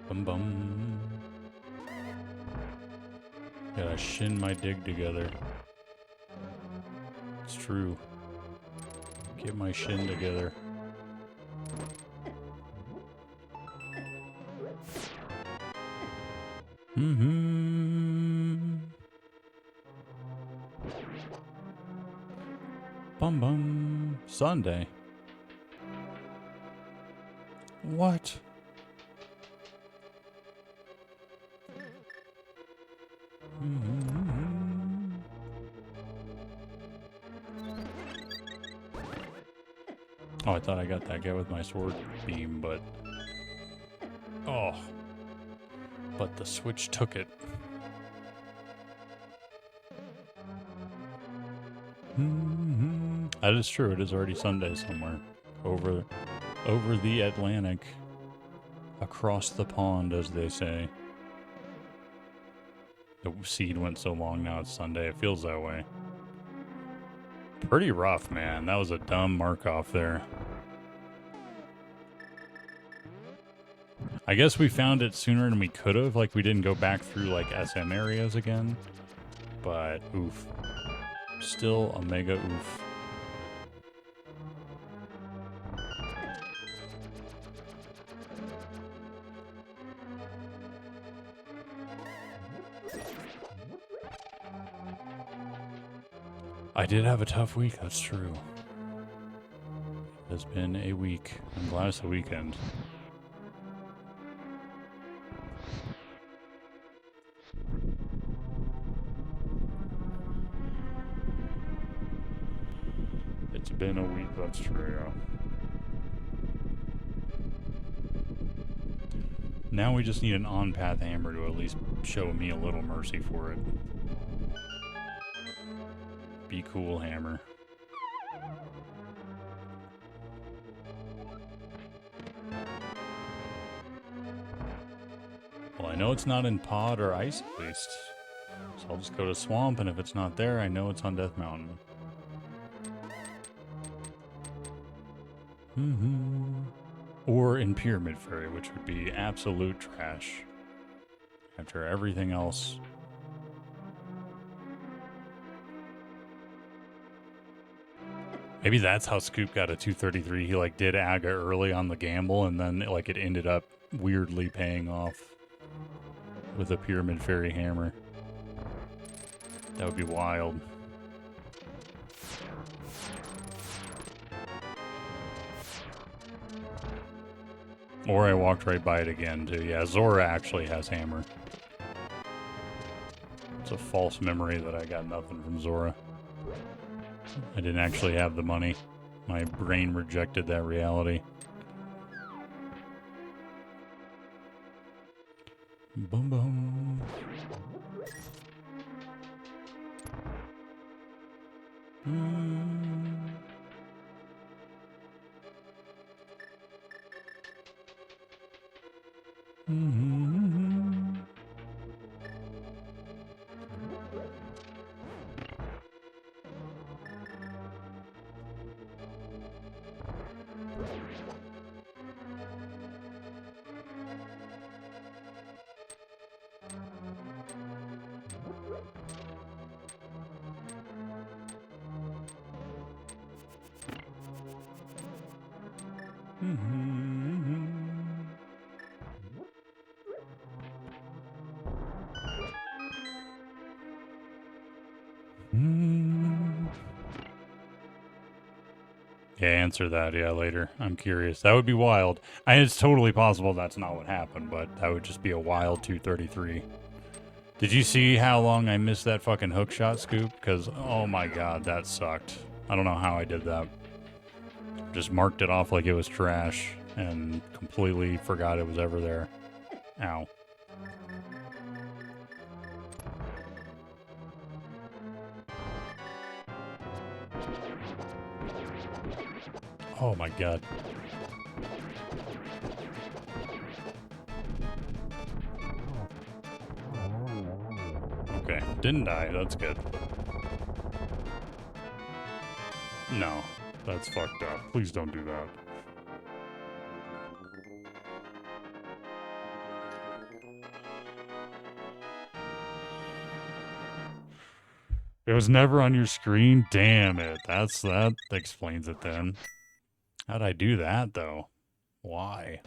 Bum bum. Gotta shin my dig together. It's true. Get my shin together. Bum bum. Sunday. What? thought I got that guy with my sword beam, but... Oh. But the Switch took it. That is true. It is already Sunday somewhere. Over the Atlantic. Across the pond, as they say. The seed went so long, now it's Sunday. It feels that way. Pretty rough, man. That was a dumb mark-off there. I guess we found it sooner than we could have. Like, we didn't go back through, like, SM areas again. But, oof. Still a mega oof. I did have a tough week, that's true. It has been a week. I'm glad it's the weekend. It's been a week, that's true, yeah. Now we just need an on-path hammer to at least show me a little mercy for it. Be cool, hammer. Well, I know it's not in Pod or Ice at least. So I'll just go to Swamp, and if it's not there, I know it's on Death Mountain. Or in Pyramid Fairy, which would be absolute trash. After everything else. Maybe that's how Scoop got a 233. He like did Aga early on the gamble, and then like it ended up weirdly paying off with a Pyramid Fairy hammer. That would be wild. Or I walked right by it again too. Yeah, Zora actually has hammer. It's a false memory that I got nothing from Zora. I didn't actually have the money. My brain rejected that reality. Boom boom. Yeah, answer that. Yeah, later. I'm curious. That would be wild. It's totally possible that's not what happened, but that would just be a wild 233. Did you see how long I missed that fucking hook shot, Scoop? Because, oh my god, that sucked. I don't know how I did that. Just marked it off like it was trash and completely forgot it was ever there. Ow. Oh my god. Okay, didn't die. That's good. No, that's fucked up. Please don't do that. It was never on your screen? Damn it. That explains it then. How'd I do that, though? Why?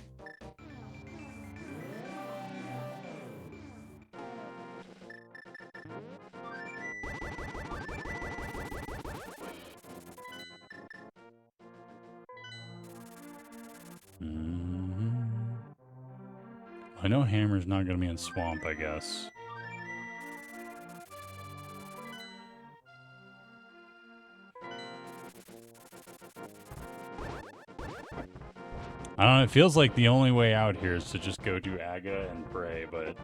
I know Hammer's not going to be in Swamp, I guess. I don't know, it feels like the only way out here is to just go do Aga and pray, but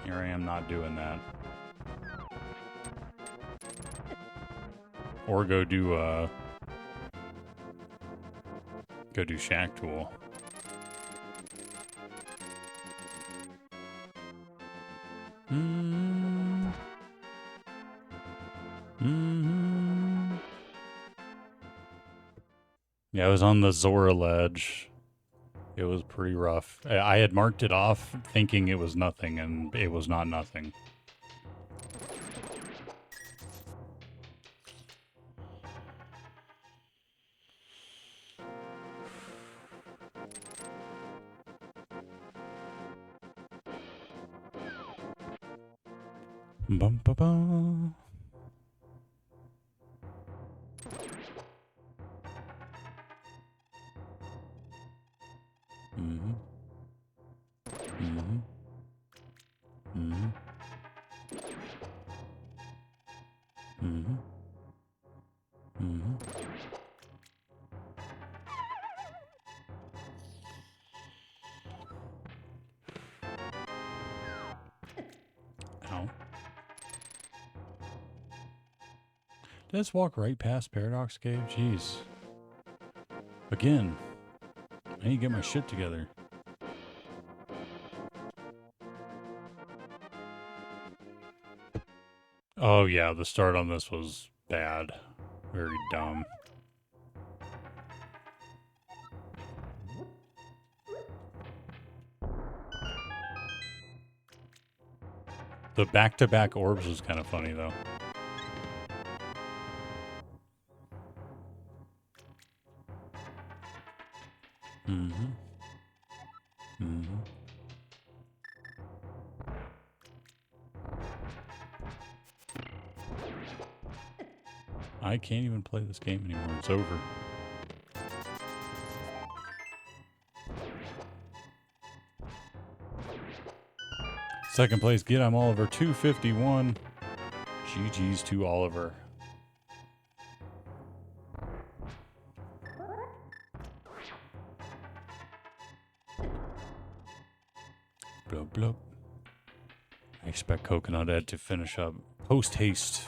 here I am not doing that. Or go do Shack Tool. Yeah, I was on the Zora ledge. It was pretty rough. I had marked it off thinking it was nothing, and it was not nothing. Bum ba ba. Mm-hmm. Mm-hmm. Mm-hmm. Mm-hmm. Mm-hmm. Ow. Did I just walk right past Paradox Cave? Jeez. Again. I need to get my shit together. Oh yeah, the start on this was bad. Very dumb. The back-to-back orbs was kind of funny, though. Mm-hmm. Mm-hmm. I can't even play this game anymore. It's over. Second place, get I'm Oliver, 251. GG's to Oliver. Blub blub. I expect Coconut Ed to finish up post haste.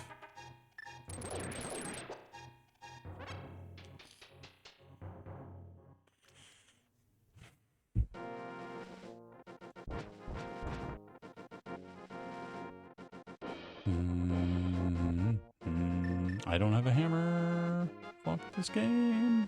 I don't have a hammer. Fuck this game.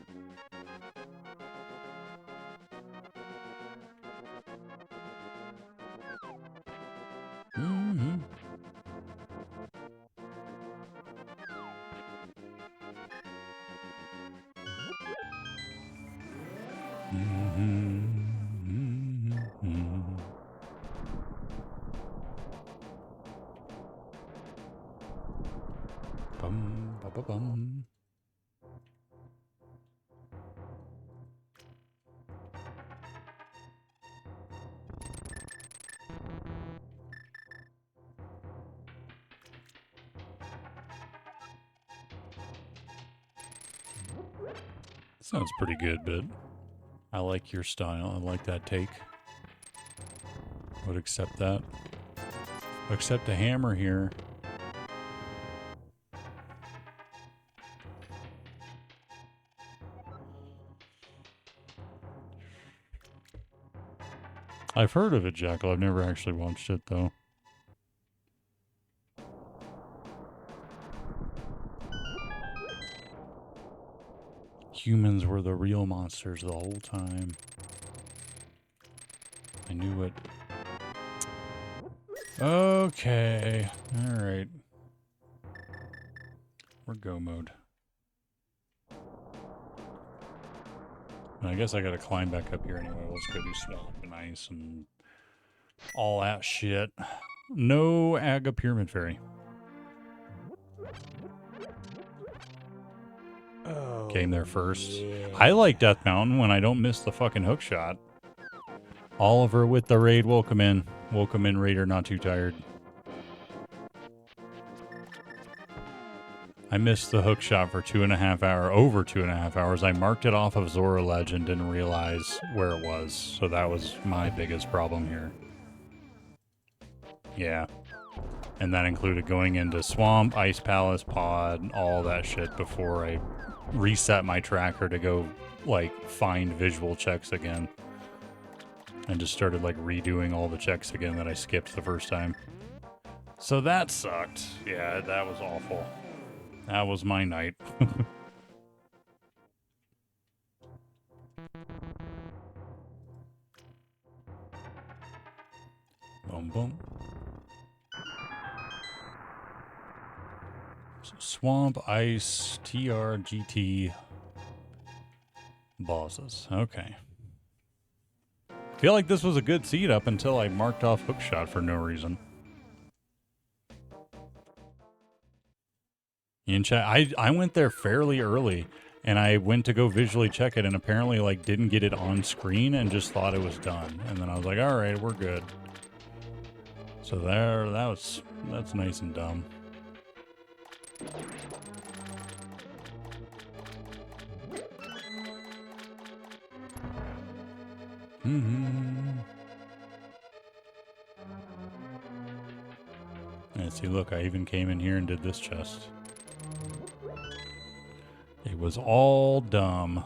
Bum, ba, ba, bum. Sounds pretty good, but I like your style. I like that take. Would accept that. Accept a hammer here. I've heard of it, Jackal. I've never actually watched it, though. Humans were the real monsters the whole time. I knew it. Okay. Alright. We're go mode. And I guess I gotta climb back up here anyway. Let's go do swamp and ice and all that shit. No Aga Pyramid Fairy. Oh, Came there first. yeah. I like Death Mountain when I don't miss the fucking hook shot. Oliver with the raid. Welcome in. Welcome in, Raider. Not too tired. I missed the hook shot for 2.5 hours, over 2.5 hours. I marked it off of Zora Ledge and didn't realize where it was. So that was my biggest problem here. Yeah. And that included going into Swamp, Ice Palace, Pod, all that shit before I reset my tracker to go, like, find visual checks again. And just started, like, redoing all the checks again that I skipped the first time. So that sucked. Yeah, that was awful. That was my night. Boom, boom. So Swamp, Ice, TR, GT, bosses. Okay. Feel like this was a good seed up until I marked off hookshot for no reason. In chat, I went there fairly early, and I went to go visually check it, and apparently like didn't get it on screen and just thought it was done. And then I was like, all right, we're good. So there, that's nice and dumb. And see, look, I even came in here and did this chest. It was all dumb.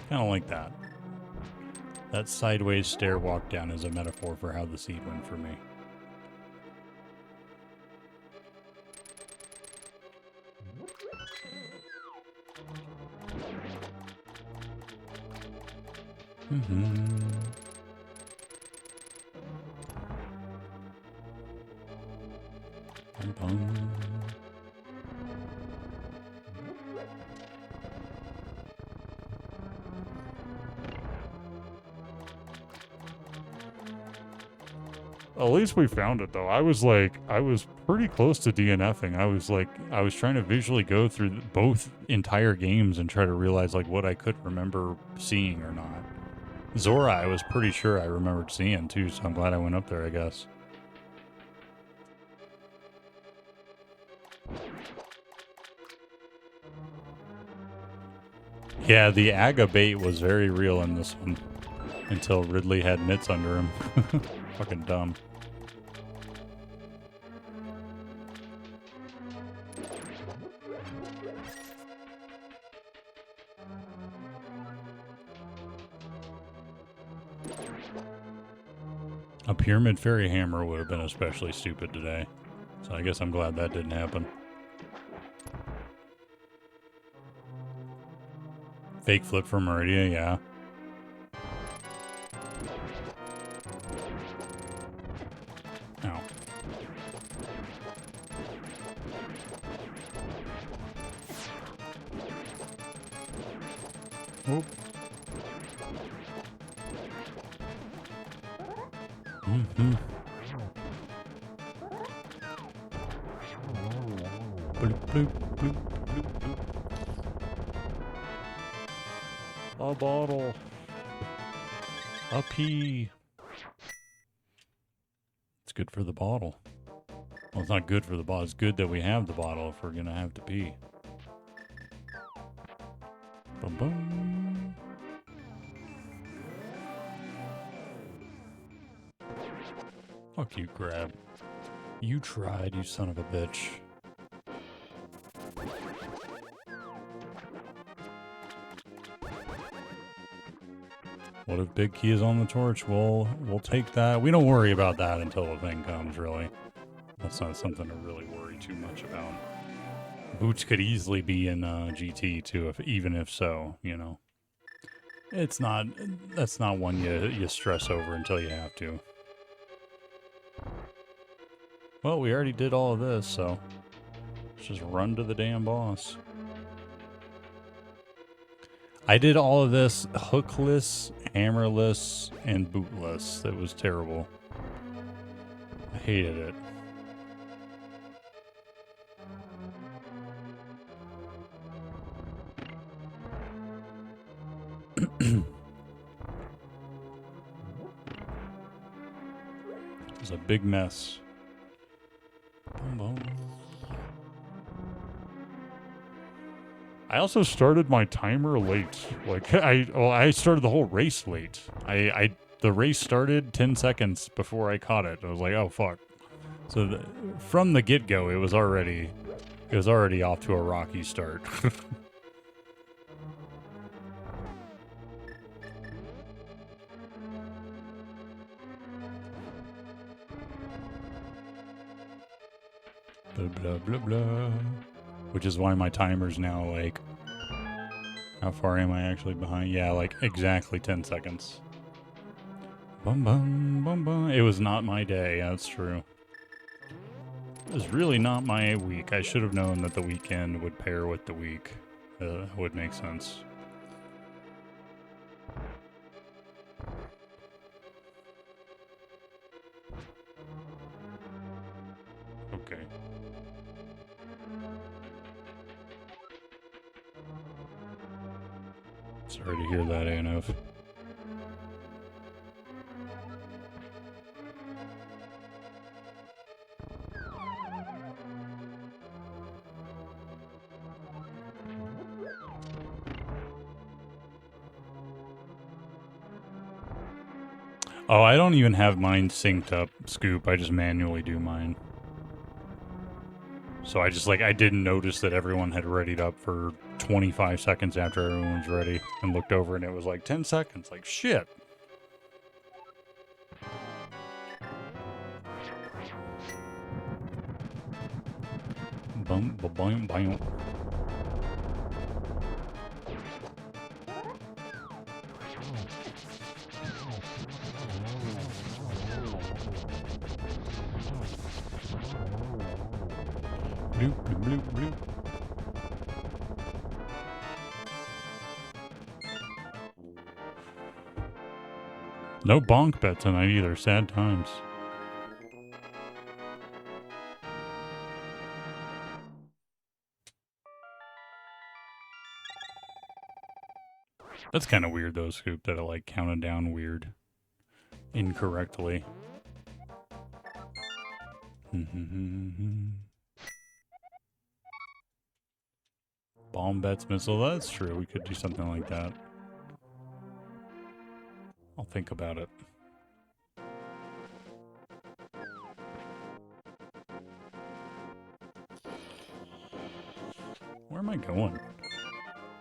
Kind of like that. That sideways stair walk down is a metaphor for how the seed went for me. At least we found it, though. I was pretty close to DNFing. I was trying to visually go through both entire games and try to realize, like, what I could remember seeing or not. Zora, I was pretty sure I remembered seeing, too, so I'm glad I went up there, I guess. Yeah, the Aga bait was very real in this one. Until Ridley had mitts under him. Fucking dumb. A Pyramid Fairy Hammer would have been especially stupid today. So I guess I'm glad that didn't happen. Fake flip for Meridia, yeah. Ow. Oop. Bloop, bloop, bloop, bloop, bloop. A bottle. A pee. It's good for the bottle. Well, it's not good for the bottle. It's good that we have the bottle if we're going to have to pee. Boom, boom. Fuck you, Grab. You tried, you son of a bitch. What if Big Key is on the torch? We'll take that. We don't worry about that until the thing comes, really. That's not something to really worry too much about. Boots could easily be in GT too, even if so, you know. It's not, that's not one you stress over until you have to. Well, we already did all of this, so let's just run to the damn boss. I did all of this hookless, hammerless, and bootless. That was terrible. I hated it. was a big mess. Boom, boom. I also started my timer late. Like I started the whole race late. The race started 10 seconds before I caught it. I was like, oh fuck. So from the get-go, it was already off to a rocky start. Blah blah blah blah. Which is why my timer's now like, how far am I actually behind? Yeah, like exactly 10 seconds. Bum bum bum bum. It was not my day, that's true. It was really not my week. I should have known that the weekend would pair with the week. Would make sense. Okay. Sorry to hear that, Anov. Oh, I don't even have mine synced up, Scoop. I just manually do mine. So I just, like, I didn't notice that everyone had readied up for 25 seconds after everyone was ready and looked over and it was like 10 seconds. Like, shit. Bum, ba, bum, bum. Bloop, bloop, bloop, bloop. No bonk bet tonight either. Sad times. That's kind of weird though, Scoop, that it like counted down weird. Incorrectly. Bomb bets missile. That's true. We could do something like that. I'll think about it. Where am I going?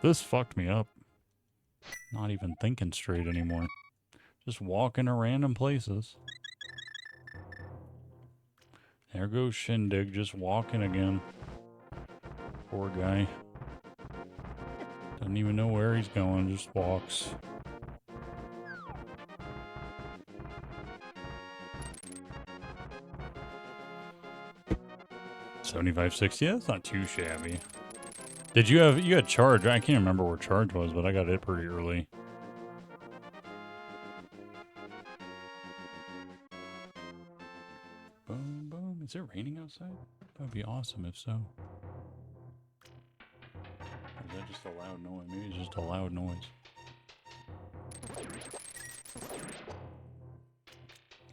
This fucked me up. Not even thinking straight anymore. Just walking to random places. There goes Shindig, just walking again. Poor guy. Doesn't even know where he's going, just walks. $75.60, yeah, that's not too shabby. Did you had charge? I can't remember where charge was, but I got it pretty early. Boom, boom. Is it raining outside? That would be awesome if so. Or is that just a loud noise? Maybe it's just a loud noise.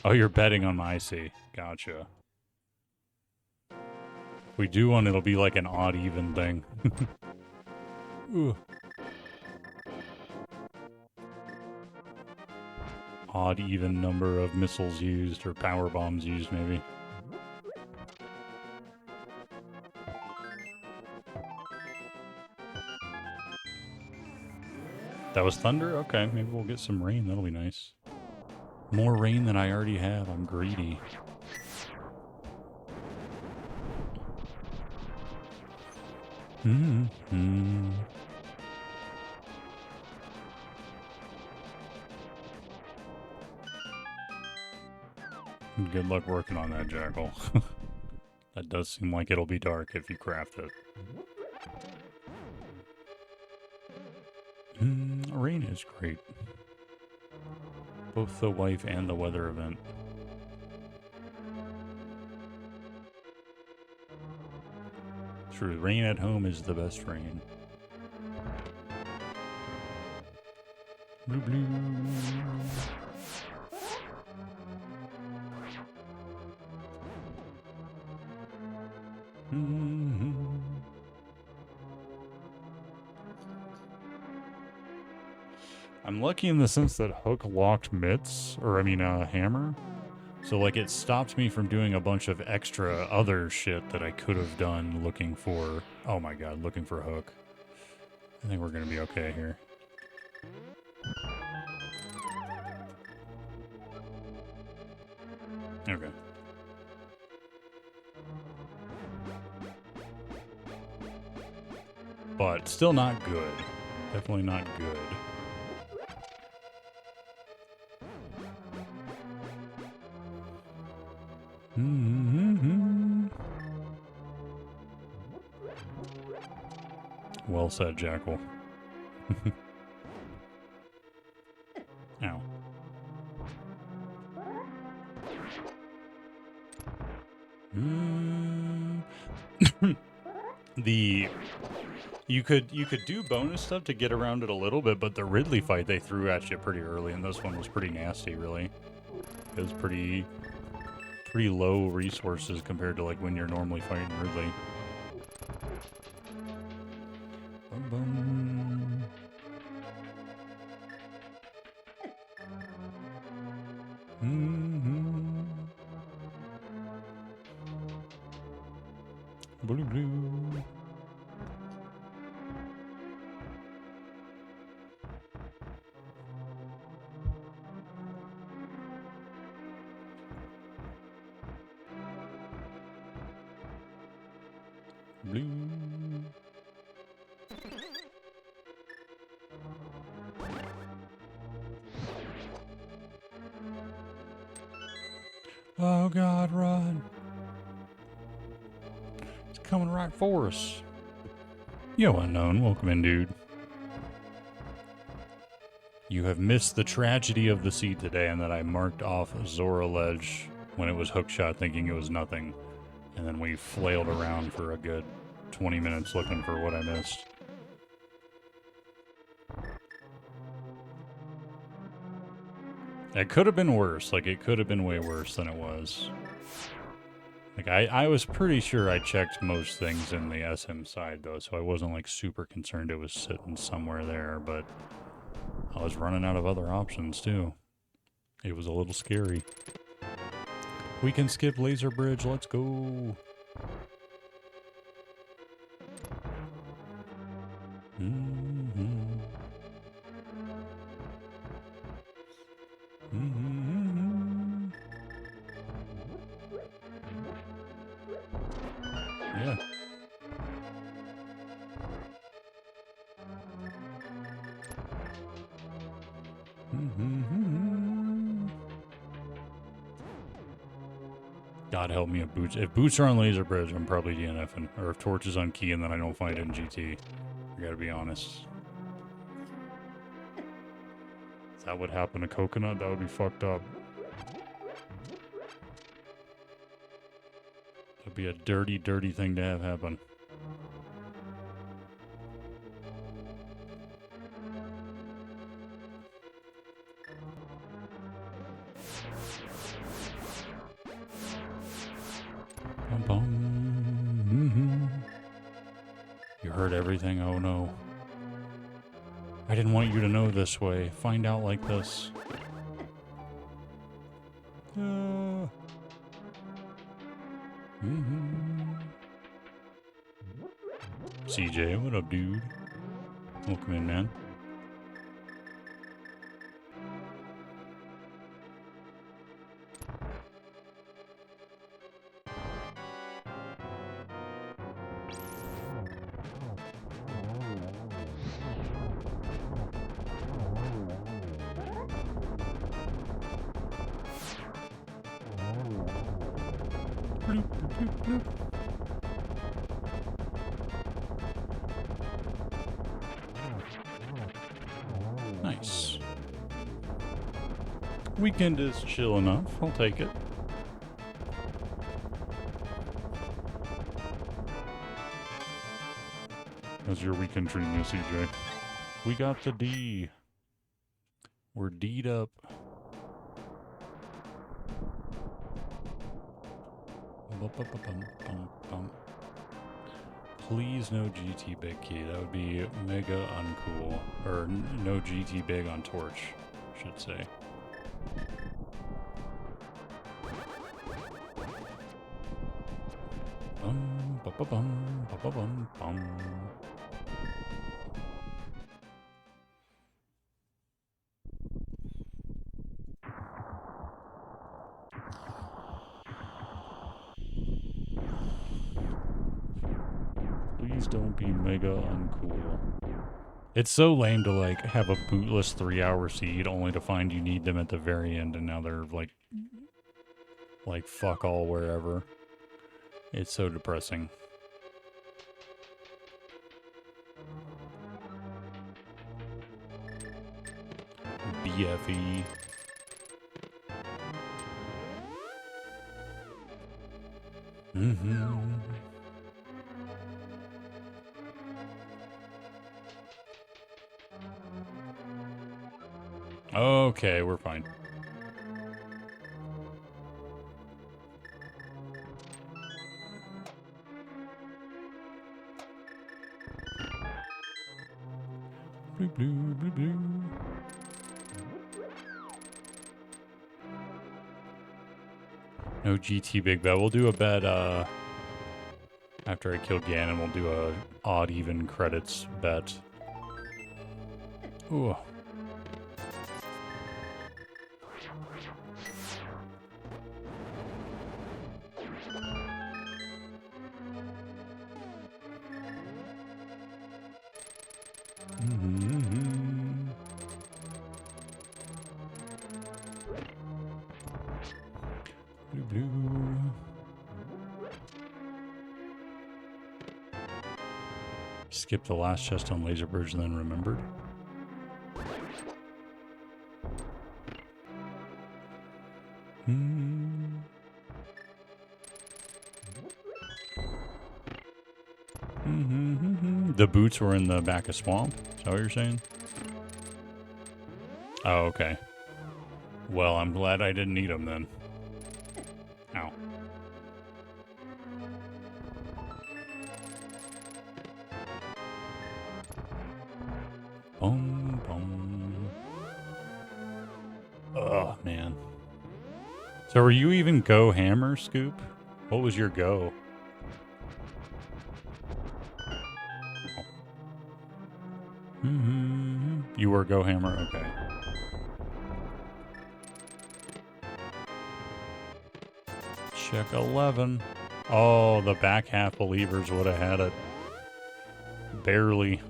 Oh, you're betting on my IC. Gotcha. If we do one, it'll be like an odd even thing. Ooh. Odd even number of missiles used or power bombs used, maybe. That was thunder? Okay, maybe we'll get some rain. That'll be nice. More rain than I already have. I'm greedy. Good luck working on that, Jackal. That does seem like it'll be dark if you craft it. Rain is great. Both the wife and the weather event. True, rain at home is the best rain. Blue blue. I'm lucky in the sense that Hook locked mitts, or I mean, hammer. So like it stopped me from doing a bunch of extra other shit that I could have done looking for. Oh my god, looking for Hook. I think we're gonna be okay here. Okay. But still not good. Definitely not good. Well said, Jackal. Ow. You could do bonus stuff to get around it a little bit, but the Ridley fight they threw at you pretty early, and this one was pretty nasty, really. It was pretty low resources compared to like when you're normally fighting Ridley. Bum, bum. Blue, blue. Blue. Oh god, run. It's coming right for us. Yo, unknown, welcome in, dude. You have missed the tragedy of the seed today, and that I marked off Zora Ledge when it was hookshot thinking it was nothing. And then we flailed around for a good 20 minutes looking for what I missed. It could have been worse. Like, it could have been way worse than it was. Like, I was pretty sure I checked most things in the SM side, though, so I wasn't, like, super concerned it was sitting somewhere there, but I was running out of other options, too. It was a little scary. We can skip Laser Bridge, let's go! Yeah. God help me if boots. If boots are on Laser Bridge, I'm probably DNFing. Or if Torch is on Key and then I don't find it in GT. I gotta be honest. Is that what happened to Coconut? That would be fucked up. That'd be a dirty, dirty thing to have happen. You heard everything? Oh no. I didn't want you to know this way. Find out like this. CJ, what up, dude? Welcome in, man. Bloop, bloop, bloop. Nice. Weekend is chill enough. I'll take it. How's your weekend treating you, CJ? We got the D. We're D'd up. Please no GT big key. That would be mega uncool. Or no GT big on torch, should say. Bum, ba ba bum, ba ba bum, bum. Please don't be mega uncool. It's so lame to like have a bootless 3-hour seed only to find you need them at the very end and now they're like fuck all wherever. It's so depressing. BFE. Mm-hmm. Okay, we're fine. Blue, blue, blue, blue. No GT big bet. We'll do a bet after I kill Ganon. We'll do a odd even credits bet. Ooh. Skip the last chest on Laser Bridge and then remembered. The boots were in the back of Swamp? Is that what you're saying? Oh, okay. Well, I'm glad I didn't need them then. Ow. Boom, boom. Oh, man. So were you even go hammer, Scoop? What was your go? You were go hammer? Okay. Check 11. Oh, the back half believers would have had it. Barely.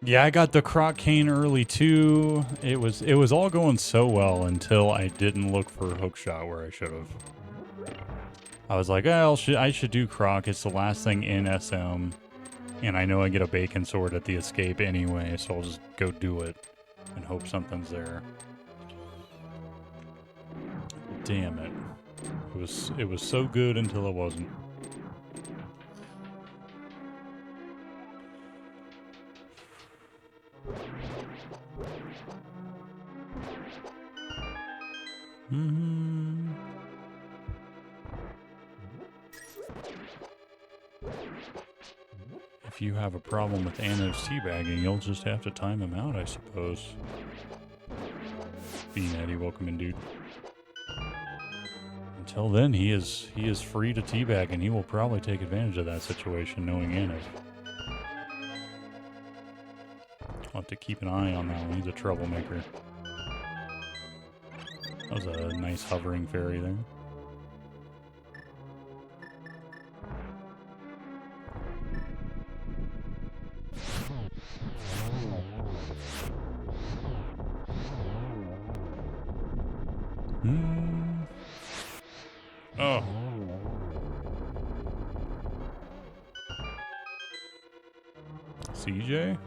Yeah, I got the Croc Cane early too. It was all going so well until I didn't look for Hookshot where I should have. I was like, oh, I should do Croc. It's the last thing in SM. And I know I get a Bacon Sword at the escape anyway, so I'll just go do it and hope something's there. Damn it. It was so good until it wasn't. If you have a problem with Anno's teabagging, you'll just have to time him out, I suppose. Bean Eddie, welcome in, dude. Until then, he is free to teabag, and he will probably take advantage of that situation, knowing Anno. I'll have to keep an eye on that one. He's a troublemaker. That was a nice hovering fairy there. Oh. CJ?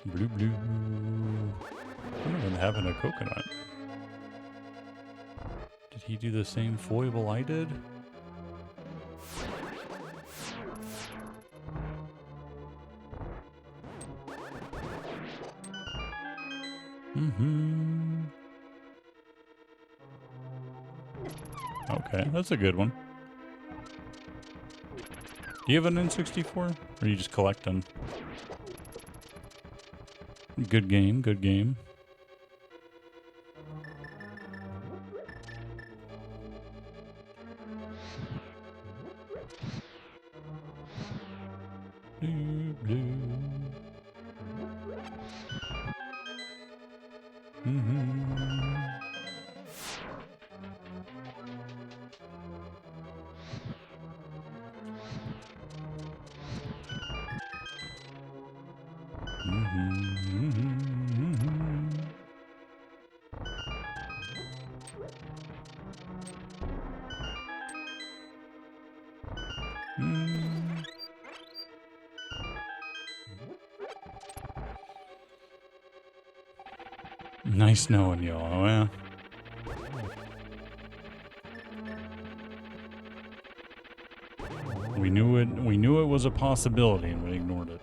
Blue blue. I don't even have a coconut. Did he do the same foible I did? Okay, that's a good one. Do you have an N64? Or are you just collecting? Good game, good game. Blue, blue. Nice knowing y'all, yeah. We knew it was a possibility and we ignored it.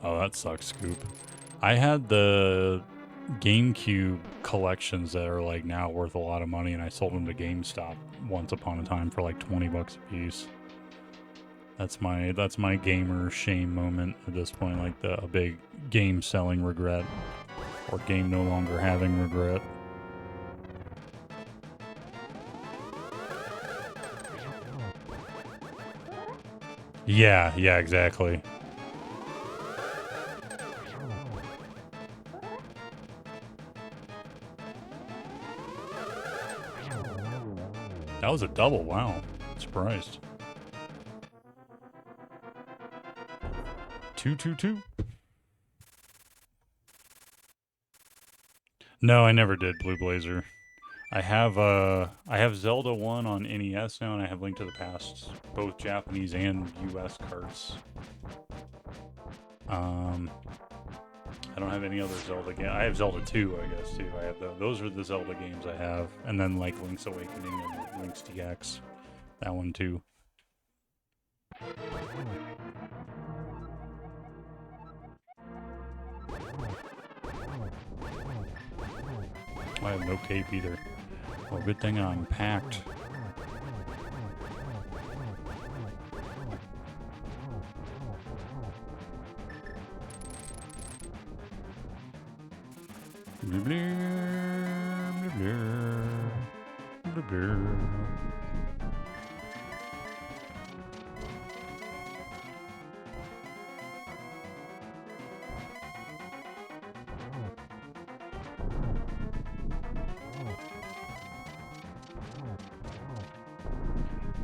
Oh, that sucks, Scoop. I had the GameCube collections that are like now worth a lot of money, and I sold them to GameStop once upon a time for like 20 bucks a piece. That's my gamer shame moment at this point, like a big game selling regret or game no longer having regret. Yeah, exactly. That was a double, wow. Surprised. 222. No, I never did Blue Blazer. I have Zelda 1 on NES now, and I have Link to the Past, both Japanese and US carts. I don't have any other Zelda game. I have Zelda 2, I guess, too. I have those are the Zelda games I have, and then like Link's Awakening and Link's DX, that one too. I have no cape either. Well, good thing I'm packed. Blue, blue, blue, blue, blue, blue.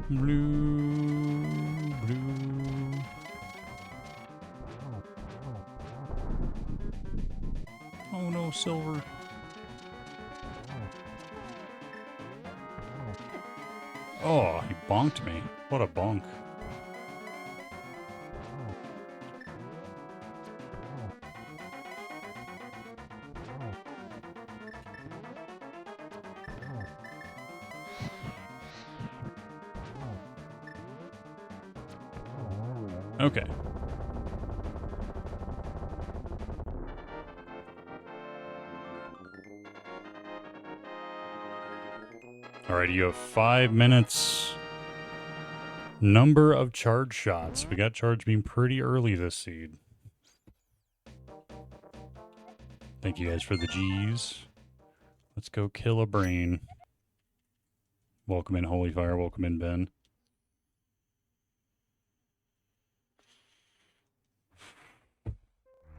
Blue, blue. Oh no, silver. Oh, he bonked me. What a bonk. Okay. Alright, you have 5 minutes. Number of charge shots. We got charge beam pretty early this seed. Thank you guys for the G's. Let's go kill a brain. Welcome in, Holy Fire. Welcome in, Ben.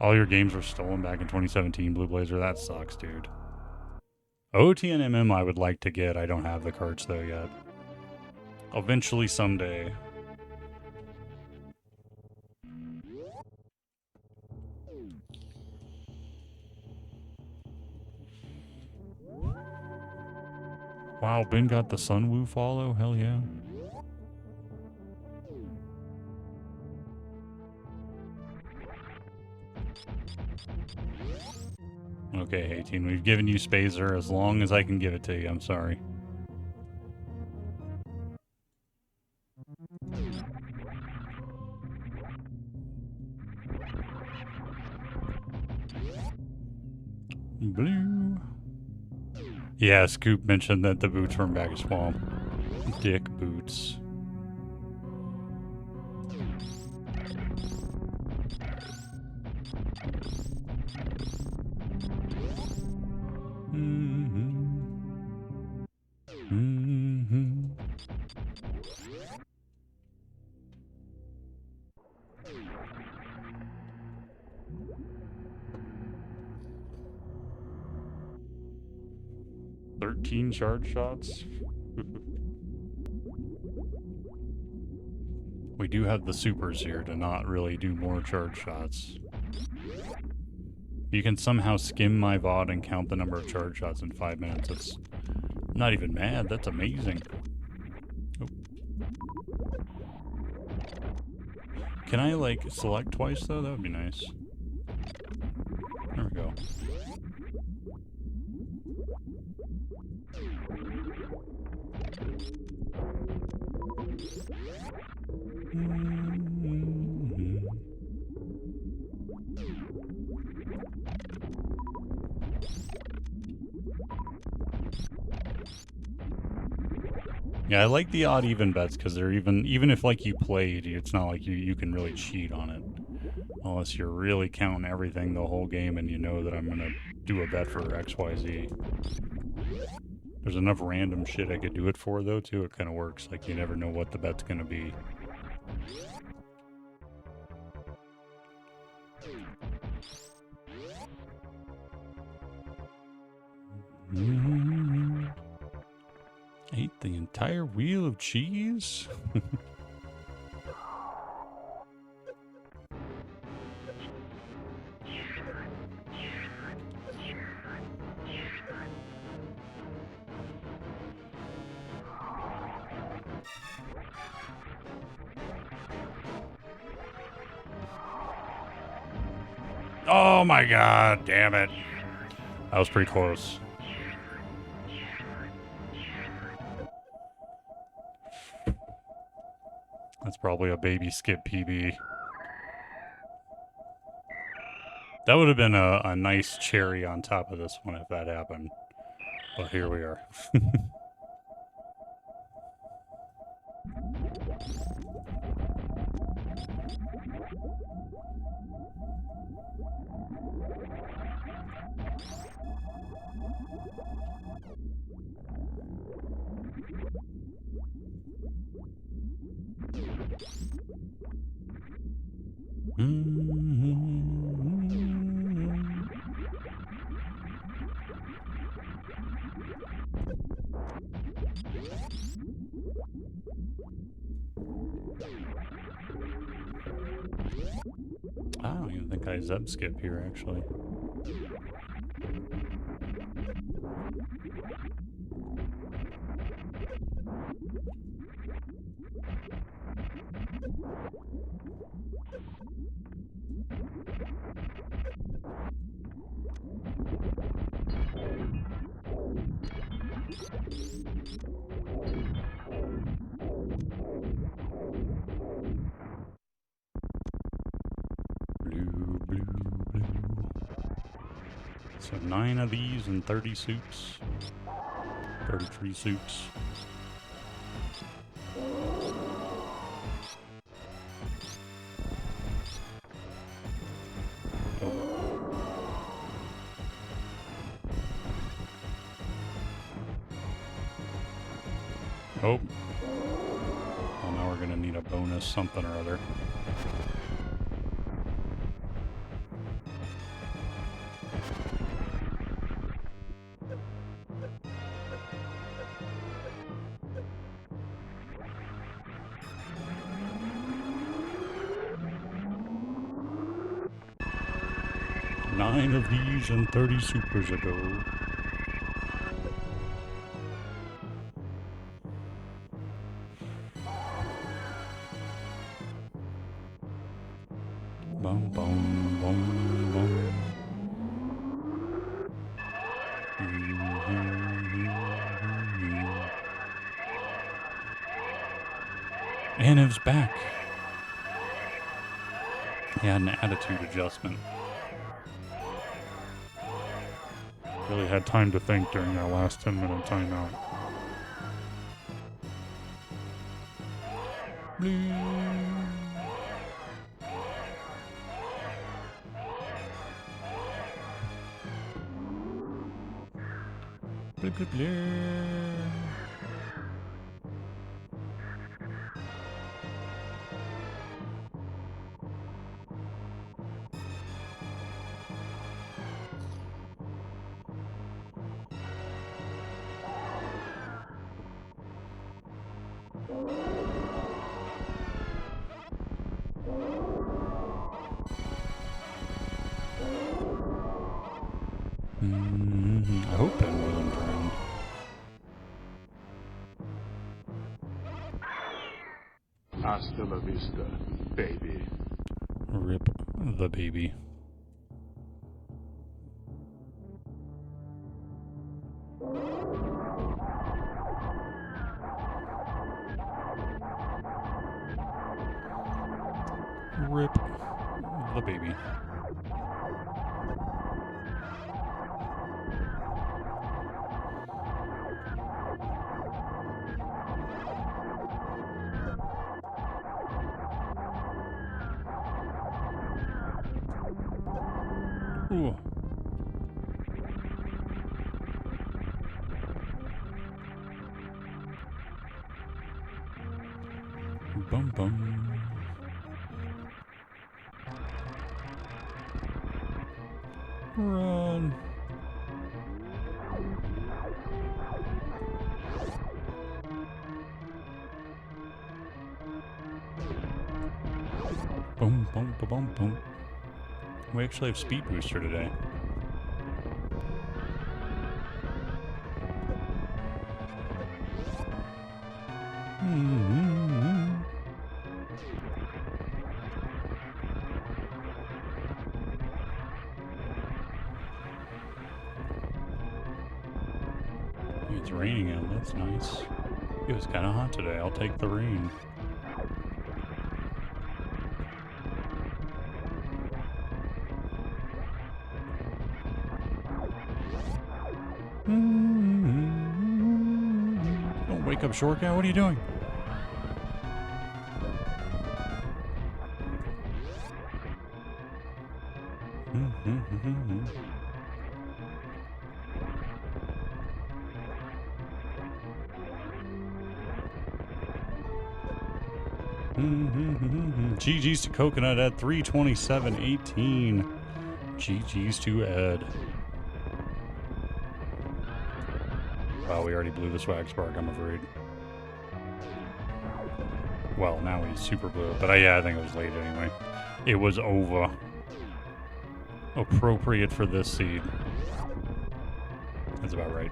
All your games were stolen back in 2017, Blue Blazer. That sucks, dude. OT and MM I would like to get. I don't have the cards though yet. Eventually someday. Wow, Ben got the Sunwoo follow? Hell yeah. Okay, 18. We've given you Spazer as long as I can give it to you. I'm sorry. Blue. Yeah, Scoop mentioned that the boots were in Bag of Swamp. Dick boots. Charge shots. We do have the supers here to not really do more charge shots. You can somehow skim my VOD and count the number of charge shots in 5 minutes. It's not even mad. That's amazing. Oh. Can I, like, select twice, though? That would be nice. There we go. Yeah, I like the odd even bets because they're even if like you played, it's not like you can really cheat on it. Unless you're really counting everything the whole game and you know that I'm gonna do a bet for XYZ. There's enough random shit I could do it for though too. It kind of works. Like you never know what the bet's gonna be. Ate the entire wheel of cheese? Oh my god, damn it. That was pretty close. That's probably a baby skip PB. That would have been a nice cherry on top of this one if that happened. But here we are. I don't even think I Zeb skip here, actually. So 9 of these and 30 suits. 33 suits. Oh. Well, now we're gonna need a bonus something or other. 9 of these and 30 supers ago. Boom, boom, boom, boom. And it was back. He had an attitude adjustment. Really had time to think during that last 10-minute timeout. Blah, blah, blah. I hope Ben wasn't drowned. Hasta la vista, baby. Rip the baby. Rip the baby. Ooh. Bum bum. Run. Boom, boom, boom, boom, boom. We actually have speed booster today. It's raining out, that's nice. It was kind of hot today, I'll take the rain. Don't wake up, Short Cat, what are you doing? GG's to Coconut at 327.18. GG's to Ed. Wow, we already blew the swag spark, I'm afraid. Well, now he's super blue, but yeah, I think it was late anyway. It was over. Appropriate for this seed. That's about right.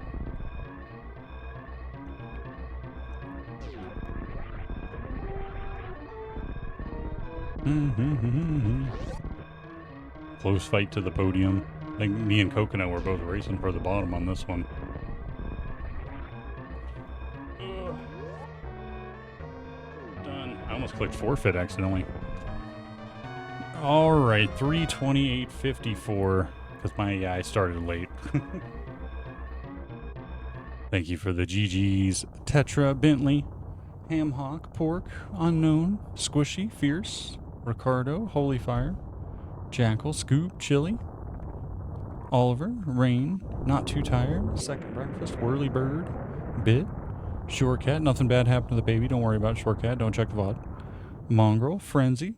Close fight to the podium. I think me and Coconut were both racing for the bottom on this one. Done. I almost clicked forfeit accidentally. All right, 328.54. Because I started late. Thank you for the GGs. Tetra, Bentley, Ham Hawk, Pork, Unknown, Squishy, Fierce, Ricardo, Holy Fire, Jackal, Scoop, Chili, Oliver, Rain, Not Too Tired, Second Breakfast, Whirly Bird, Bit, Short Cat, Nothing Bad Happened to the Baby, Don't worry about Short Cat, don't check the VOD, Mongrel, Frenzy,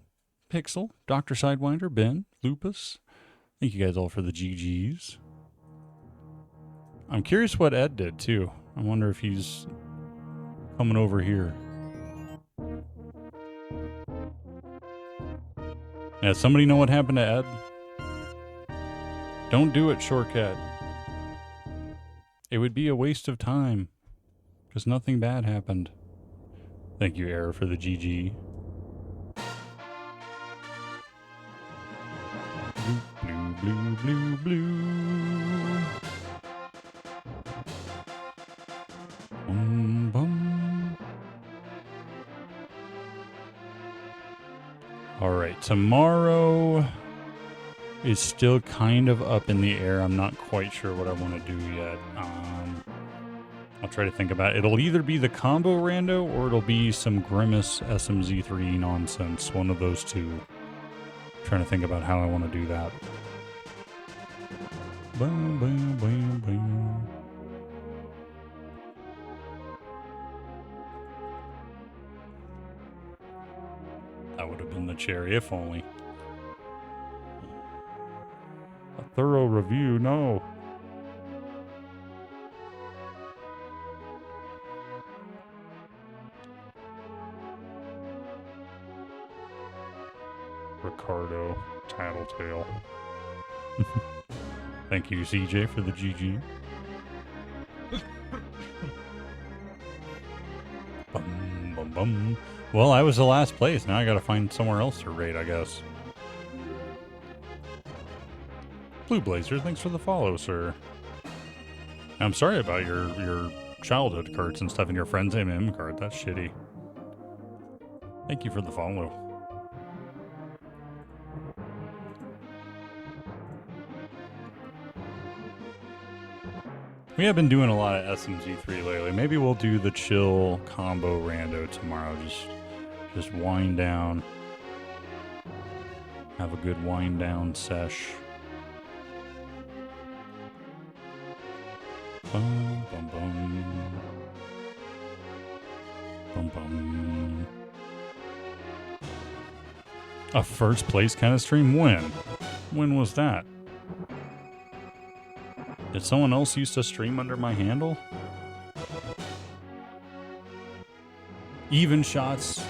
Pixel, Dr. Sidewinder, Ben, Lupus. Thank you guys all for the GGs. I'm curious what Ed did too. I wonder if he's coming over here. Yeah, somebody know what happened to Ed? Don't do it, Shortcut. It would be a waste of time. Because nothing bad happened. Thank you, Error, for the GG. Blue, blue, blue, blue. Bum. Alright, tomorrow is still kind of up in the air. I'm not quite sure what I want to do yet. I'll try to think about it. It'll either be the combo rando or it'll be some Grimace SMZ3 nonsense. One of those two. Trying to think about how I want to do that. Boom, boom, boom, boom. That would have been the cherry, if only. A thorough review, no. Ricardo, Tattletale. Thank you, CJ, for the GG. Bum, bum, bum. Well, I was the last place. Now I gotta find somewhere else to raid, I guess. Blue Blazer, thanks for the follow, sir. I'm sorry about your childhood cards and stuff and your friend's MM card. That's shitty. Thank you for the follow. We have been doing a lot of SMZ3 lately. Maybe we'll do the chill combo rando tomorrow. Just wind down. Have a good wind down sesh. Bum, bum, bum. Bum, bum. A first place kind of stream? When? When was that? Did someone else used to stream under my handle? Even shots.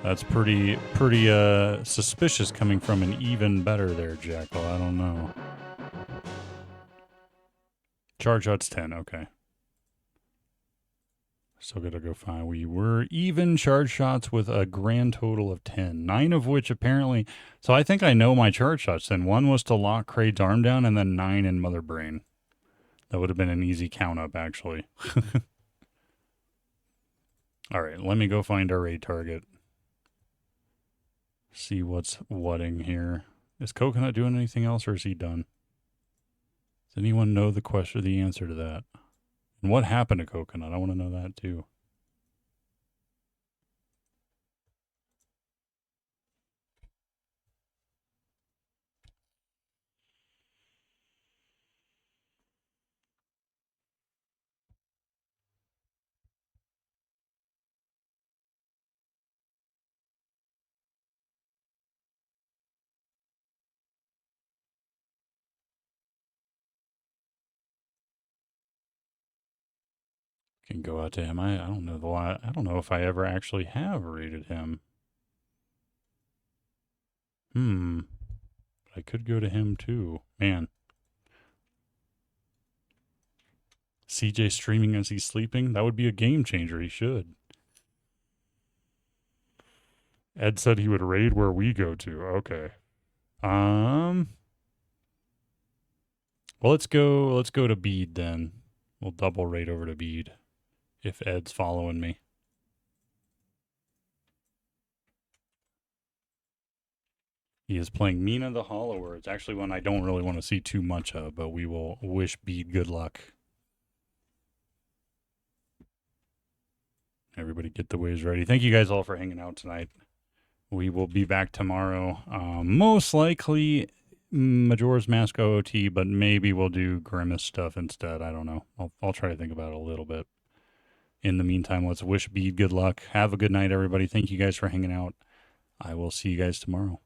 That's pretty suspicious coming from an even better there, Jackal. I don't know. Charge shots 10, okay. Still gotta go find. We were even charge shots with a grand total of 10. 9 of which apparently... So I think I know my charge shots then. 1 was to lock Kraid's arm down, and then 9 in Mother Brain. That would have been an easy count up, actually. Alright, let me go find our raid target. See what's whatting here. Is Coconut doing anything else, or is he done? Does anyone know the answer to that? And what happened to Coconut? I want to know that too. Can go out to him. I don't know I don't know if I ever actually have rated him. I could go to him too. Man. CJ streaming as he's sleeping? That would be a game changer. He should. Ed said he would raid where we go to. Okay. Well, let's go to Bede then. We'll double raid over to Bede. If Ed's following me. He is playing Mina the Hollower. It's actually one I don't really want to see too much of, but we will wish Bede good luck. Everybody get the waves ready. Thank you guys all for hanging out tonight. We will be back tomorrow. Most likely Majora's Mask OOT, but maybe we'll do Grimace stuff instead. I don't know. I'll try to think about it a little bit. In the meantime, let's wish Bede good luck. Have a good night, everybody. Thank you guys for hanging out. I will see you guys tomorrow.